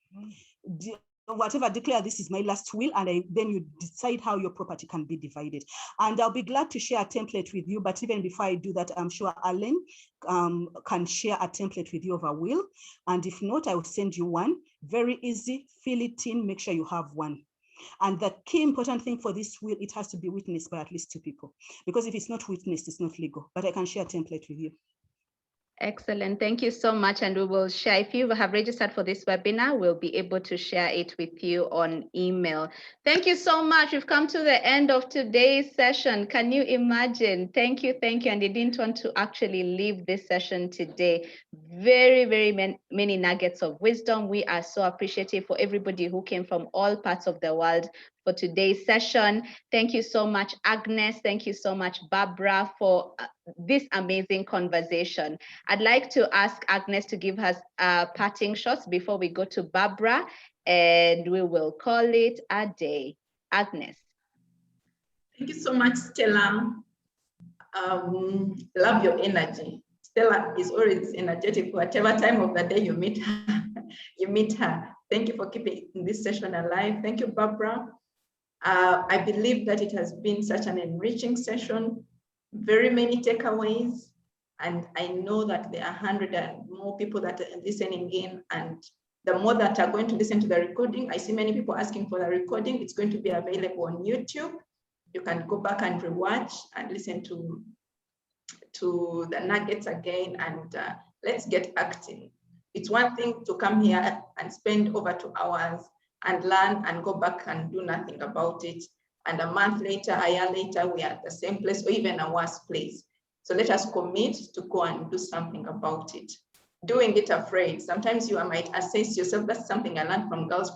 Whatever, declare this is my last will, and then you decide how your property can be divided. And I'll be glad to share a template with you, but even before I do that, I'm sure Alan can share a template with you of a will. And if not, I will send you one. Very easy, fill it in, make sure you have one. And the key important thing for this will, it has to be witnessed by at least 2 people, because if it's not witnessed, it's not legal. But I can share a template with you. Excellent. Thank you so much. And we will share, if you have registered for this webinar, we'll be able to share it with you on email. Thank you so much. We've come to the end of today's session. Can you imagine? Thank you. And I didn't want to actually leave this session today. Very, very many nuggets of wisdom. We are so appreciative for everybody who came from all parts of the world for today's session. Thank you so much, Agnes. Thank you so much, Barbara, for this amazing conversation. I'd like to ask Agnes to give us parting shots before we go to Barbara, and we will call it a day. Agnes. Thank you so much, Stella. Love your energy. Stella is always energetic. Whatever time of the day you meet her, Thank you for keeping this session alive. Thank you, Barbara. I believe that it has been such an enriching session, very many takeaways, and I know that there are 100 and more people that are listening in, and the more that are going to listen to the recording. I see many people asking for the recording. It's going to be available on YouTube. You can go back and rewatch and listen to the nuggets again, and let's get acting. It's one thing to come here and spend over 2 hours and learn and go back and do nothing about it. And a month later, a year later, we are at the same place or even a worse place. So let us commit to go and do something about it. Doing it afraid. Sometimes you might assess yourself. That's something I learned from girls.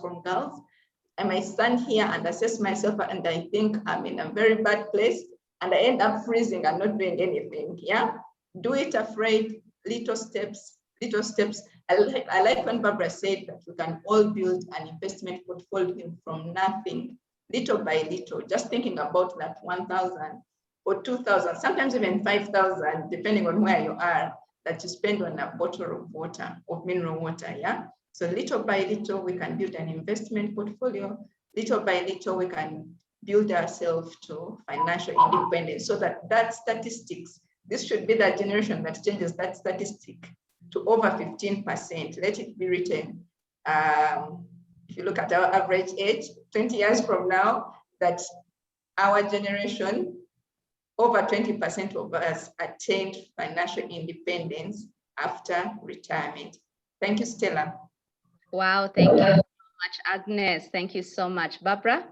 I might stand here and assess myself and I think I'm in a very bad place and I end up freezing and not doing anything, yeah? Do it afraid, little steps, little steps. I like when Barbara said that we can all build an investment portfolio from nothing, little by little, just thinking about that 1,000 or 2,000, sometimes even 5,000, depending on where you are, that you spend on a bottle of water, of mineral water, yeah? So little by little, we can build an investment portfolio. Little by little, we can build ourselves to financial independence, so that statistics, this should be the generation that changes that statistic to over 15%. Let it be written. If you look at our average age, 20 years from now, that our generation, over 20% of us attained financial independence after retirement. Thank you, Stella. Wow, thank you so much, Agnes. Thank you so much. Barbara?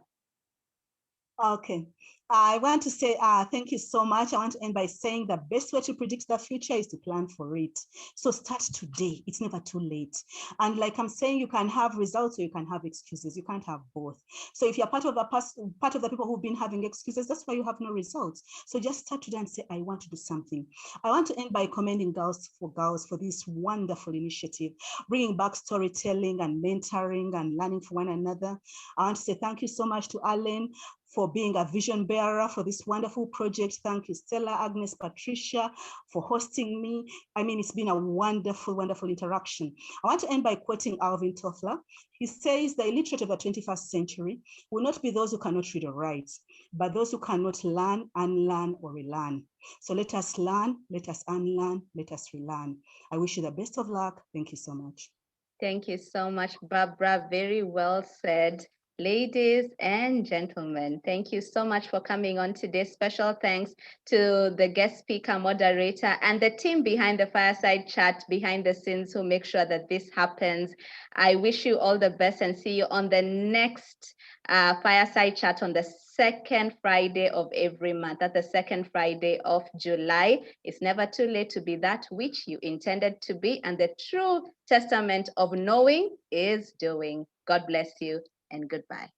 Okay, I want to say thank you so much. I want to end by saying the best way to predict the future is to plan for it. So start today. It's never too late. And like I'm saying, you can have results or you can have excuses. You can't have both. So if you're part of the people who've been having excuses, that's why you have no results. So just start today and say, I want to do something. I want to end by commending Girls for this wonderful initiative, bringing back storytelling and mentoring and learning from one another. I want to say thank you so much to Alan for being a vision bearer for this wonderful project. Thank you, Stella, Agnes, Patricia, for hosting me. I mean, it's been a wonderful, wonderful interaction. I want to end by quoting Alvin Toffler. He says, the illiterate of the 21st century will not be those who cannot read or write, but those who cannot learn, unlearn, or relearn. So let us learn, let us unlearn, let us relearn. I wish you the best of luck. Thank you so much. Thank you so much, Barbara. Very well said. Ladies and gentlemen, thank you so much for coming on today. Special thanks to the guest speaker, moderator, and the team behind the Fireside Chat, behind the scenes, who make sure that this happens. I wish you all the best and see you on the next Fireside Chat on the second Friday of every month. That's the second Friday of July. It's never too late to be that which you intended to be. And the true testament of knowing is doing. God bless you and goodbye.